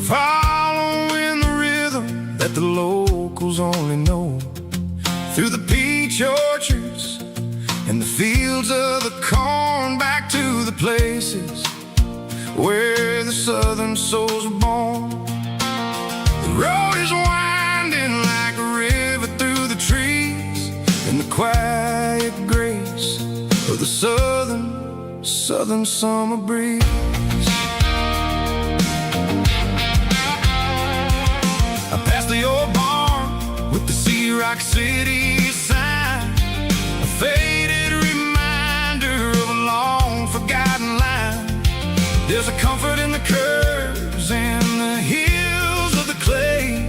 following the rhythm that the locals only know. Through the peach orchards and the fields of the corn, back to the places where the southern souls were born. The road is winding like a river through the trees, in the quiet grace of the southern summer breeze. I passed the old barn with the Sea Rock City sign, a faded reminder of a long forgotten line. There's a comfort in the curves and the hills of the clay,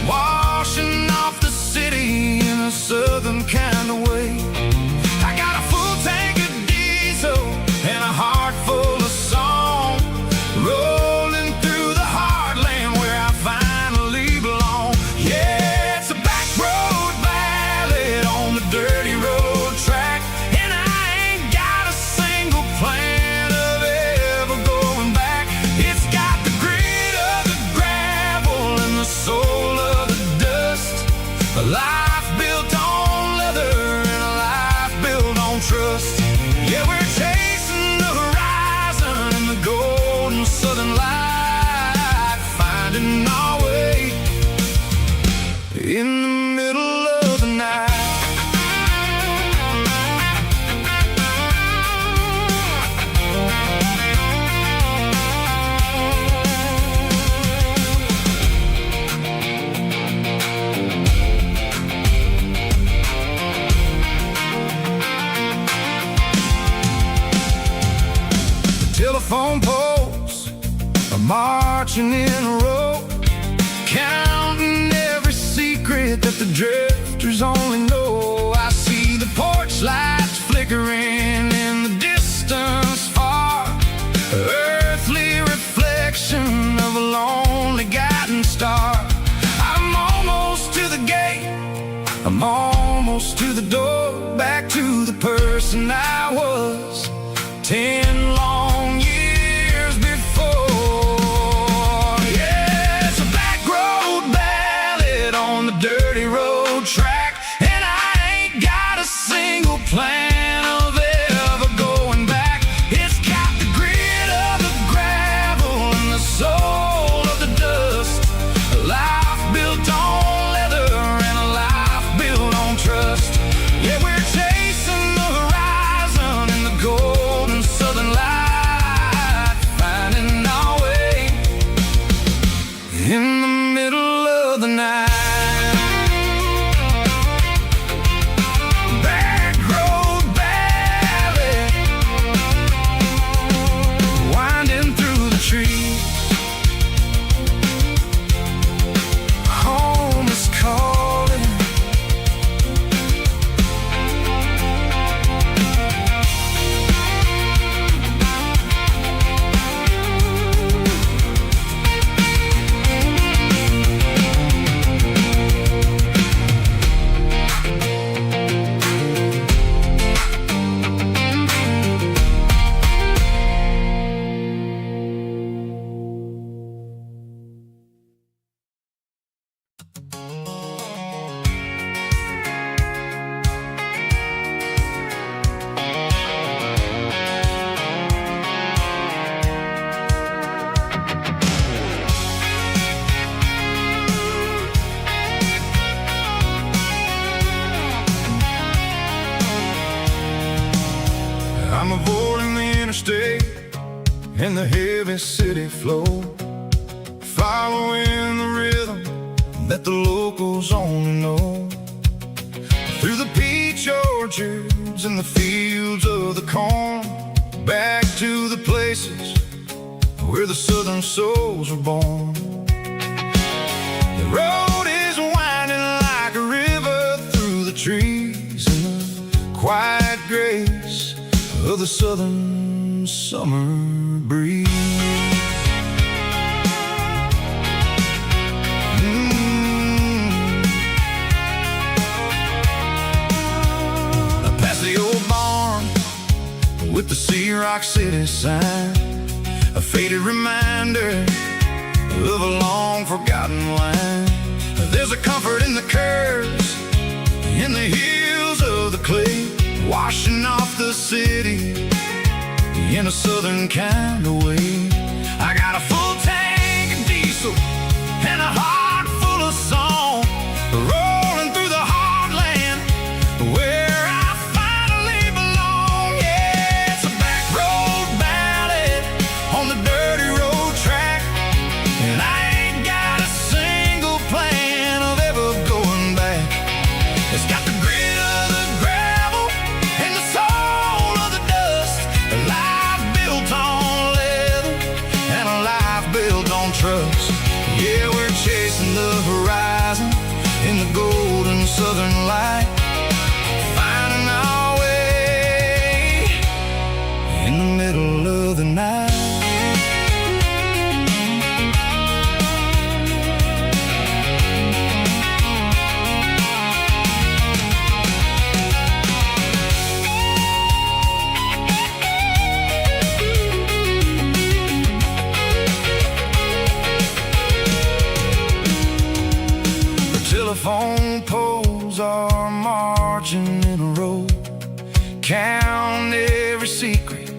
washing off the city in a southern kind of way. I got a full tank of diesel and a heart full of song, rolling through the heartland where I finally belong. Yeah, it's a back road ballad on the dirty road track, and I ain't got a single plan of ever going back. It's got the grit of the gravel and the soul of the dust, a life built on leather and a life built on trust. Yeah, we're chasing the horizon in the golden southern light, finding our way in the middle of the night. Telephone poles are marching in a row, counting every secret that the drifters only know. I see the porch lights flickering in the distance far, earthly reflection of a lonely guiding star. I'm almost to the gate, I'm almost to the door, back to the person I was 10 long years before. Yeah, it's a back road ballad on the dirty road track, and I ain't got a single plan of ever going back. It's got the grit of the gravel and the soul of the dust, a life built on leather and a life built on trust. Yeah, we're chasing the horizon in the golden southern light, finding our way in the middle of the night. Back road ballad, winding through the trees. Home is calling. I'm avoiding the interstate and the heavy city flow, following the rhythm that the locals only know. Through the peach orchards and the fields of the corn, back to the places where the southern souls were born. The road is winding like a river through the trees in the quiet grace of the southern summer breeze. Past the old barn with the Sea Rock City sign, a faded reminder of a long forgotten line. There's a comfort in the curves, in the hills of the clay, washing off the city in a southern kind of way. I got a full tank of diesel and a heart full of song, rolling through the heartland where I finally belong. Yeah, it's a back road ballad on the dirty road track, and I ain't got a single plan of ever going back. It's got the grit of the gravel and the soul of the dust, a life built on leather and a life built on trust. Yeah, we're chasing the horizon in the golden southern light, finding our way in the middle of the night. Telephone poles are marching in a row, count every secret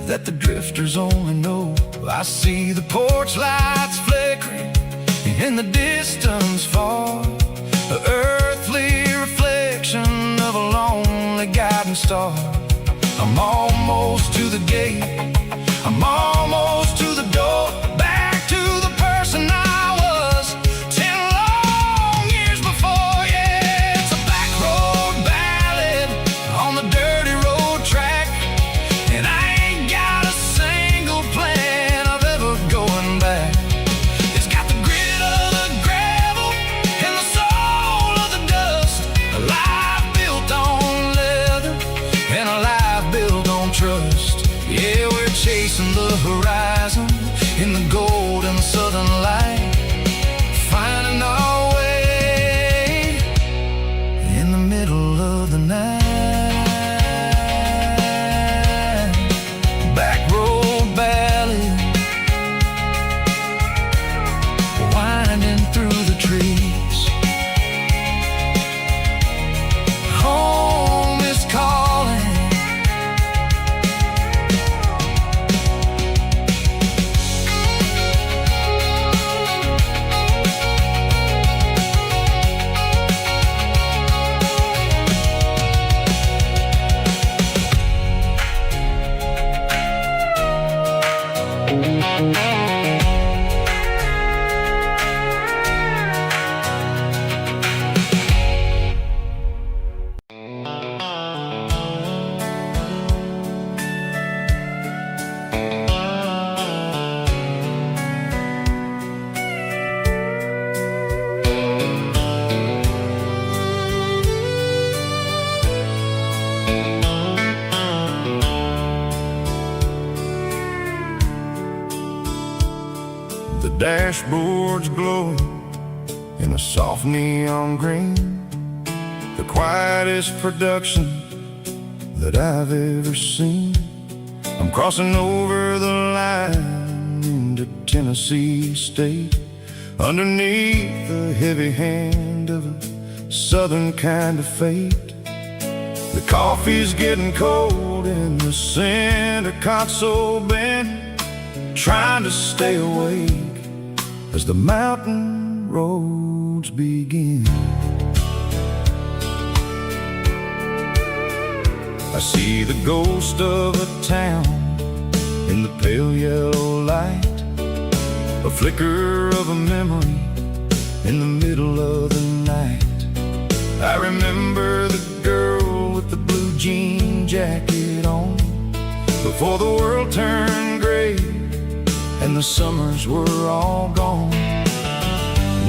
that the drifters only know. I see the porch lights flickering in the distance far, an earthly reflection of a lonely guiding star. I'm almost to the gate, I'm almost to the door, back to the person I was 10 long years before. Yeah, it's a back road ballad on the dirty road track, and I ain't got a single plan of ever going back. It's got the grit of the gravel and the soul of the dust, a life built on leather and a life built on trust. Yeah, we're chasing the horizon in the golden southern light, finding our way in the middle of the night. Back road ballad, winding through the trees. Home is calling, the dashboard's glowing in a soft neon green, the quietest production that I've ever seen. I'm crossing over the line into Tennessee State, underneath the heavy hand of a southern kind of fate. The coffee's getting cold in the center console bin, trying to stay awake as the mountain roads begin. I see the ghost of a town in the pale yellow light, a flicker of a memory in the middle of the night. I remember the girl with the blue jean jacket on, before the world turned gray and the summers were all gone.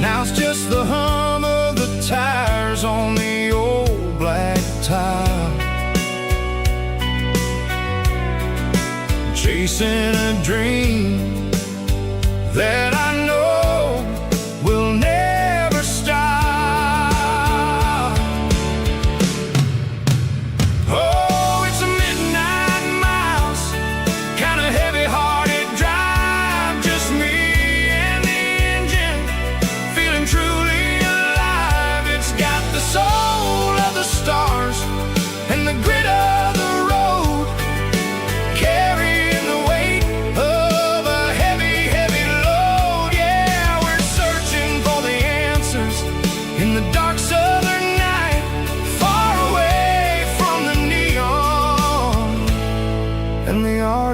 Now it's just the hum of the tires on the old black tile, chasing a dream that I know will never stop. Oh, it's a midnight mile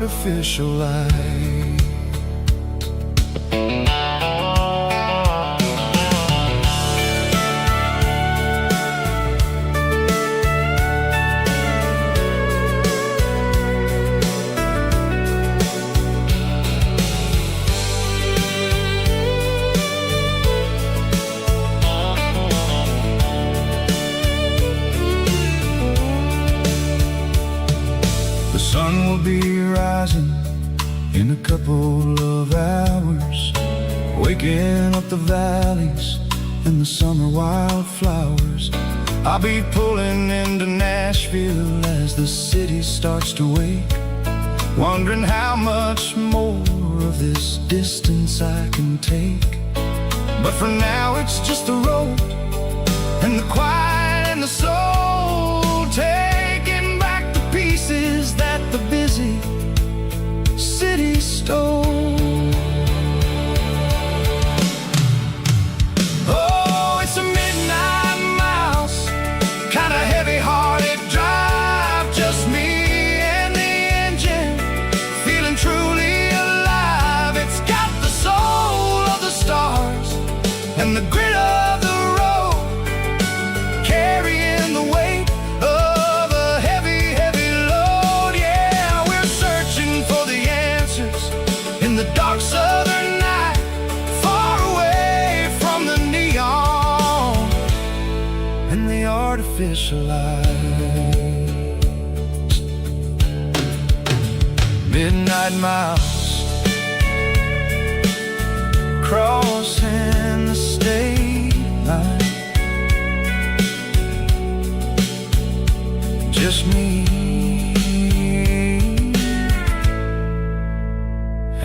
artificial light. The sun will be rising in a couple of hours, waking up the valleys and the summer wildflowers. I'll be pulling into Nashville as the city starts to wake, wondering how much more of this distance I can take. But for now it's just the road and the quiet and the soul, taking back the pieces that the busy city stole. Oh, it's a midnight mouse, kinda heavy-hearted drive, just me and the engine, feeling truly alive. It's got the soul of the stars and the grit of the road, carrying the weight of a heavy, heavy load. Yeah, we're searching for the answers in the dark southern night, far away from the neon and the artificial lights. Midnight mouse, crossing the state line, just me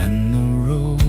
and the road.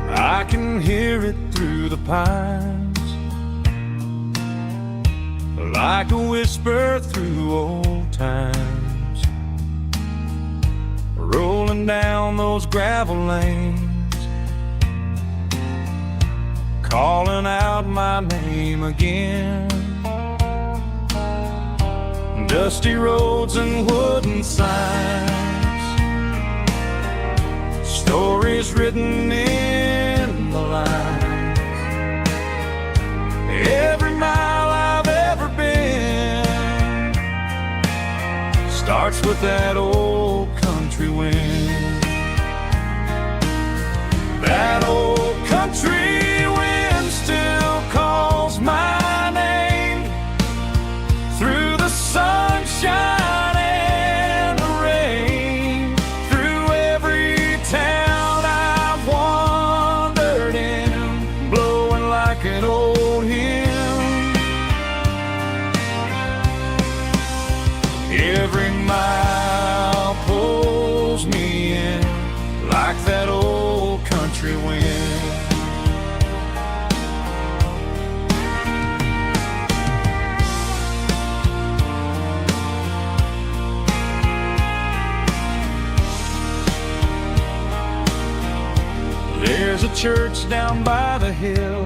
I can hear it through the pines, like a whisper through old times, rolling down those gravel lanes, calling out my name again. Dusty roads and wooden signs, stories written in the lines. Every mile I've ever been starts with that old country wind. That old country wind still calls my name through the sunshine and the rain, through every town I've wandered in, blowing like an old hymn. Every mile pulls me in like that old country wind. There's a church down by the hill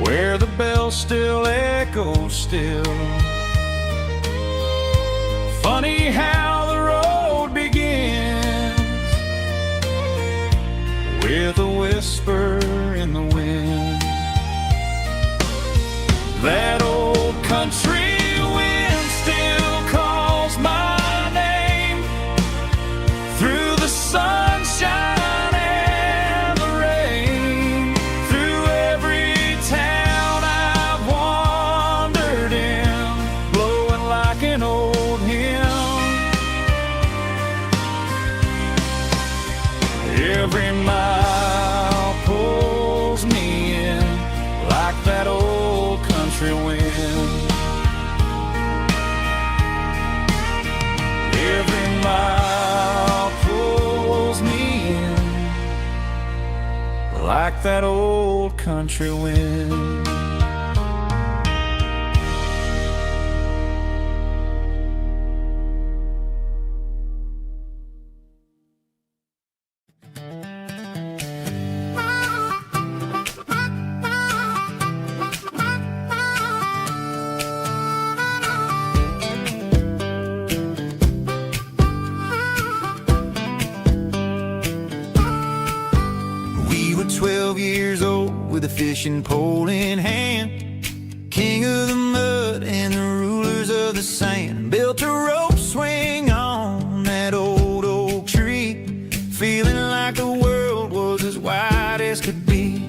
where the bell still echoes still. Funny how the road begins with a whisper in the wind. That old country wind still calls my name through the sunshine and the rain, through every town I've wandered in, blowing like an old hymn. like that old country wind. We were 12 years old with a fishing pole in hand, king of the mud and the rulers of the sand. Built a rope swing on that old oak tree, feeling like the world was as wide as could be.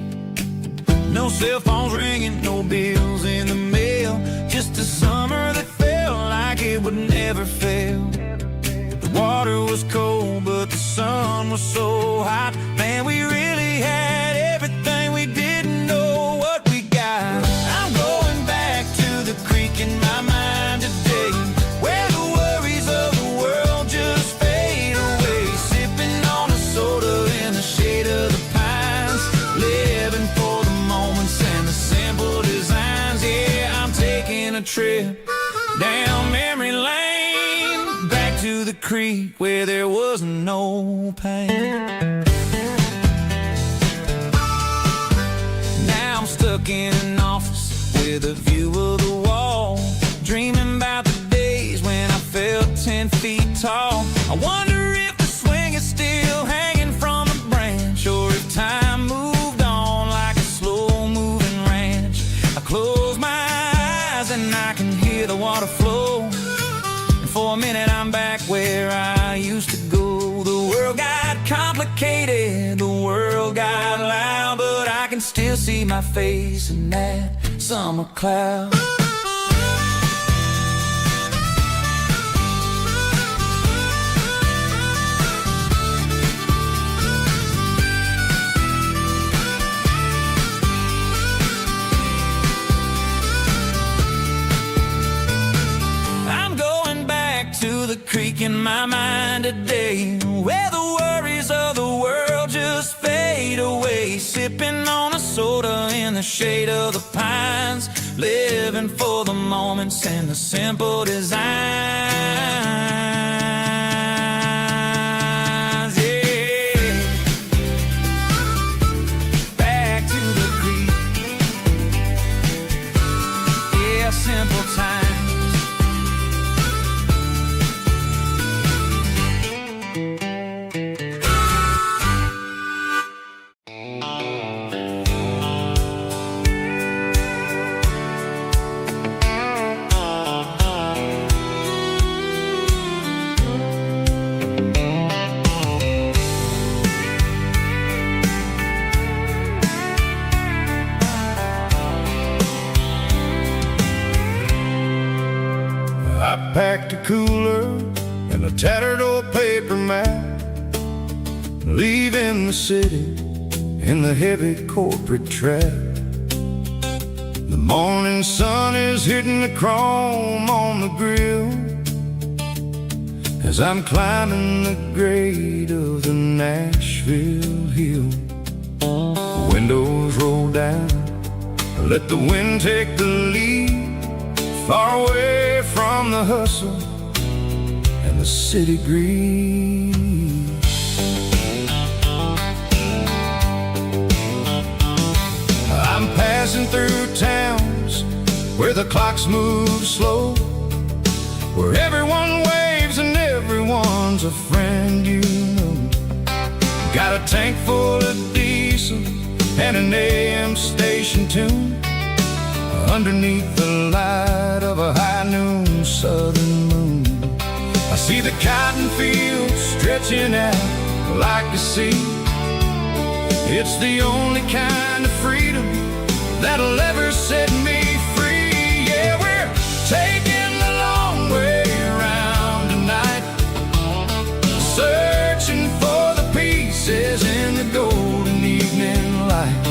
No cell phones ringing, no bills in the mail, just a summer that felt like it would never fail. The water was cold, but the sun was so hot. Man, we really had everything, we didn't know what we got. I'm going back to the creek in my mind today, where the worries of the world just fade away. Sipping on a soda in the shade of the pines, living for the moments and the simple designs. Yeah, I'm taking a trip down memory lane, back to the creek where there was no pain. Now I'm stuck in an office with a view of the wall, dreaming about the days when I felt 10 feet tall. I wonder if the swing is still hanging from a branch, or if time moved on like a slow-moving ranch. I close my eyes and I can hear the water flow, and for a minute I'm back where I used to go. The world got complicated, the world got loud, but I can still see my face in that summer cloud. I'm going back to the creek in my mind today, where the worries of the world just fade away. Sipping on a soda in the shade of the pines, living for the moments and the simple designs. Yeah, back to the creek. Yeah, simple times. I packed a cooler and a tattered old paper map, leaving the city in the heavy corporate trap. The morning sun is hitting the chrome on the grill as I'm climbing the grade of the Nashville hill. Windows roll down, let the wind take the lead, far away from the hustle and the city greed. I'm passing through towns where the clocks move slow, where everyone waves and everyone's a friend you know. Got a tank full of diesel and an AM station tune, underneath the light of a high noon southern moon. I see the cotton fields stretching out like a sea. It's the only kind of freedom that'll ever set me free. Yeah, we're taking the long way around tonight, searching for the pieces in the golden evening light.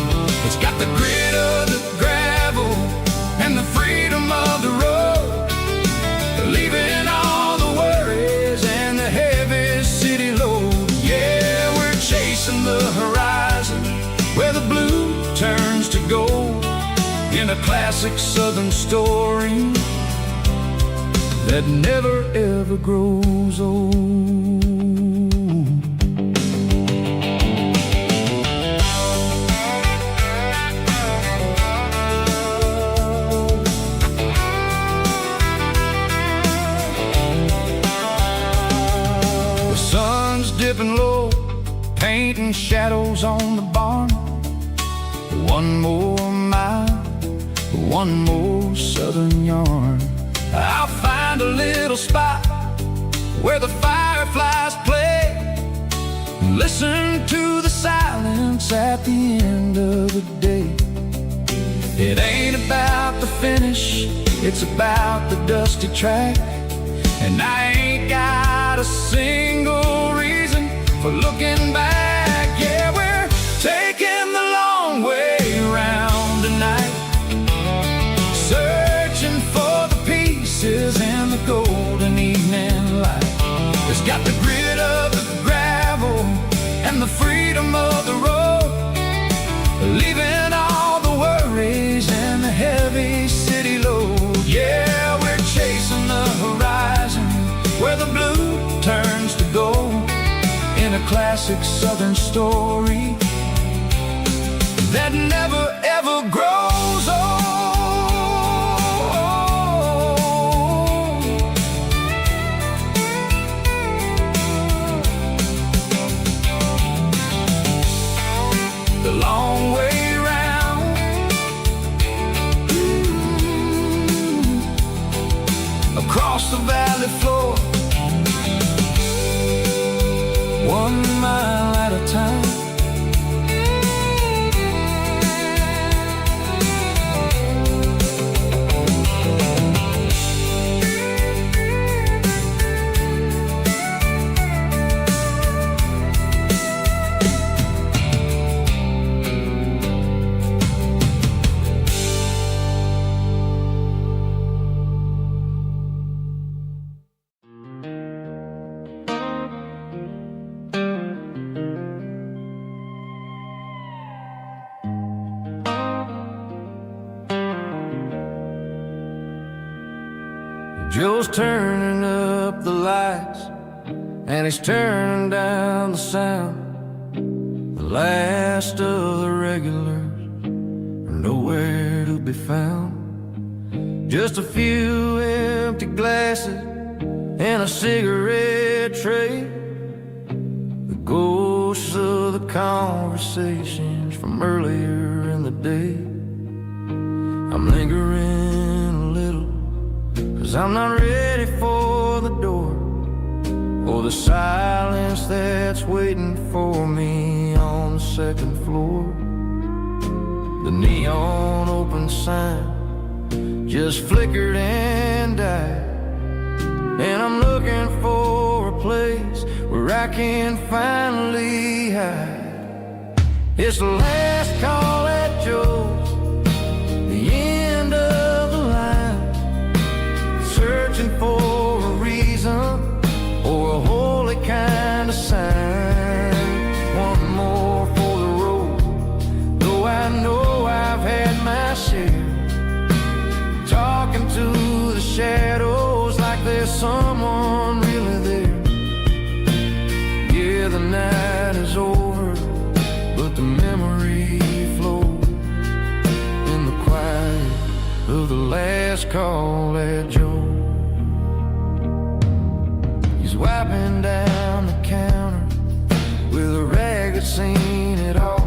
It's got the grit of the gravel and the freedom of the road, leaving all the worries and the heavy city load. Yeah, we're chasing the horizon where the blue classic southern story that never ever grows old. The sun's dipping low, painting shadows on the barn. One more mile, one more southern yarn. I'll find a little spot where the fireflies play, listen to the silence at the end of the day. It ain't about the finish, it's about the dusty track. And I ain't got a single reason for looking back. Yeah, we're taking the long way around tonight, searching for the pieces in the golden evening light. It's got the grit of the gravel and the freedom of the road, leaving all the worries and the heavy city load. Yeah, we're chasing the horizon where the blue turns to gold, in a classic southern story that never ever grows old. The long way round, across the valley floor, 1 mile at a time. Joe's turning up the lights and he's turning down the sound. The last of the regulars are nowhere to be found. Just a few empty glasses and a cigarette tray, the ghosts of the conversations from earlier in the day. I'm lingering a little, 'cause I'm not ready for the door, or the silence that's waiting for me on the second floor. The neon open sign just flickered and died, and I'm looking for a place where I can finally hide. It's the last call at Joe's, the end of the line, searching for a reason or a holy kind of sign. One more for the road, though I know I've had my share, talking to the shadows like there's someone really there. Yeah, the night is over, but the memory flows in the quiet of the last call at Joe. He's wiping down the counter with a rag that's seen it all.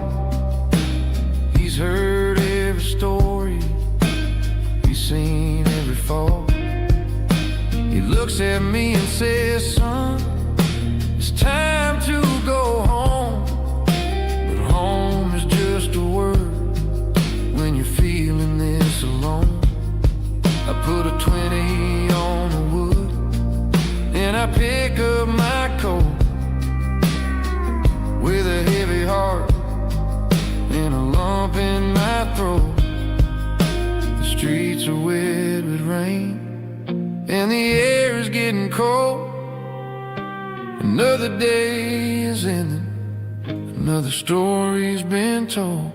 He's heard every story, he's seen every fall. He looks at me and says, son, it's time to go home. But home is just a word when you're feeling this alone. I put a 20 on the wood and I pick up my coat with a heavy heart and a lump in my throat. The streets are wet with rain and the air is getting cold. Another day is ending, another story's been told.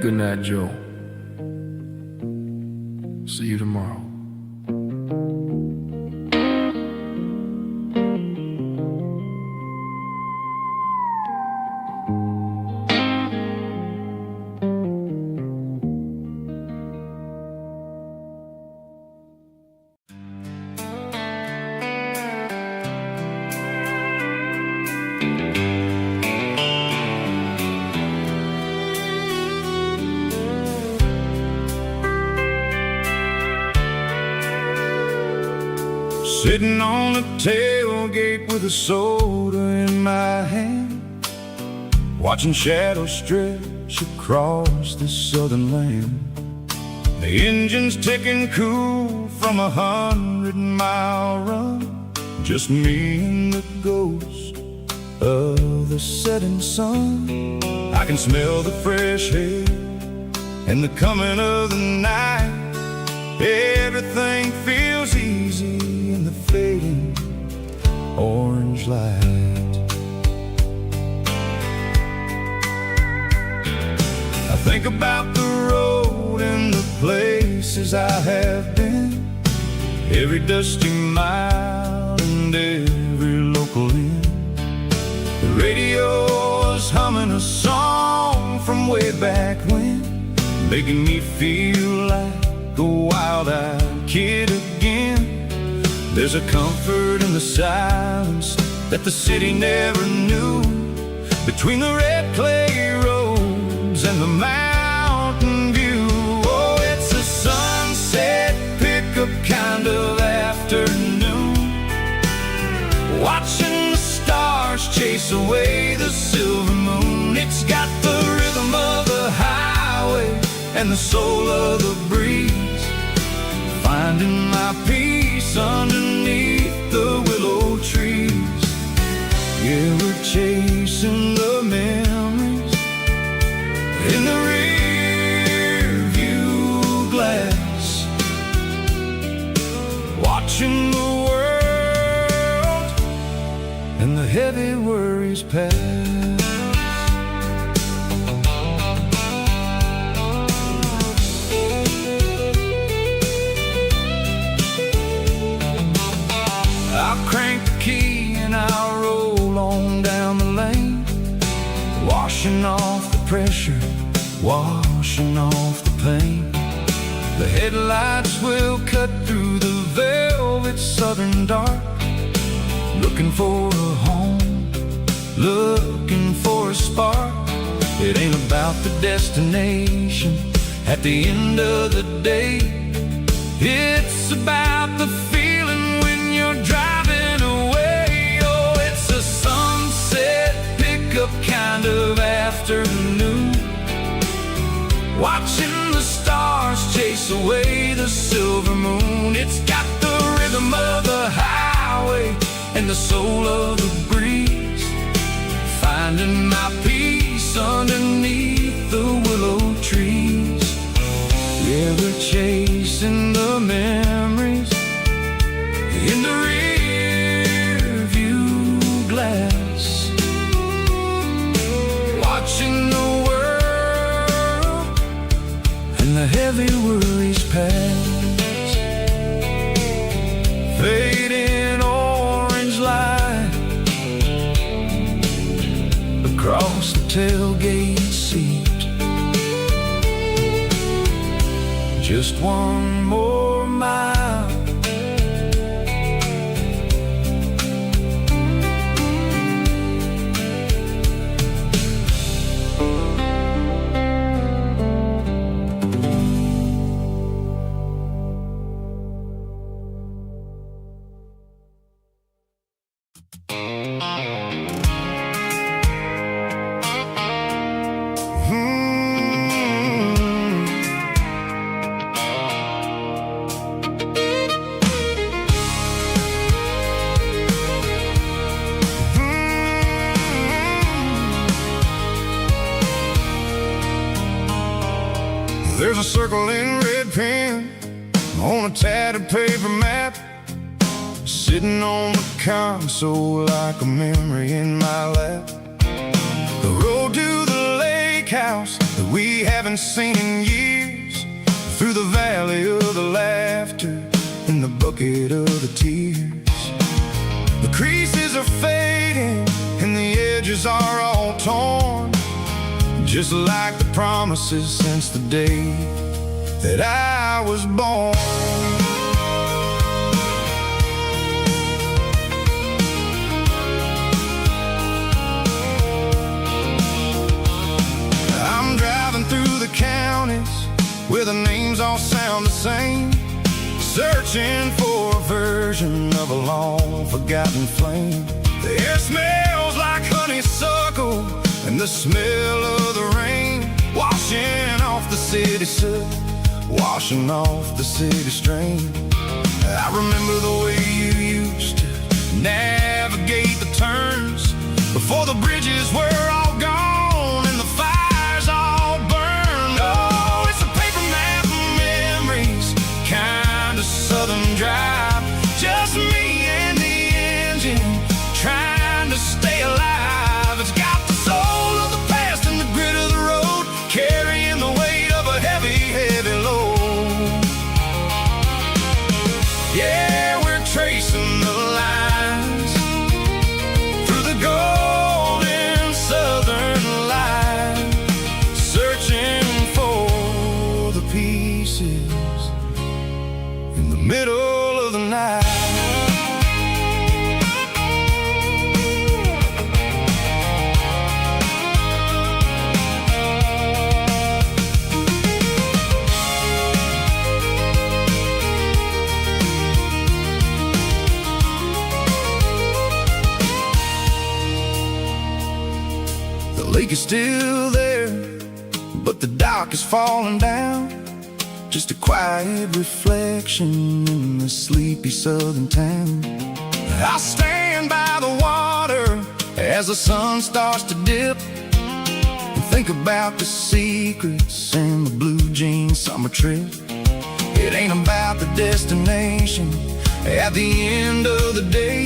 Good night, Joe. See you tomorrow. Sitting on the tailgate with a soda in my hand, watching shadows stretch across this southern land. The engine's ticking cool from 100-mile run, just me and the ghost of the setting sun. I can smell the fresh air and the coming of the night. Everything feels easy in the fading orange light. I think about the road and the places I have been, every dusty mile and every local inn. The radio is humming a song from way back when, making me feel like a wild-eyed kid again. There's a comfort in the silence that the city never knew, between the red clay roads and the mountain view. Oh, it's a sunset pickup kind of afternoon, watching the stars chase away the silver moon. It's got the rhythm of the highway and the soul of the breeze, finding my peace underneath the willow trees. Yeah, we're chasing the memories in the rear view glass, watching the world and the heavy worries pass. Crank the key and I'll roll on down the lane, washing off the pressure, washing off the pain. The headlights will cut through the velvet southern dark, looking for a home, looking for a spark. It ain't about the destination at the end of the day, it's about the feeling when you're driving away. Oh, it's a sunset pickup kind of afternoon, watching the stars chase away the silver moon. It's got the rhythm of the highway and the soul of the breeze, finding my peace underneath the willow trees. Yeah, we're chasing the memories in the rear view glass, watching the world and the heavy worries pass. Fading orange light across the tailgate seat, just one more mile. There's a circle in red pen on a tattered paper map, sitting on the console like a memory in my lap. The road to the lake big house that we haven't seen in years, through the valley of the laughter and the bucket of the tears. The creases are fading and the edges are all torn, just like the promises since the day that I was born. I'm driving through the counties where the names all sound the same, searching for a version of a long forgotten flame. The air smells like honeysuckle and the smell of the rain, washing off the city soot, washing off the city strain. I remember the way you used to navigate the turns before the bridges were all gone and the fires all burned. Oh, it's a paper map of memories, kind of southern drive, just me and the engine trying to stay alive. It's got the soul of the past and the grit of the road, carrying the weight of a heavy, heavy load. Yeah, we're tracing the lines through the golden southern light, searching for the pieces in the middle of the night. The lake is still there, but the dock is falling down, just a quiet reflection in the sleepy southern town. I stand by the water as the sun starts to dip and think about the secrets and the blue jean summer trip. It ain't about the destination at the end of the day,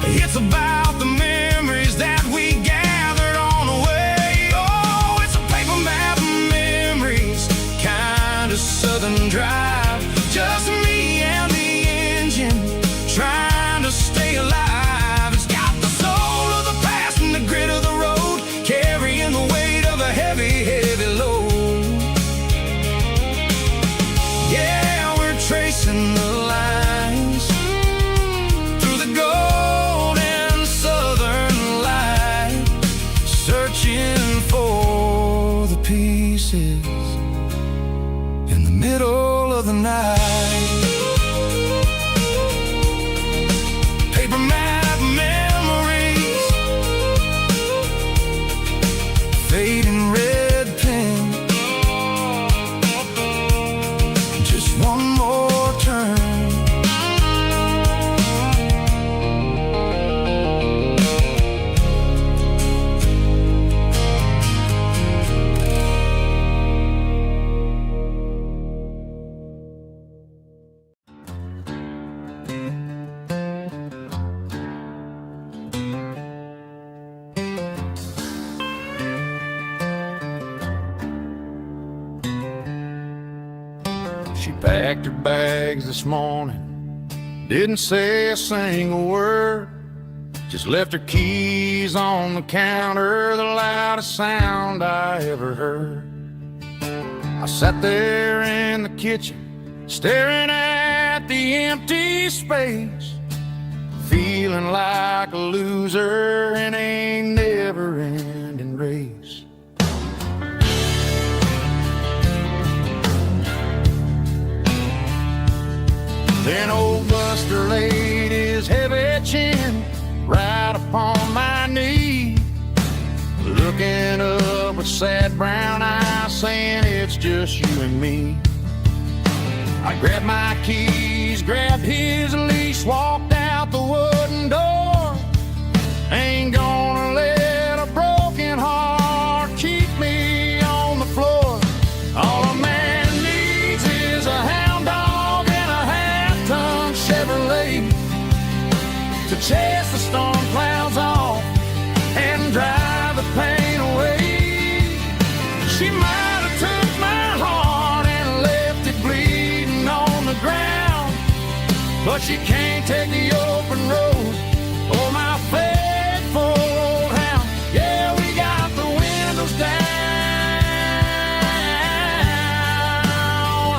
it's about the memories that we gathered on the way. Oh, it's a paper map of memories, kind of southern drive, just me and the engine trying to stay alive. It's got the soul of the past and the grit of the road, carrying the weight of a heavy, heavy load. Yeah, we're tracing the lines through the golden southern light, searching for the pieces in the middle of the night. Paper map memories, fading red pen, just one more turn. She packed her bags this morning, didn't say a single word, just left her keys on the counter, the loudest sound I ever heard. I sat there in the kitchen, staring at the empty space, feeling like a loser in a never-ending race. Then old Buster laid his heavy chin right upon my knee, looking up with sad brown eyes, saying it's just you and me. I grabbed my keys, grabbed his leash, walked out the wooden door. Ain't gonna let a broken heart keep me on the floor. All a man needs is a hound dog and a half-ton Chevrolet to chase the storm clouds off and drive the pain away. She might have took my heart and left it bleeding on the ground, but she can't take the open road or my faithful old hound. Yeah, we got the windows down,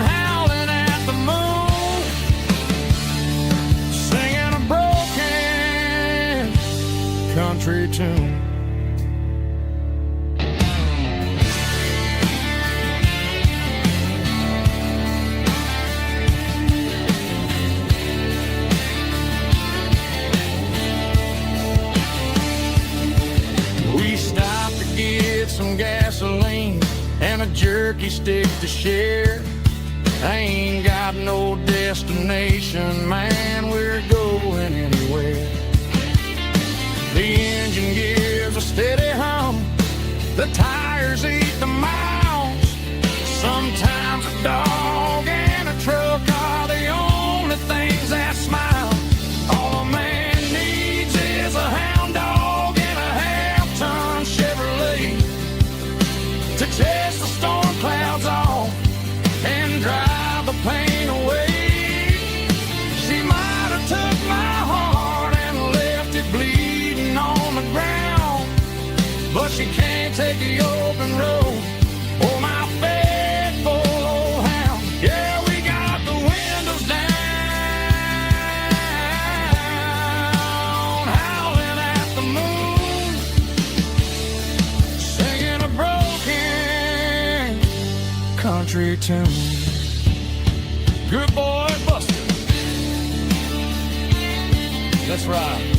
howling at the moon, singing a broken country tune. Some gasoline and a jerky stick to share. I ain't got no destination, man, we're going anywhere. The engine gives a steady hum, the tires eat the miles. Sometimes a dog and a truck are the only things that smile. All a man needs is a hound dog and a half-ton Chevrolet to chase the storm clouds off and drive the pain away. She might have took my heart and left it bleeding on the ground, but she can't take the open road or my faithful old hound. Yeah, we got the windows down, howling at the moon, singing a broken country tune. Good boy, Buster. That's right.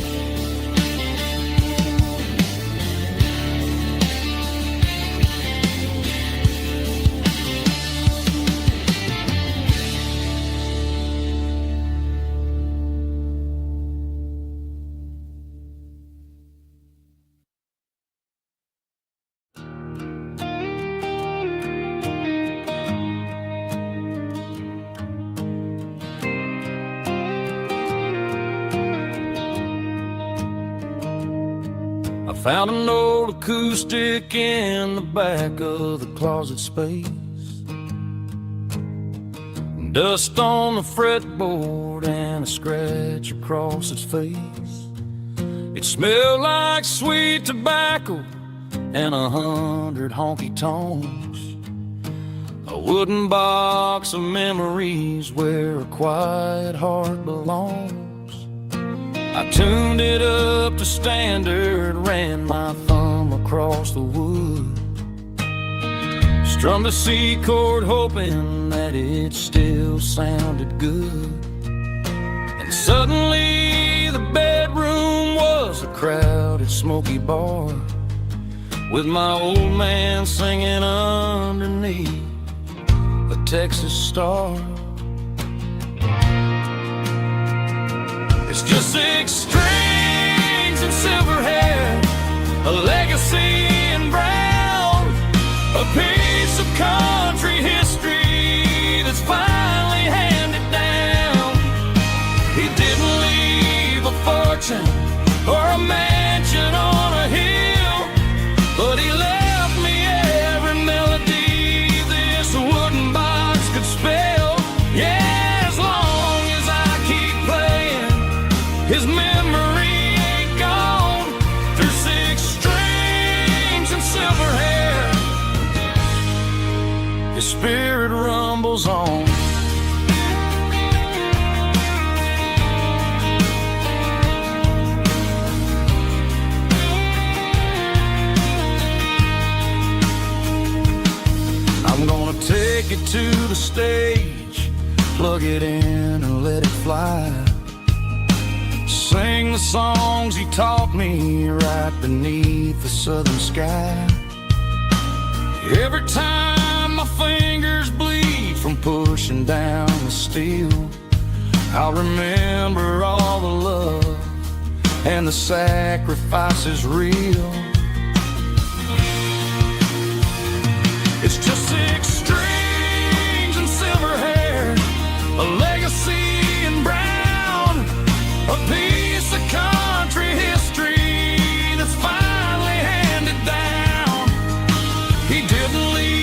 Found an old acoustic in the back of the closet space. Dust on the fretboard and a scratch across its face. It smelled like sweet tobacco and 100 honky tonks. A wooden box of memories where a quiet heart belongs. I tuned it up to standard, ran my thumb across the wood, strummed a C chord hoping that it still sounded good. And suddenly the bedroom was a crowded smoky bar, with my old man singing underneath a Texas star. It's just 6 strings and silver hair, a legacy in brown, a piece of country history that's finally handed down. He didn't leave a fortune or a mansion on a hill, but he left me every melody this wooden box could spell. Yeah, his memory ain't gone through 6 strings and silver hair. His spirit rumbles on. I'm gonna take it to the stage, plug it in and let it fly. Sing the songs he taught me right beneath the southern sky. Every time my fingers bleed from pushing down the steel, I'll remember all the love and the sacrifices real. It's just 6 strings and silver hair, a legacy in brown, a piece of country history that's finally handed down. He didn't leave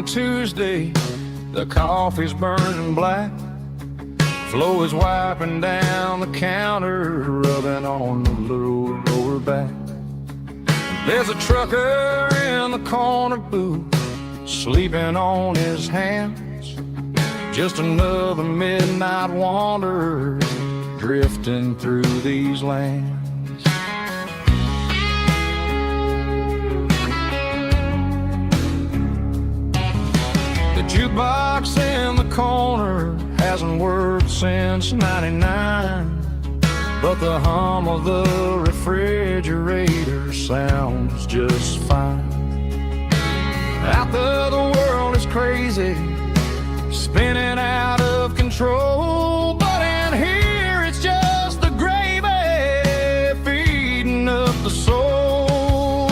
a Tuesday, the coffee's burning black. Flo is wiping down the counter, rubbing on the little lower back. There's a trucker in the corner booth, sleeping on his hands. Just another midnight wanderer, drifting through these lands. The jukebox in the corner hasn't worked since '99, but the hum of the refrigerator sounds just fine. Out there the world is crazy, spinning out of control, but in here it's just the gravy feeding up the soul.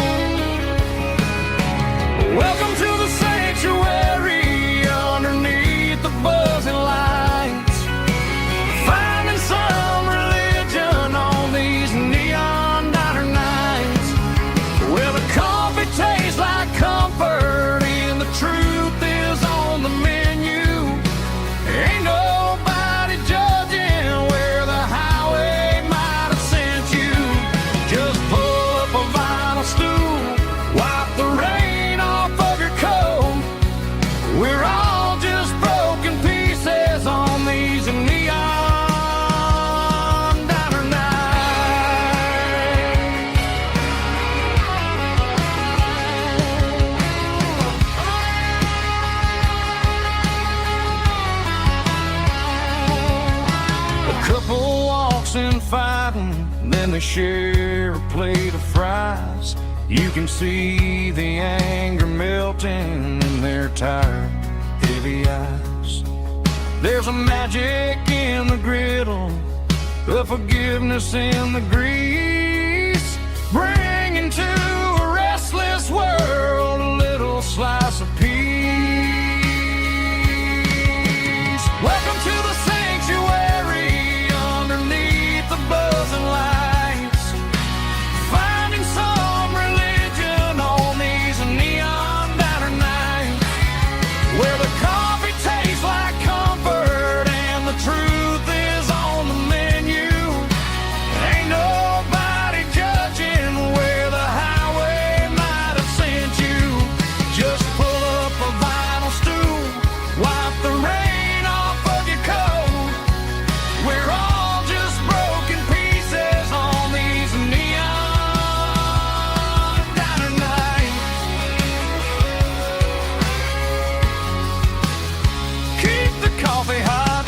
Welcome to the sanctuary underneath the buzzing lights, finding some religion on these neon diner nights, where the coffee tastes like comfort and the truth is on the menu. Ain't nobody judging where the highway might have sent you. Just pull up a vinyl stool, wipe the rain off of your coat. We're all just broken pieces on these neon diner nights. A couple walks in fighting, then they share a plate of fries. You can see the anger melting in their tired, heavy eyes. There's a magic in the griddle, a forgiveness in the grease, bringing to a restless world a little slice of peace. Welcome to the sanctuary underneath the buzzing lights, finding some religion on these neon diner nights, where the coffee tastes like comfort and the truth is on the menu. Ain't nobody judging where the highway might have sent you. Just pull up a vinyl stool, wipe the rain off of your coat. We're all just broken pieces on these neon diner nights. Keep the coffee hot.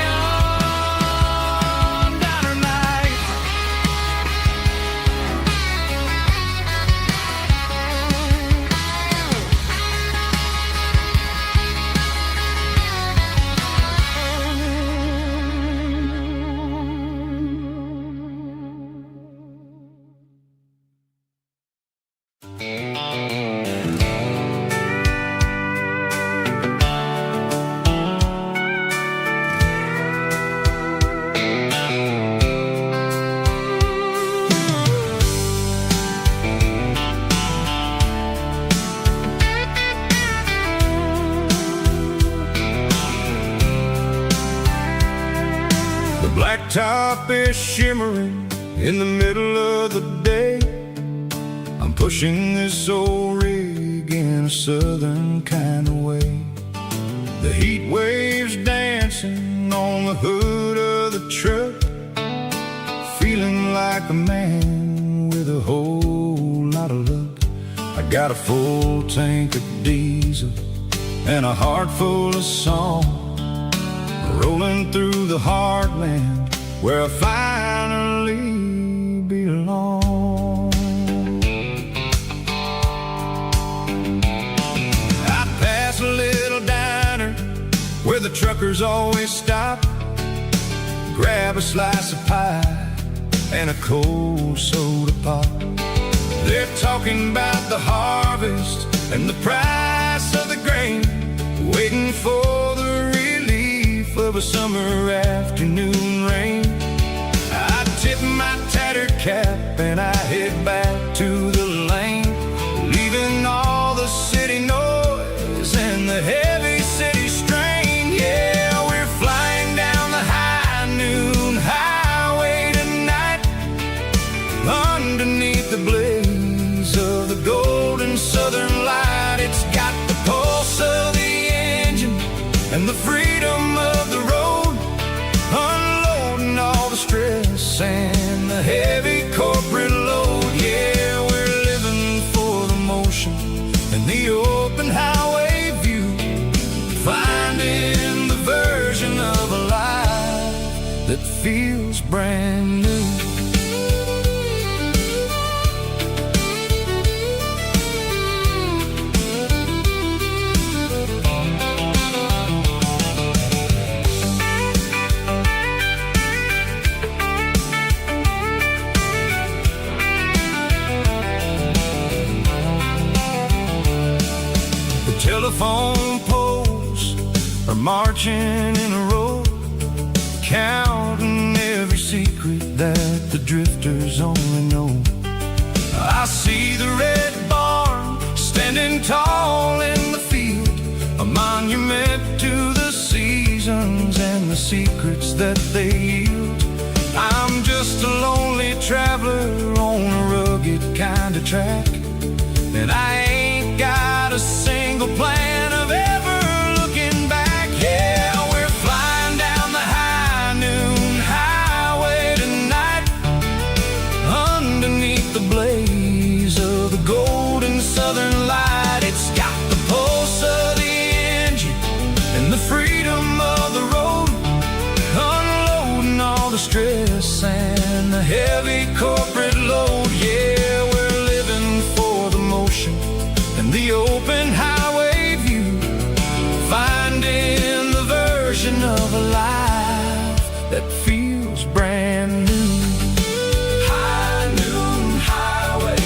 Neon diner nights. The blacktop is shimmering in the middle of the day. I'm pushing this old rig in a southern kind of way. The heat waves dancing on the hood of the truck, feeling like a man with a whole lot of luck. I got a full tank of diesel and a heart full of song, rolling through the heartland where I finally belong. I pass a little diner where the truckers always stop, grab a slice of pie and a cold soda pop. They're talking about the harvest and the price of the grain, waiting for the relief of a summer afternoon rain. I tip my tattered cap and I head back to the lane, leaving the golden southern light. It's got the pulse of the engine and the freedom of the road, unloading all the stress and the heavy corporate load. Yeah, we're living for the motion and the open highway view, finding the version of a life that feels brand new. Telephone poles are marching in a row, counting every secret that the drifters only know. I see the red barn standing tall in the field, a monument to the seasons and the secrets that they yield. I'm just a lonely traveler on a rugged kind of track, and I ain't got a single plan of ever looking back. Yeah, we're flying down the high noon highway tonight, underneath the blaze of the golden southern light. It's got the pulse of the engine and the freedom of the road, unloading all the stress and the heavy corporate load. Yeah, we're living for the motion and the open highway view, finding the version of a life that feels brand new. High noon highway,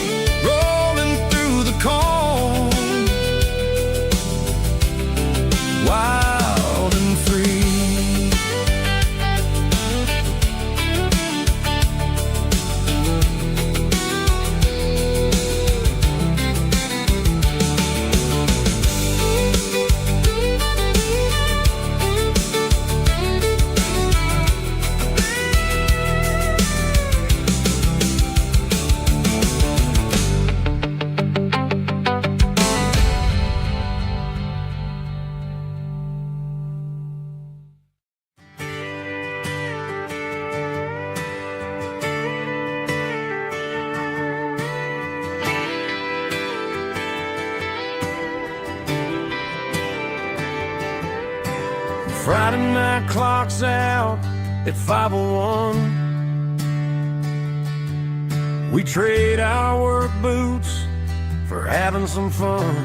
rolling through the corn, wild and free. Friday night clock's out at 5:01. We trade our work boots for having some fun.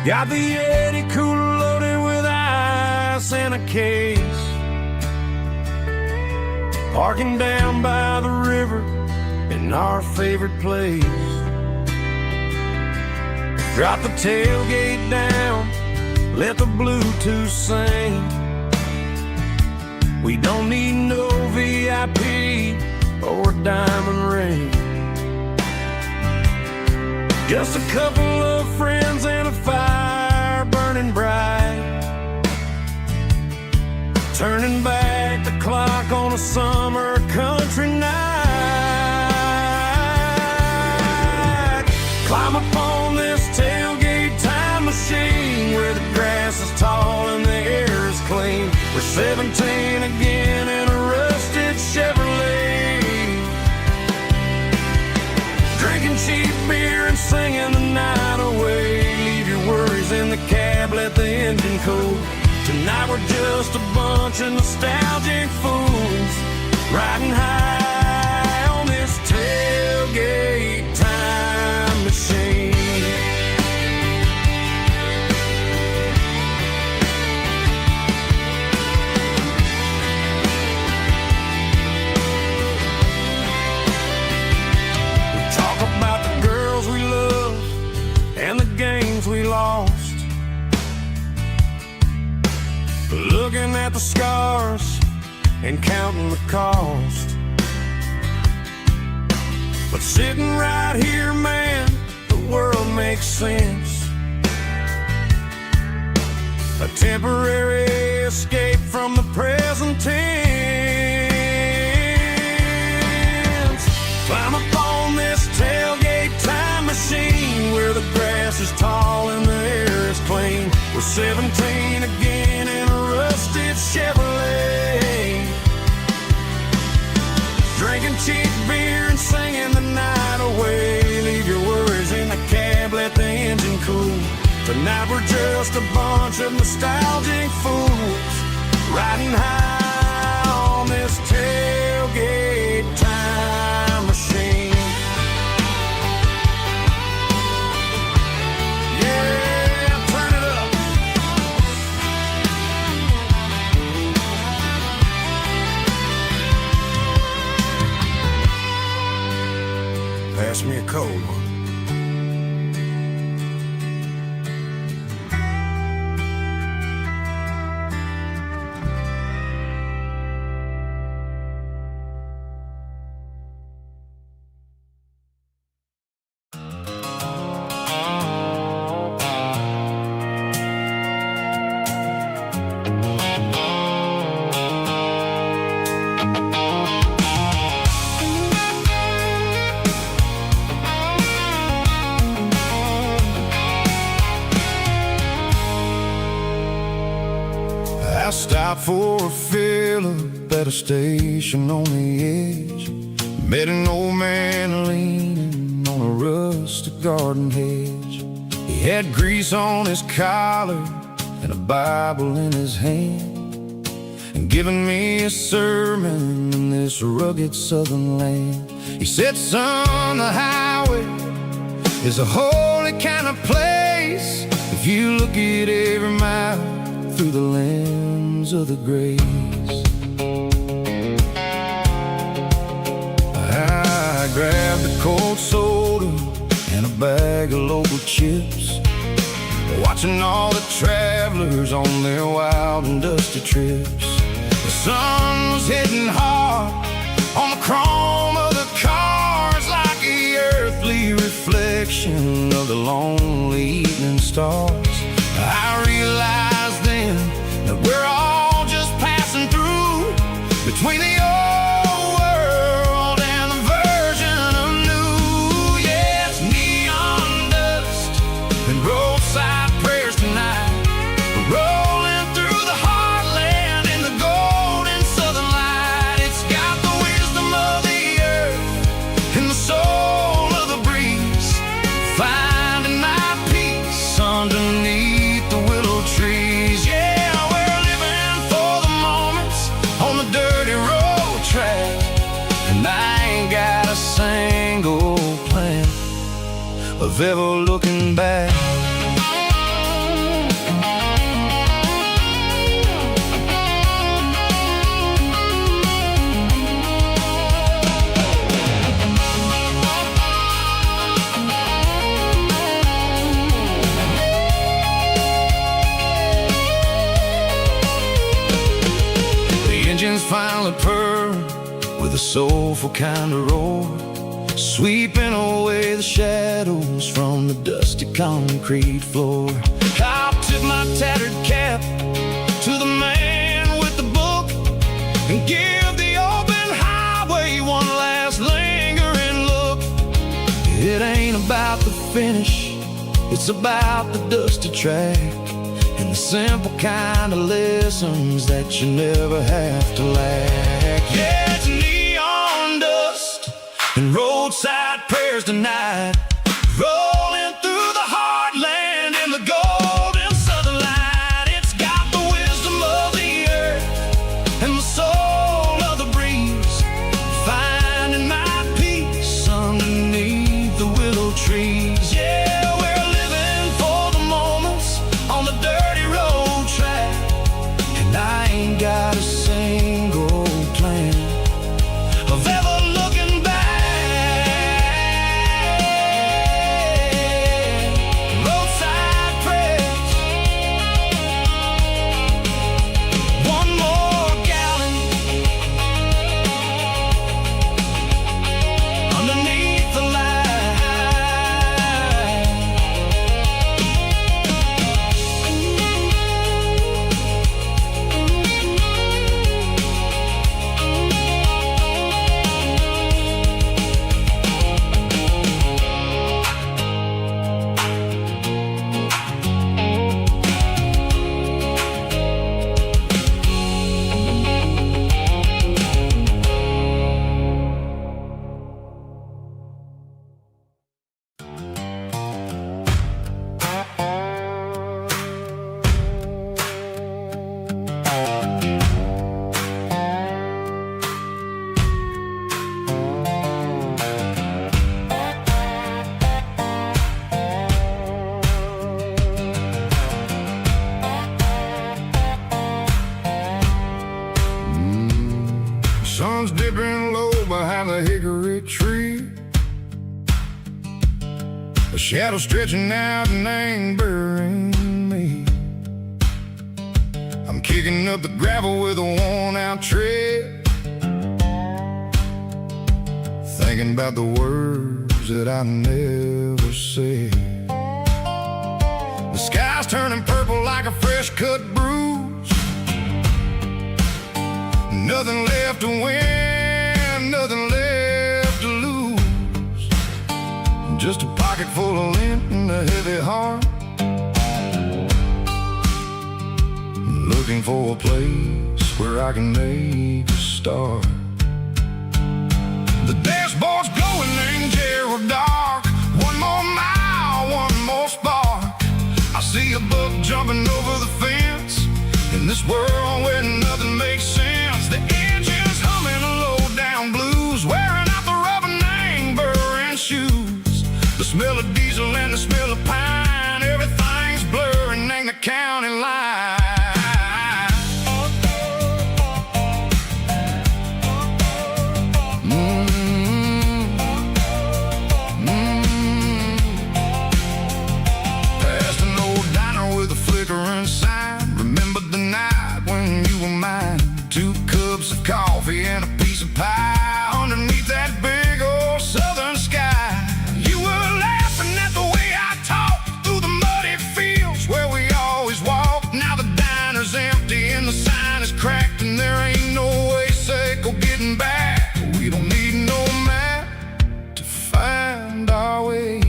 Got the Yeti cooler loaded with ice and a case, parking down by the river in our favorite place. Drop the tailgate down, let the Bluetooth sing. We don't need no VIP or diamond ring, just a couple of friends and a fire burning bright, turning back the clock on a summer country night. Climb upon this tailgate time machine where the grass is tall and the air is clean. We're 17 again in a rusted Chevrolet, drinking cheap beer and singing the night away. Leave your worries in the cab, let the engine cool. Tonight we're just a bunch of nostalgic fools, riding high on this tailgate time machine. We lost, looking at the scars and counting the cost. But sitting right here, man, the world makes sense. A temporary escape from the present tense. Climb upon this tailgate just a bunch of nostalgic fools riding high on this tailgate time machine. Yeah, turn it up. Pass me a cold one. I stopped for a fill-up at a station on the edge. Met an old man leaning on a rustic garden hedge. He had grease on his collar and a Bible in his hand, and giving me a sermon in this rugged southern land. He said, son, the highway is a holy kind of place if you look at every mile through the lens of the grace. I grabbed a cold soda and a bag of local chips, watching all the travelers on their wild and dusty trips. The sun was hitting hard on the chrome of the cars, like the earthly reflection of the lonely evening stars. I realized then that we're all just passing through between the old world and the version of new. Yeah, it's neon dust and roadside prayers tonight. We're rolling through the heartland in the golden southern light. It's got the wisdom of the earth and the soul of the breeze, finding my peace underneath the willow trees. Yeah, we're living for the moments on the dirty road track, and I ain't got a single plan of ever looking back. Engines finally purr with a soulful kind of roar, sweeping away the shadows from the dusty concrete floor. I tip my tattered cap to the man with the book and give the open highway one last lingering look. It ain't about the finish, it's about the dusty track and the simple kind of lessons that you never have to lack. Yeah, it's neon dust and roadside prayers tonight, rolling through the heartland in the golden southern light. It's got the wisdom of the earth and the soul of the breeze, finding my peace underneath the willow trees. Yeah, we're living for the moments on the dirty road track, and I ain't got a single plan of ever looking back. Roadside prayers, one more gallon underneath the light. a shadow stretching out and ain't burying me. I'm kicking up the gravel with a worn-out tread, thinking about the words that I never said. The sky's turning purple like a fresh-cut bruise. Nothing left to win, nothing left to lose. Just a pocket full of lint and a heavy heart, looking for a place where I can make a start. The dashboard's glowing, ain't Gerald dark. One more mile, one more spark. I see a buck jumping over the fence in this world where nothing makes sense. The engine's humming a low-down blues, wearing out the rubber name, burring shoes. The smell of diesel and the smell of pine, everything's blurring, ain't the county line. Coffee and a piece of pie underneath that big old southern sky. You were laughing at the way I talked through the muddy fields where we always walked. Now the diner's empty and the sign is cracked, and there ain't no way safe or getting back. We don't need no map to find our way.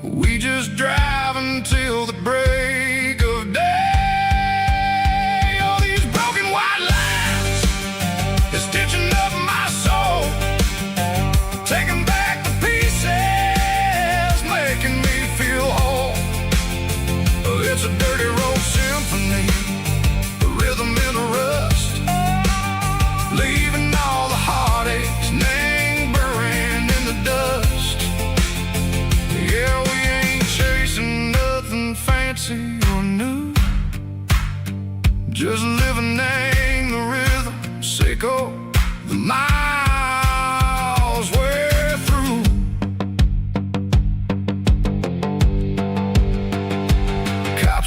We just drive until the break of day. It's a dirty road symphony, a rhythm in the rust, leaving all the heartaches, name burning in the dust. Yeah, we ain't chasing nothing fancy or new, just living in the rhythm, sick of the miles we're through.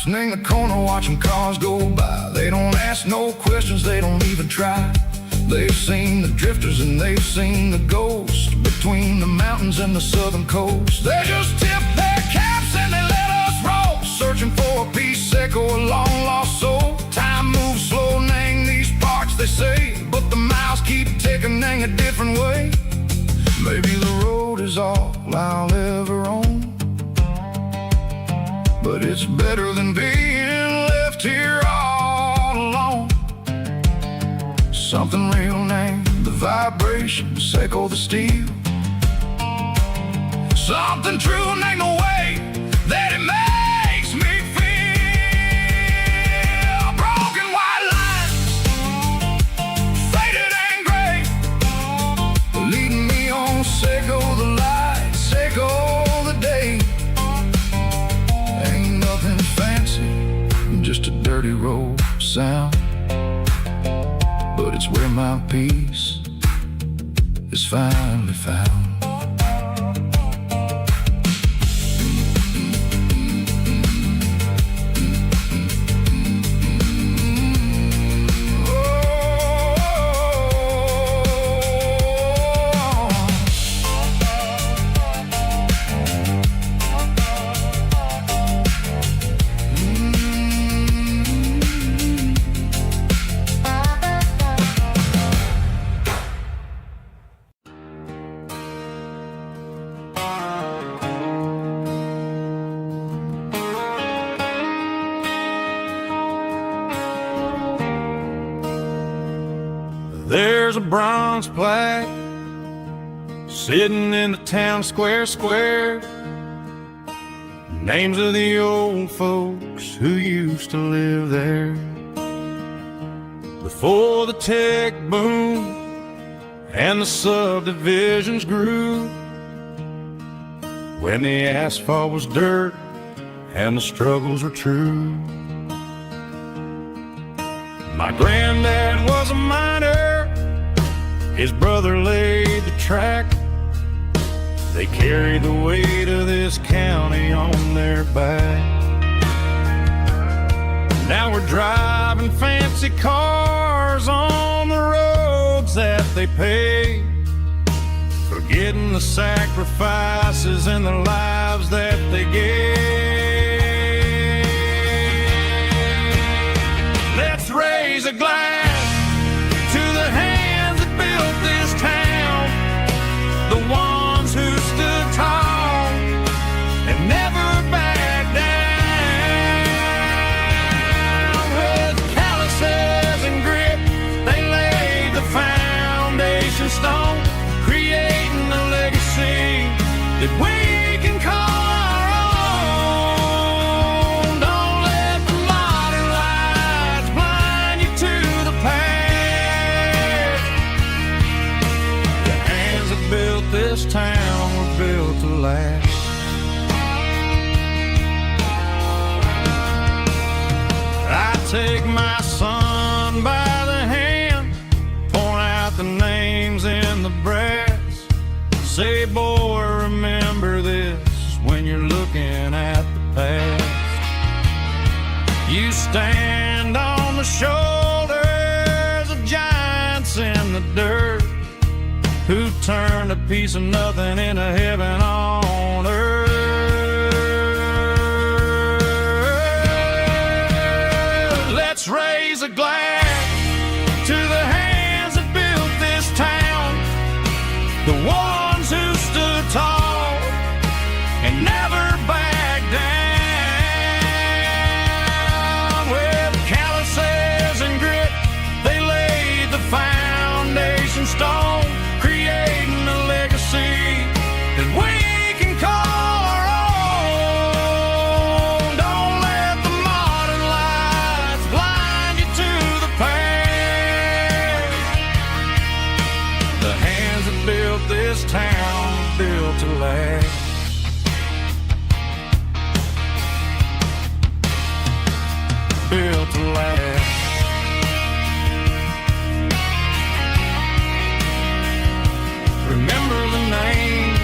In the corner watching cars go by, they don't ask no questions, they don't even try. They've seen the drifters and they've seen the ghosts between the mountains and the southern coast. They just tip their caps and they let us roll, searching for a piece sick or a long lost soul. Time moves slow, nang these parts they say, but the miles keep ticking, nang a different way. Maybe the road is all I'll ever own, but it's better than being left here all alone. Something real named the vibration, echo the steel. Something true named the way that it makes me feel. Broken white lines, faded and gray, leading me on, echo the light, echo the day. Just a dirty road sound, but it's where my peace is finally found. There's a bronze plaque sitting in the town square. Names of the old folks who used to live there before the tech boom and the subdivisions grew, when the asphalt was dirt and the struggles were true. My granddad was a miner, his brother laid the track. They carry the weight of this county on their back. Now we're driving fancy cars on the roads that they pay, forgetting the sacrifices and the lives that they gave. Let's raise a glass to the hands that built this town, the ones who stood tall and never backed down. With calluses and grit, they laid the foundation stone, creating a legacy that we can call our own. Don't let the modern lights blind you to the past. The hands that built this town were built to last. I take my son by the hand, point out the names in the brass. Say, boy, remember this when you're looking at the past. You stand on the shoulders of giants in the dirt, who turned a piece of nothing into heaven on earth. Let's raise a glass to the hands that built this town, the ones who stood tall and never backed down. With calluses and grit, they laid the foundation stone, creating a legacy that we can call our own. Don't let the modern lights blind you to the past. The hands that built this town built to last. Built to last. Remember the names.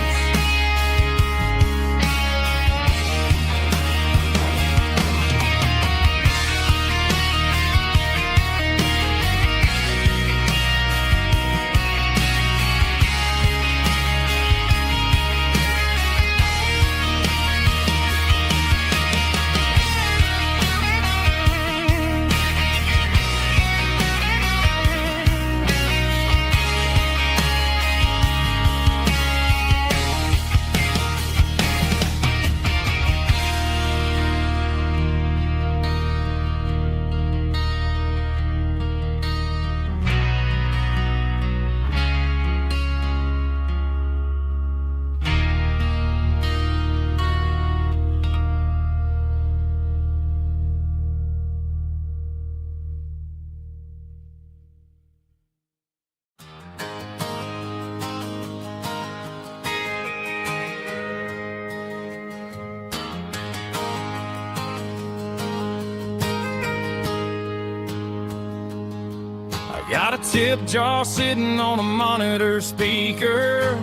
Got a tip jar sitting on a monitor speaker,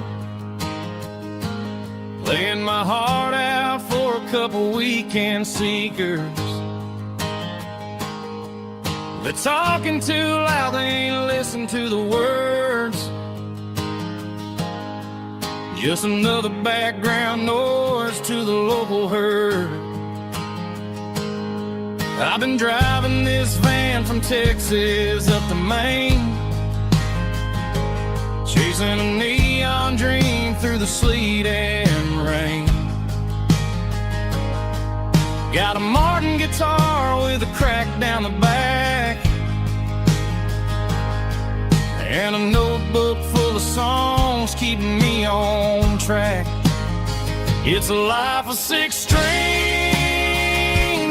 playing my heart out for a couple weekend seekers. They're talking too loud, they ain't listen to the words. Just another background noise to the local herd. I've been driving this van from Texas up to Maine, chasing a neon dream through the sleet and rain. Got a Martin guitar with a crack down the back, and a notebook full of songs keeping me on track. It's a life of 6 strings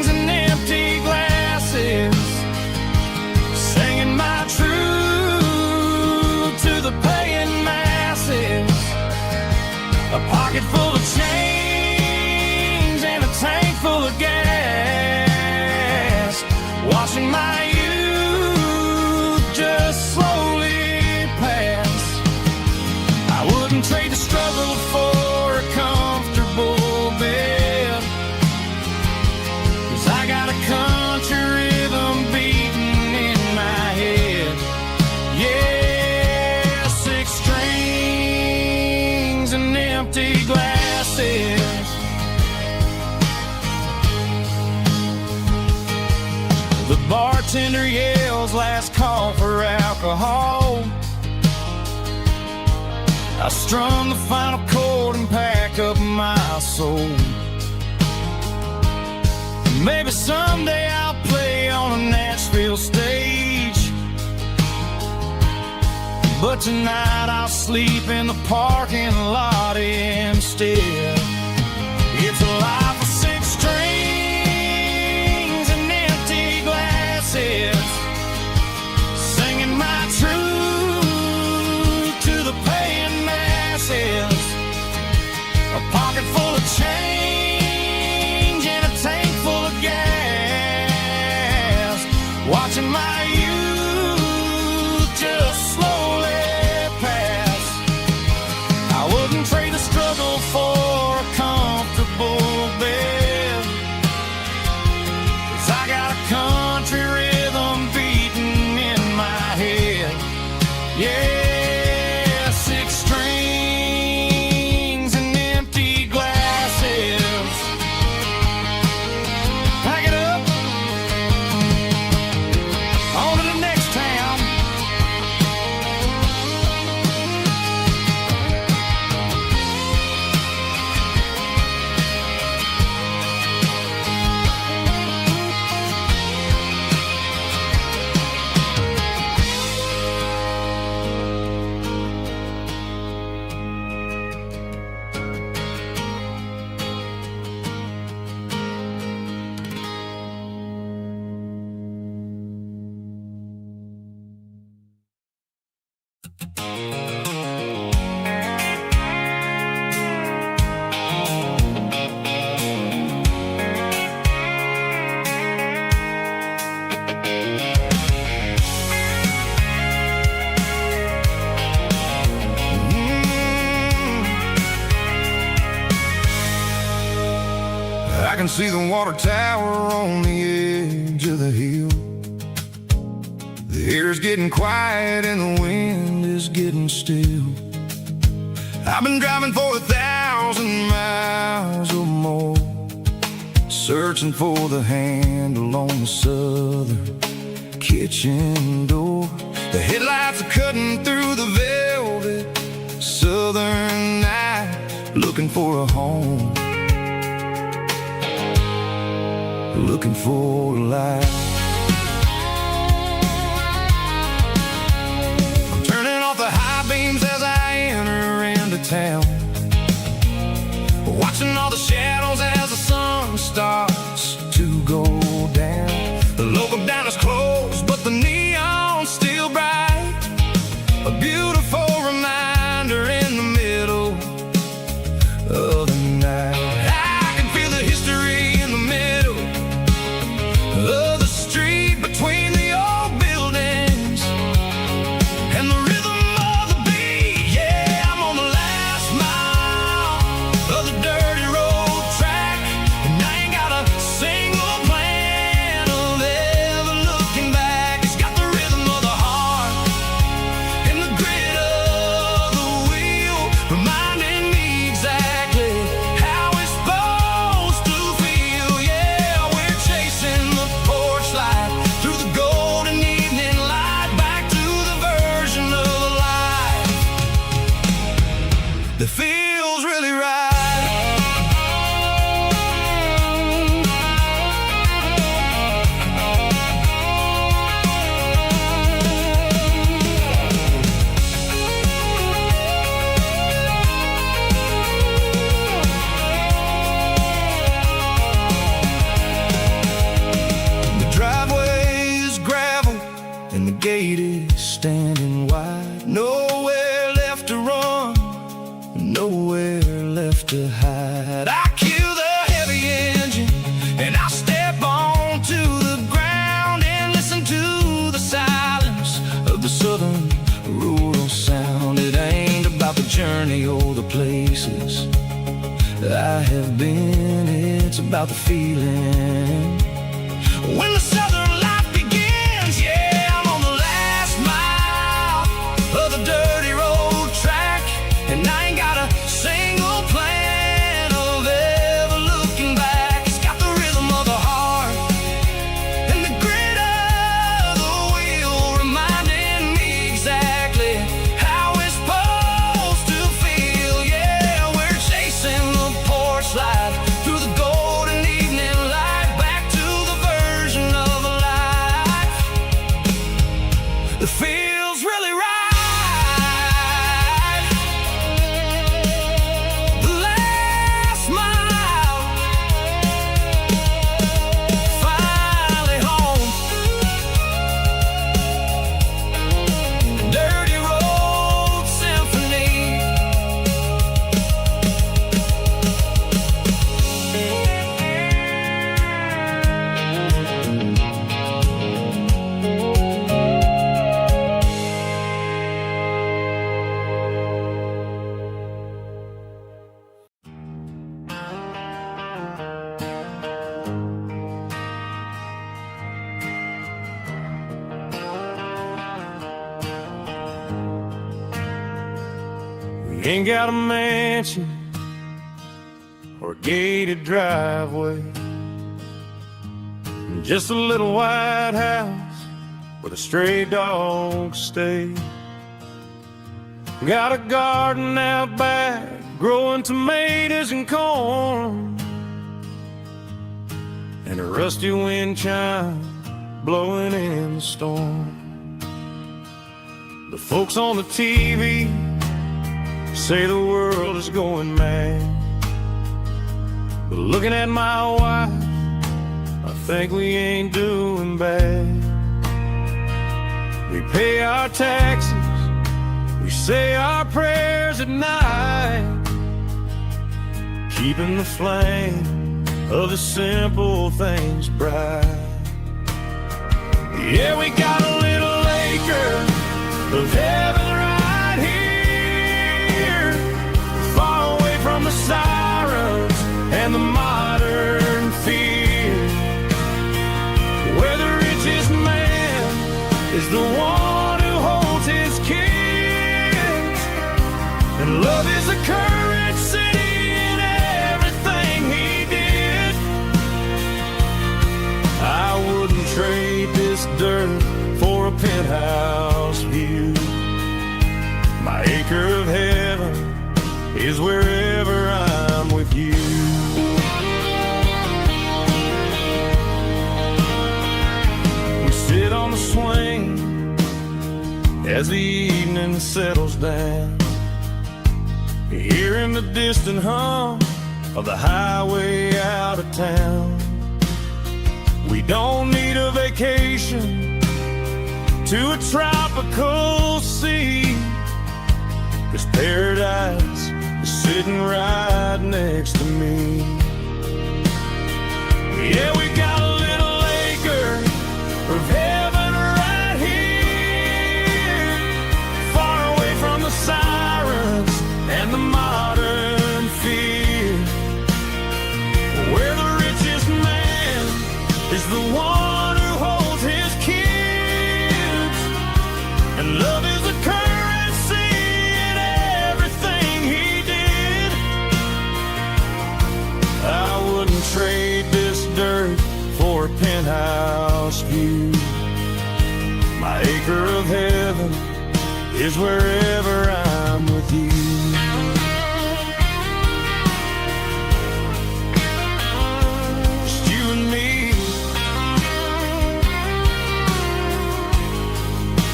and empty glasses, singing my truth to the paying masses. A pocket full of change and a tank full of gas, watching my youth just slowly pass. I wouldn't trade the struggle for bartender yells last call for alcohol. I strum the final chord and pack up my soul. Maybe someday I'll play on a Nashville stage, but tonight I'll sleep in the parking lot instead. It's a life of six strings and empty glasses, singing my truth to the paying masses. A pocket full of change and a tank full of gas, watching my youth just slowly pass. I wouldn't trade the struggle for a comfortable bed, 'cause I got a country rhythm beating in my head. Yeah, six strings and empty glasses. Pack it up, on to the next town. I can see the water tower on the edge of the hill. The air's getting quiet and the wind is getting still. I've been driving for 1,000 miles or more, searching for the handle on the southern kitchen door. The headlights are cutting through the velvet southern night, looking for a home, looking for a light. I'm turning off the high beams as I enter into town, watching all the shadows as the sun starts to go down. The local diner is closed, but the neon's still bright, a beautiful reminder in the middle of the night. I can feel the history in the middle of the street, between the old buildings and the rhythm of the beat. Yeah, I'm on the last mile of the dirty road track, and I ain't got a single plan of ever looking back. It's got the rhythm of the heart and the grit of the wheel, reminding me exactly how it's supposed to feel. Yeah, we're chasing the porch light through the golden evening light, back to the version of life that feels really right. The driveway is gravel and the gate is standing wide. Nowhere left to run, nowhere left to hide. I kill the heavy engine and I step onto the ground and listen to the silence of the southern rural sound. It ain't about the journey or the places I have been, it's about the feeling when the southern life begins. Yeah, I'm on the last mile of the dirty road track, and I ain't got a single plan of ever looking back. It's got the rhythm of the heart and the grit of ain't got a mansion or a gated driveway, just a little white house where the stray dogs stay. Got a garden out back, growing tomatoes and corn, and a rusty wind chime blowing in the storm. The folks on the TV say the world is going mad, but looking at my wife, I think we ain't doing bad. We pay our taxes, we say our prayers at night, keeping the flame of the simple things bright. Yeah, we got a little acre of heaven right here, far away from the sirens and the modern fear, where the richest man is the one who holds his kids, and love is the currency in everything he did. I wouldn't trade this dirt for a penthouse view. My acre of heaven is wherever I'm with you. We sit on the swing as the evening settles down, hearing the distant hum of the highway out of town. We don't need a vacation to a tropical sea, 'cause paradise is sitting right next to me. Yeah, we got a little acre of heaven right here, far away from the sirens and the modern fear, where the richest man is the one who holds his kids, and love is a currency in everything he did. I wouldn't trade this dirt for a penthouse view. My acre of heaven is wherever I'm with you. Just you and me,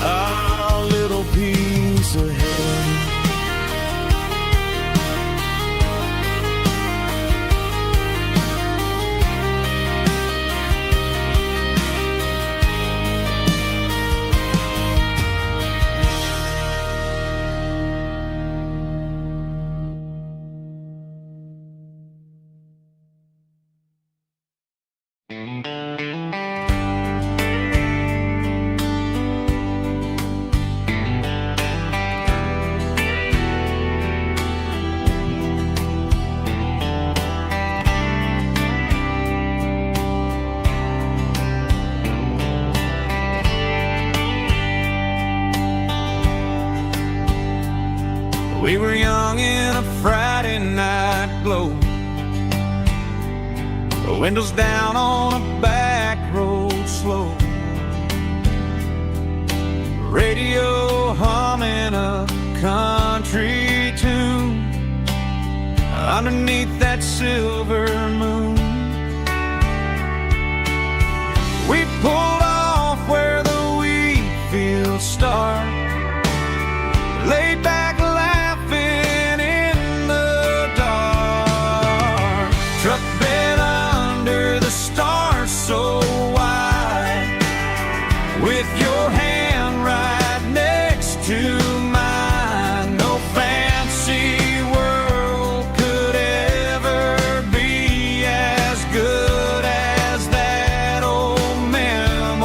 our little piece of heaven. We were young in a Friday night glow, the windows down on a back road slow, radio humming a country tune underneath that silver moon. We pulled off where the wheat fields start, laid back laughing in the dark, truck bed under the stars so wide, with your hand right next to mine. No fancy world could ever be as good as that old memory.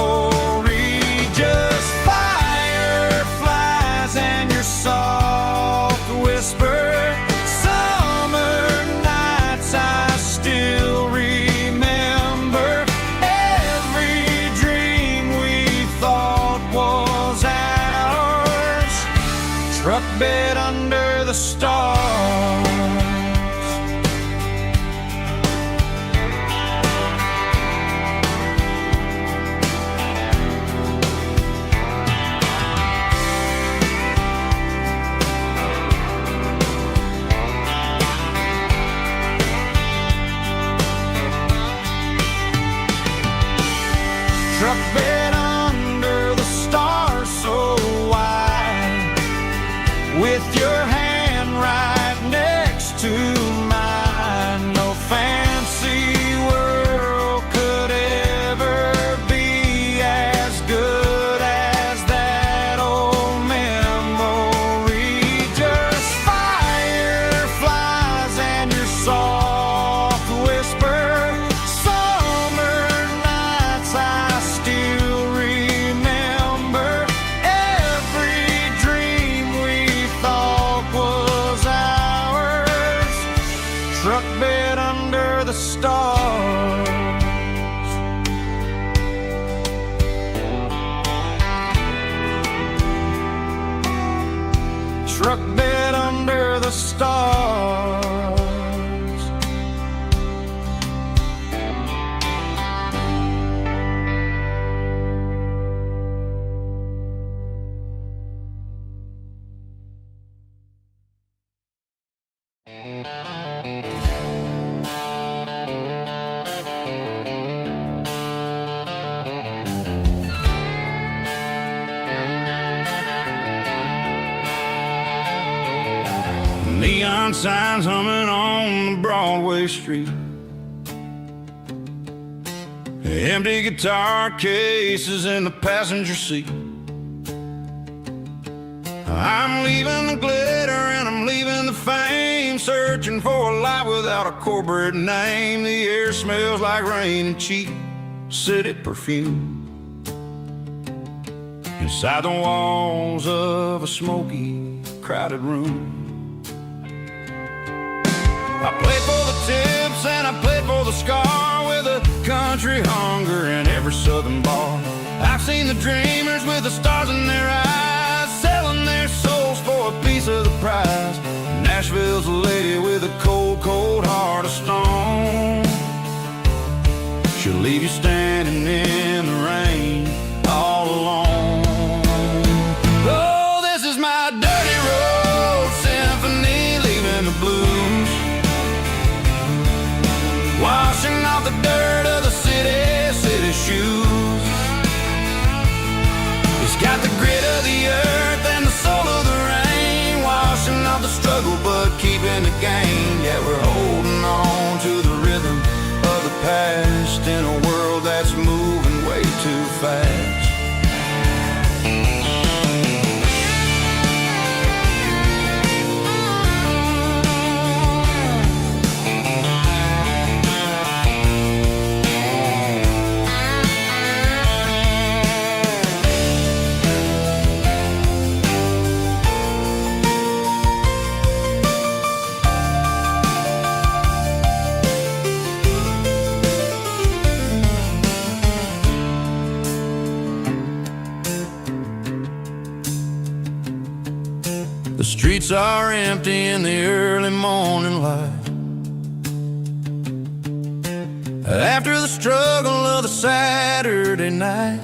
truck bed under the stars. Truck bed under the stars. Neon signs humming on the Broadway street. Empty guitar cases in the passenger seat. I'm leaving the glitter and I'm leaving the fame, searching for a life without a corporate name. The air smells like rain and cheap city perfume. Inside the walls of a smoky, crowded room. I played for the tips and I played for the scar, with a country hunger in every southern bar. I've seen the dreamers with the stars in their eyes, selling their souls for a piece of the prize. Nashville's a lady with a cold, cold heart of stone. She'll leave you standing in the rain all alone. Oh, this is my dirty road symphony, leaving the blues, washing off the dirt of the city shoes. It's got the grit of the earth and the soul of the rain, washing off the struggle but keeping the gain. Yeah, we're holding on to the rhythm of the past in a world that's moving way too fast. The streets are empty in the early morning light, after the struggle of the Saturday night.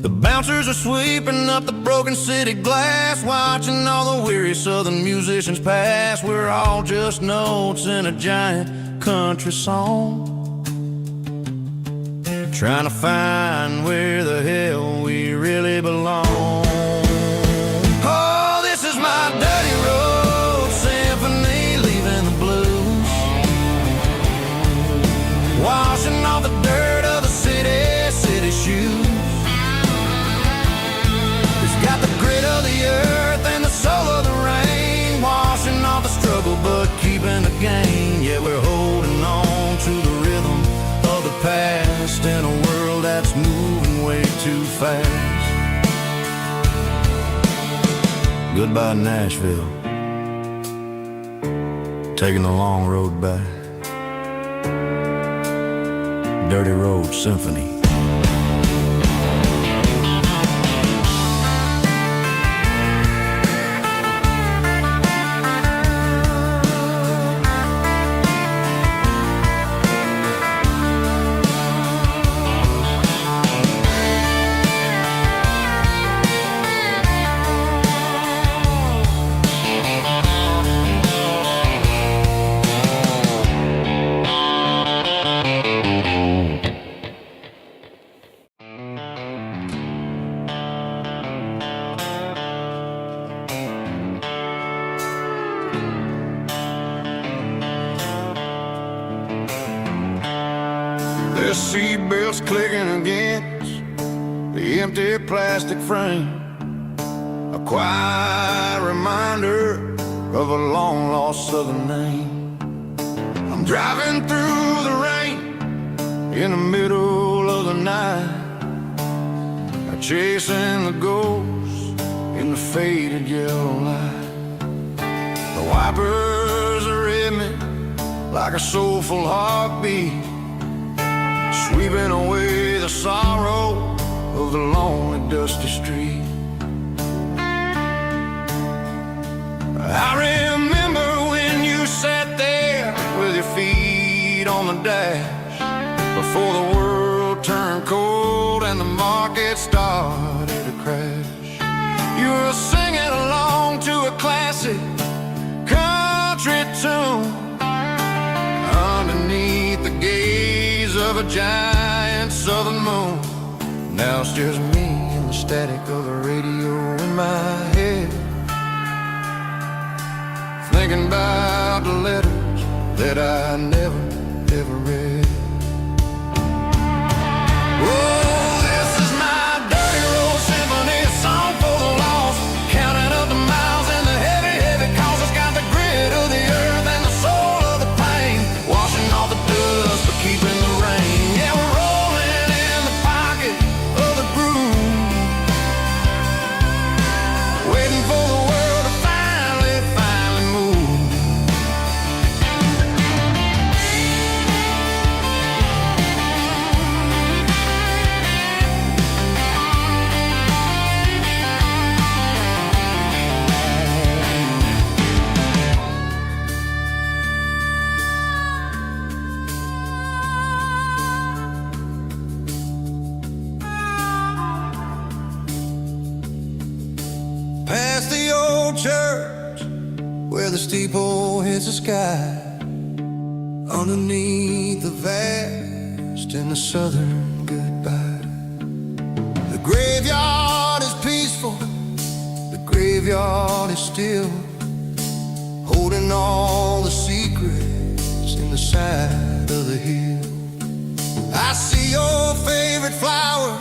The bouncers are sweeping up the broken city glass, watching all the weary southern musicians pass. We're all just notes in a giant country song, trying to find where the hell we really belong. My dirty road symphony, leaving the blues, washing off the dirt of the city shoes. It's got the grit of the earth and the soul of the rain, washing off the struggle but keeping the gain. Yeah, we're holding on to the rhythm of the past in a world that's moving way too fast. Goodbye, Nashville, taking the long road back. Dirty Road Symphony. The seatbelts clicking against the empty plastic frame, a quiet reminder of a long-lost southern name. I'm driving through the rain in the middle of the night, chasing the ghosts in the faded yellow light. The Wipers are rhythmic like a soulful heartbeat, sweeping away the sorrow of the lonely, dusty street. I remember when you sat there with your feet on the dash, before the world turned cold and the market started to crash. You were singing along to a classic country tune underneath the gaze of a giant southern moon. Now it's just me and the static of the radio in my head, thinking about the letters that I never, ever read. Oh, this is my dirty road symphony, a song for the lost, counting up the miles and the heavy, heavy calls. It's got the grit of the earth and the soul of the pain, washing off the dust but keeping the rain. Yeah, we're rolling in the pocket of the groove, waiting for the world to finally move. Past the old church where the steeple hits the sky, underneath the vast and the southern goodbye. The graveyard is peaceful, the graveyard is still, holding all the secrets in the side of the hill. I see your favorite flower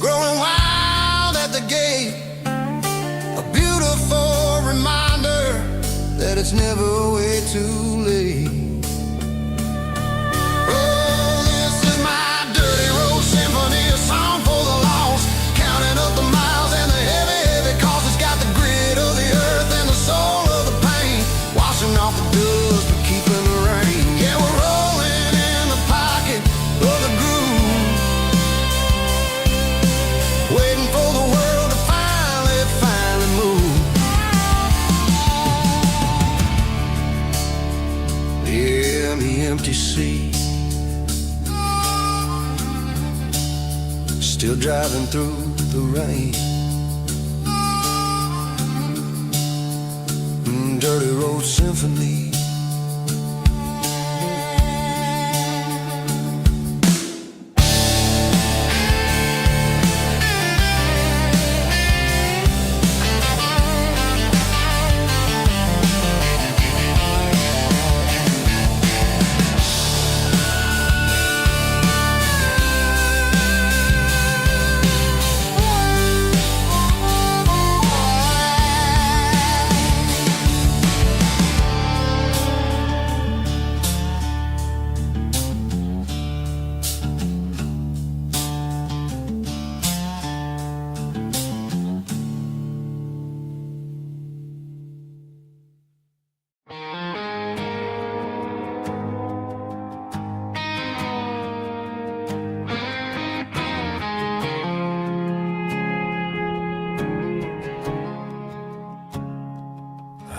growing wild at the gate, a beautiful reminder that it's never way too late. Oh, this is my dirty road symphony, a song for the lost, counting up the miles and the heavy, heavy calls. It's got the grit of the earth and the soul of the pain, washing off the dust but keeping the rain. Yeah, we're rolling in the pocket of the groove, waiting for the world to finally move. Yeah, the empty sea, still driving through the rain. Dirty road symphony.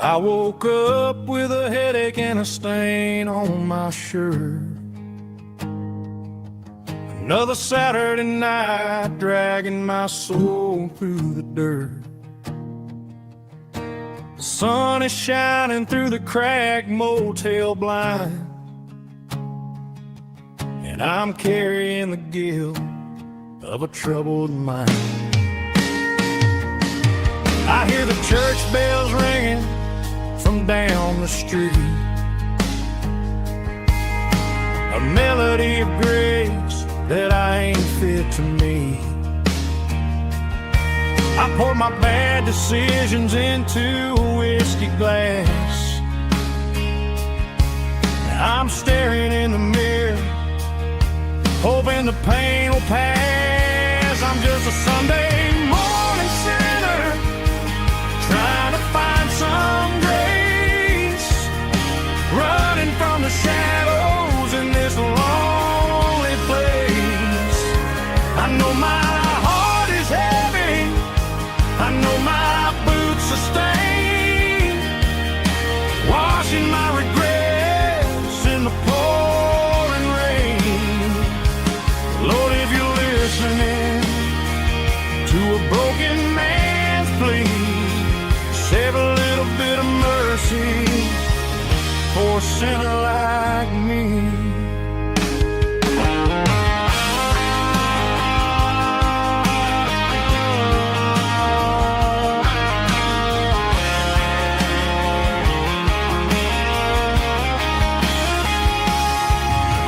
I woke up with a headache and a stain on my shirt. Another Saturday night dragging my soul through the dirt. The sun is shining through the cracked motel blind, and I'm carrying the guilt of a troubled mind. I hear the church bells ringing from down the street, a melody of grace that I ain't fit to meet. I pour my bad decisions into a whiskey glass. I'm staring in the mirror, hoping the pain will pass. I'm just a Sunday morning sinner, trying to find some grace. washing my regrets in the pouring rain. Lord, if you're listening to a broken man's plea, save a little bit of mercy for a sinner like me.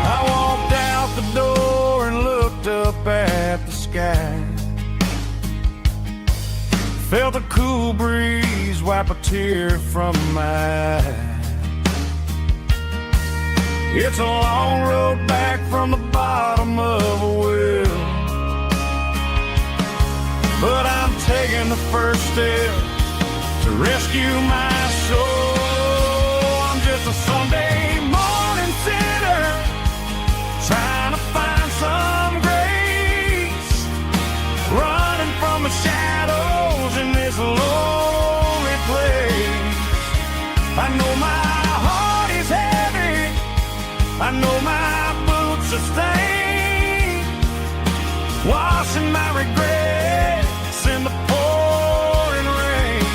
I walked out the door and looked up at the sky. Felt a cool breeze wipe a tear from my eye. It's a long road back from the bottom of a well, but I'm taking the first step to rescue my soul. I'm just a Sunday morning sinner trying to find some grace, running from the shadows in this lonely place. I know my heart is heavy, I know my boots are stained, washing my regrets in the pouring rain.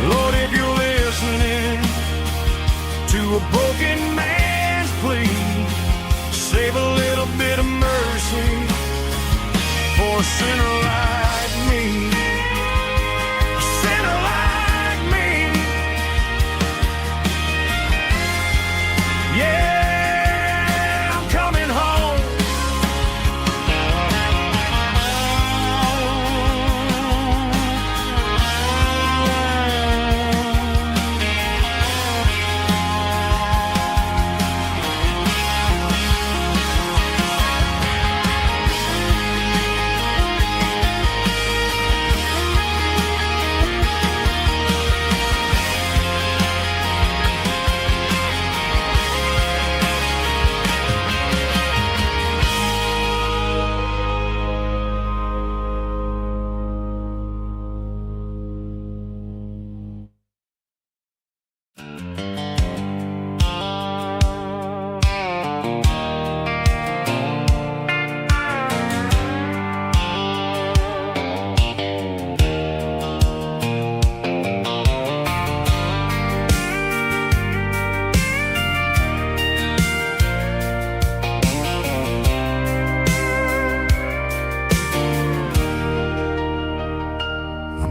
Lord, if you're listening to a broken man's plea, save a little bit of mercy for a sinner like me. A sinner like me. Yeah, I'm coming home.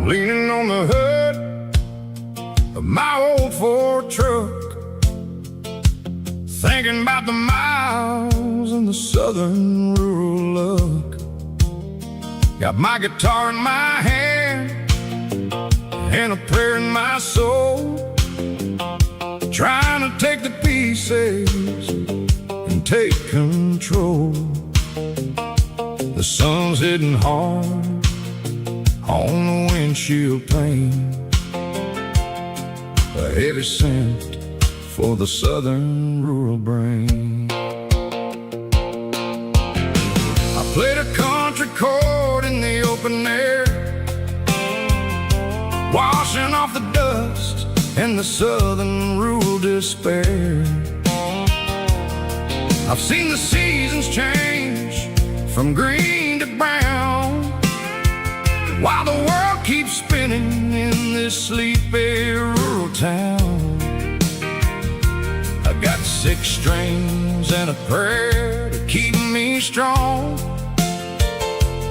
Leaning on the hood of my old Ford truck, thinking about the miles and the southern rural look. Got my guitar in my hand and a prayer in my soul, trying to take the pieces and take control. The sun's hitting hard on the windshield pane, a heavy scent for the southern rural brain. I played a country chord in the open air, washing off the dust and the southern rural despair. I've seen the seasons change from green to brown, while the world keeps spinning in this sleepy rural town. I got 6 strings and a prayer to keep me strong,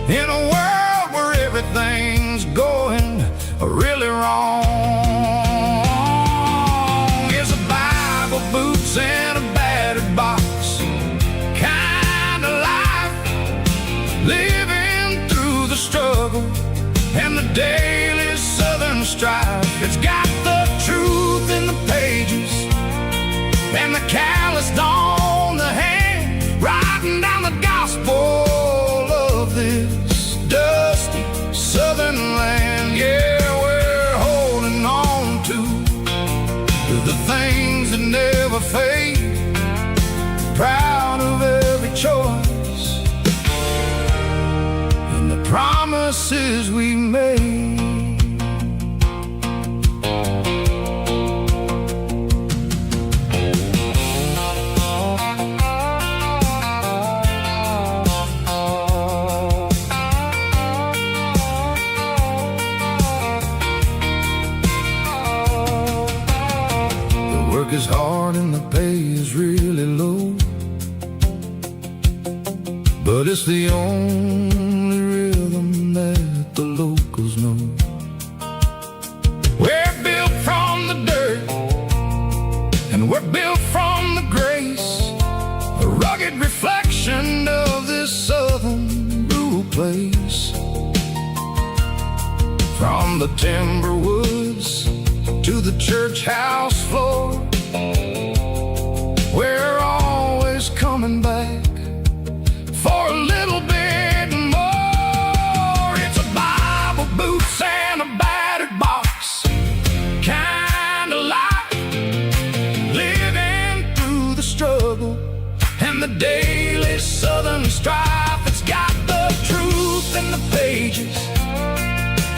in a world where everything's going really wrong. It's a Bible, boots, and a battered box kind of life, living through the struggle and the daily southern strife. It's got the truth in the pages and the calloused on the hand, writing down the gospel of this dusty southern land. Yeah, we're holding on to the things that never fade, proud of every choice and the promises we made. work is hard and the pay is really low, but it's the only rhythm that the locals know. We're built from the dirt, and we're built from the grace, a rugged reflection of this southern rural place. From the timber woods to the church house floor, we're always coming back for a little bit more. It's a Bible, boots, and a battered box kind of life, living through the struggle and the daily southern strife. It's got the truth in the pages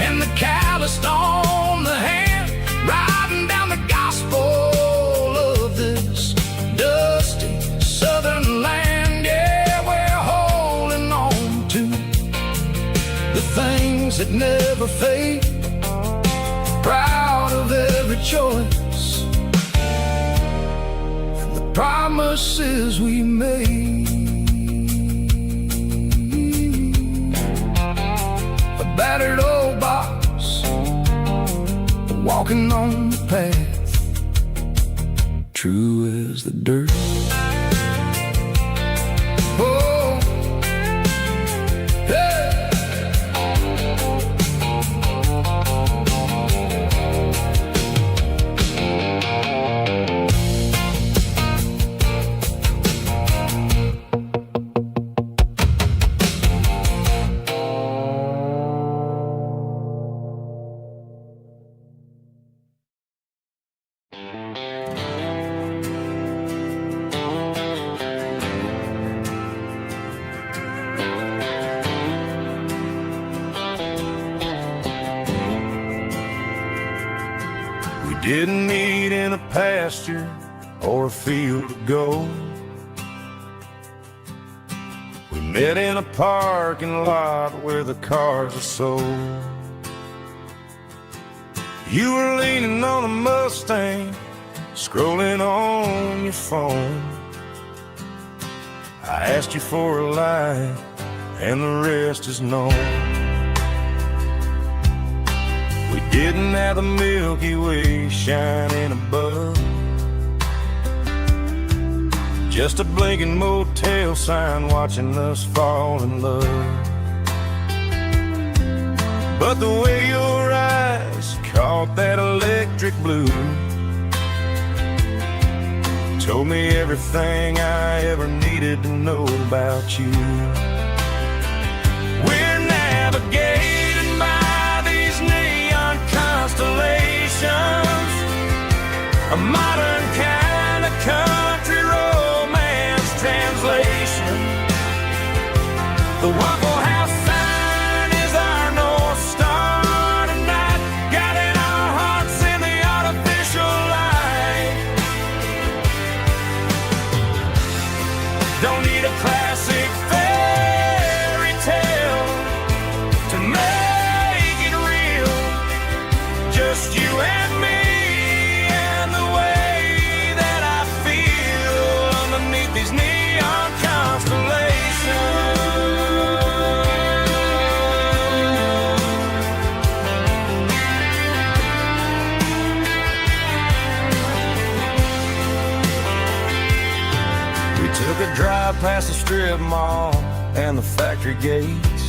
and the calloused on the hand, riding down the gospel of this dusty southern land. Yeah, we're holding on to the things that never fade, proud of every choice and the promises we made. A battered old box, walking on the path, true as the dirt. Oh, hey. Didn't meet in a pasture or a field of gold. We met in a parking lot where the cars are sold. You were leaning on a Mustang, scrolling on your phone. I asked you for a light, and the rest is known. We didn't have the Milky Way shining above, just a blinking motel sign watching us fall in love. But the way your eyes caught that electric blue told me everything I ever needed to know about you. We're navigating by these neon constellations, a modern kind of country romance translation. The Waffle House sign is our North Star tonight, guiding our hearts in the artificial light. Don't need a classic fairy tale to make it real, just you and me and the way that I feel underneath these neon constellations. We took a drive past the strip mall and the factory gates,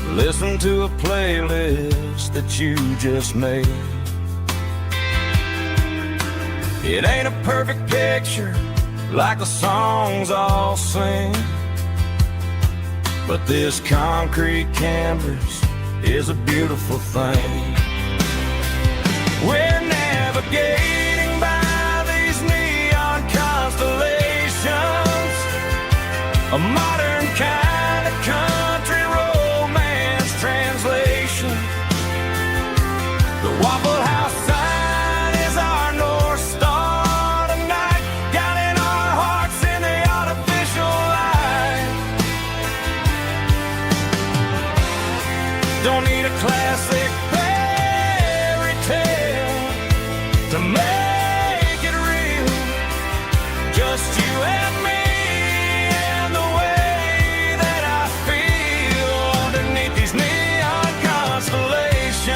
listen to a playlist that you just made. It ain't a perfect picture like the songs all sing, but this concrete canvas is a beautiful thing. We're navigating by these neon constellations, a modern kind of country romance translation. The Waffle House sign is our North Star tonight, guiding our hearts in the artificial light. Don't need a classic fairy tale to make it real. Just you and me and the way that I feel underneath these neon constellations.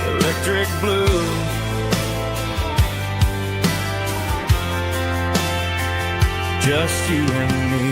Electric blue, just you and me.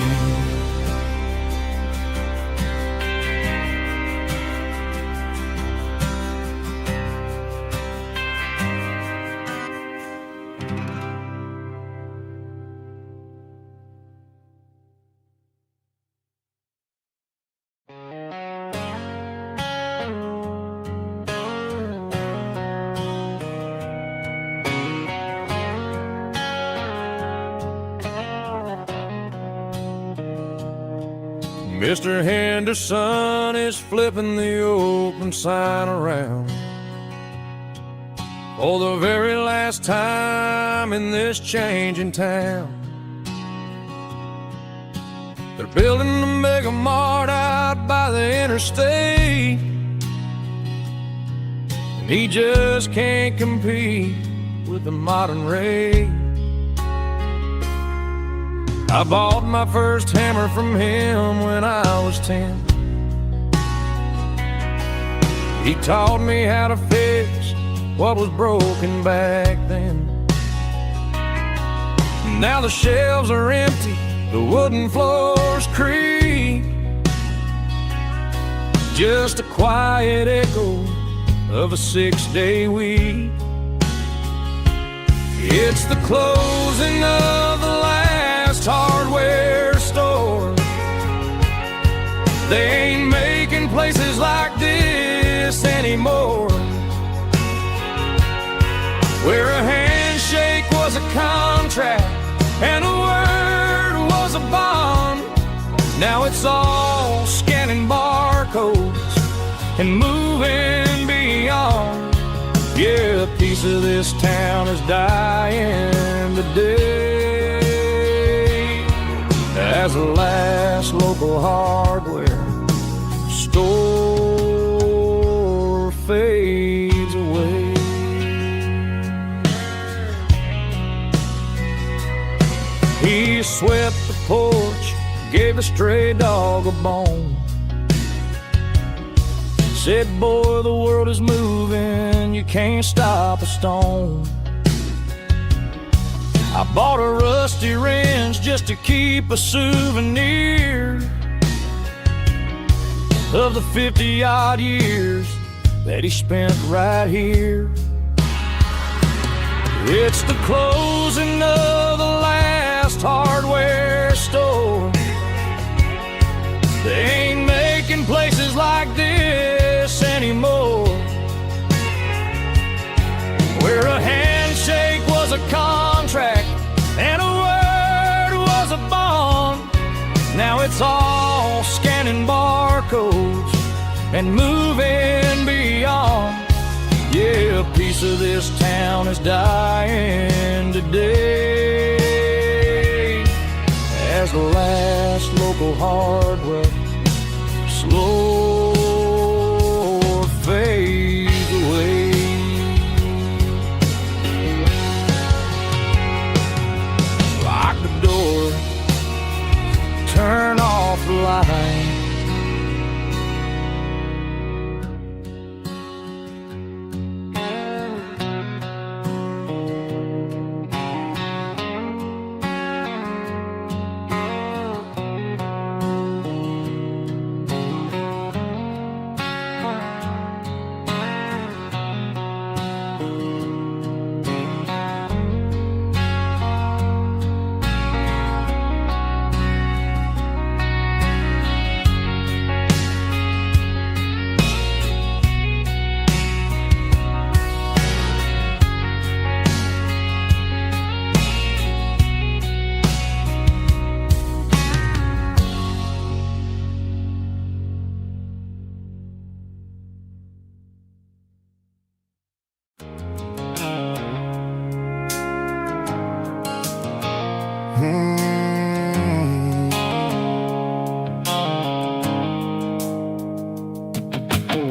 Mr. Henderson is flipping the open sign around for the very last time in this changing town. They're building a mega mart out by the interstate, and he just can't compete with the modern rate. I bought my first hammer from him when I was 10. He taught me how to fix what was broken back then. Now the shelves are empty, the wooden floors creak, just a quiet echo of a 6-day week. It's the closing of the last hardware store. They ain't making places like this anymore, where a handshake was a contract and a word was a bond. Now it's all scanning barcodes and moving beyond. Yeah, a piece of this town is dying today as the last local hardware store fades away. He swept the porch, gave the stray dog a bone, said, boy, the world is moving, you can't stop a stone. I bought a rusty wrench just to keep a souvenir of the 50-odd years that he spent right here. It's the closing of the last hardware store. They ain't making places like this anymore, where a handshake was a contract and a word was a bond. Now it's all scanning barcodes and moving beyond. Yeah, a piece of this town is dying today as the last local hardware slow fades away. Lock the door, turn off the light. The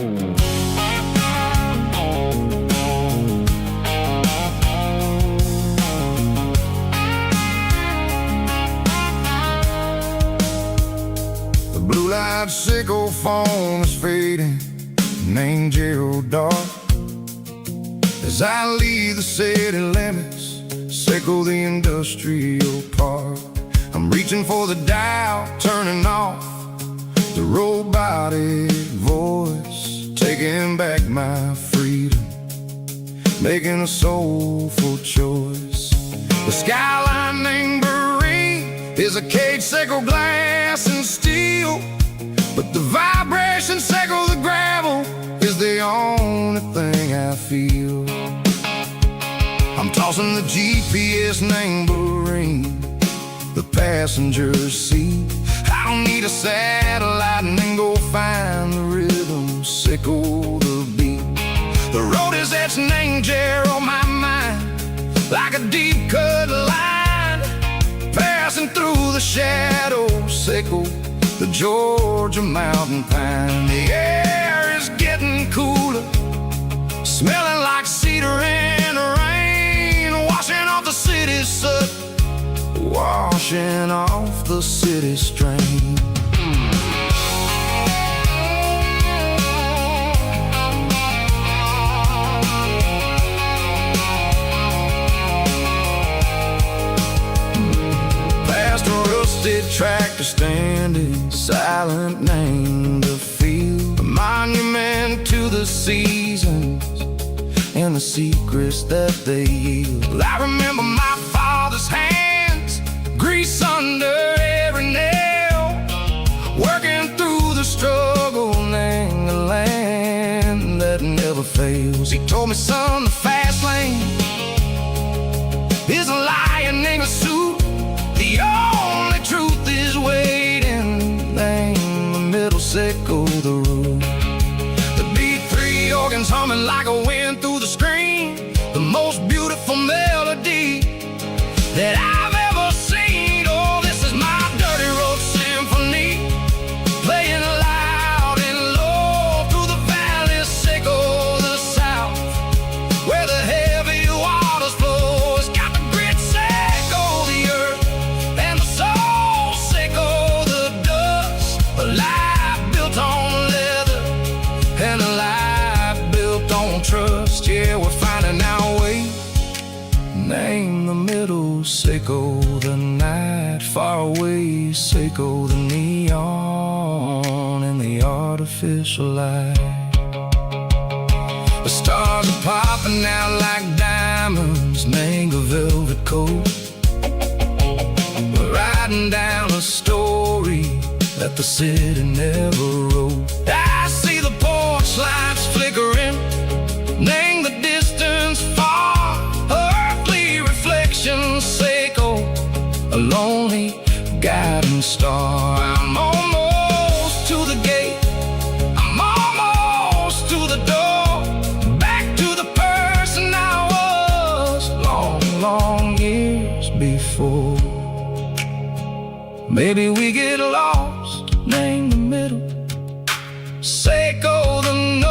blue light sickle phone is fading, an angel dark. As I leave the city limits, sickle the industrial park. I'm reaching for the dial, turning off the robotic voice, taking back my freedom, making a soulful choice. The skyline named Marine is a cage, sickle glass and steel, but the vibration sickle the gravel is the only thing I feel. I'm tossing the GPS named Marine, the passenger seat. I don't need a satellite and then go find the rhythm, sickle the beat. The road is etched an angel on my mind, like a deep cut line, passing through the shadows, sickle the Georgia mountain pine. The air is getting cooler, smelling like cedar in the rain, washing off the city's soot, washing off the city strain. Past a rusted tractor standing silent, named a field, a monument to the seasons and the secrets that they yield. I remember my father's hands, grease under every nail, working through the struggle in the land that never fails. He told me, son, the fast lane is a lion in a suit. The only truth is waiting. Name the middle, sickle the root. The B3 organs humming like a wind through the screen, the most beautiful melody that I've ever seen. Oh, this is my dirty road symphony, playing loud and low through the valleys, sickle the south, where the heavy waters flow. It's got the grit, sickle the earth, and the soul, sickle the dust. A life built on leather and a life built on trust. Yeah, we're finding our way. Name the middle, sickle the night, far away, sickle the neon and the artificial light. The stars are popping out like diamonds, mango velvet coat. We're riding down a story that the city never wrote. I see the porch lights flickering, name the distance far, earthly reflections, sickle a lonely guiding star. I'm almost to the gate, I'm almost to the door, back to the person I was long, long years before. Maybe we get lost, name the middle, sickle the north.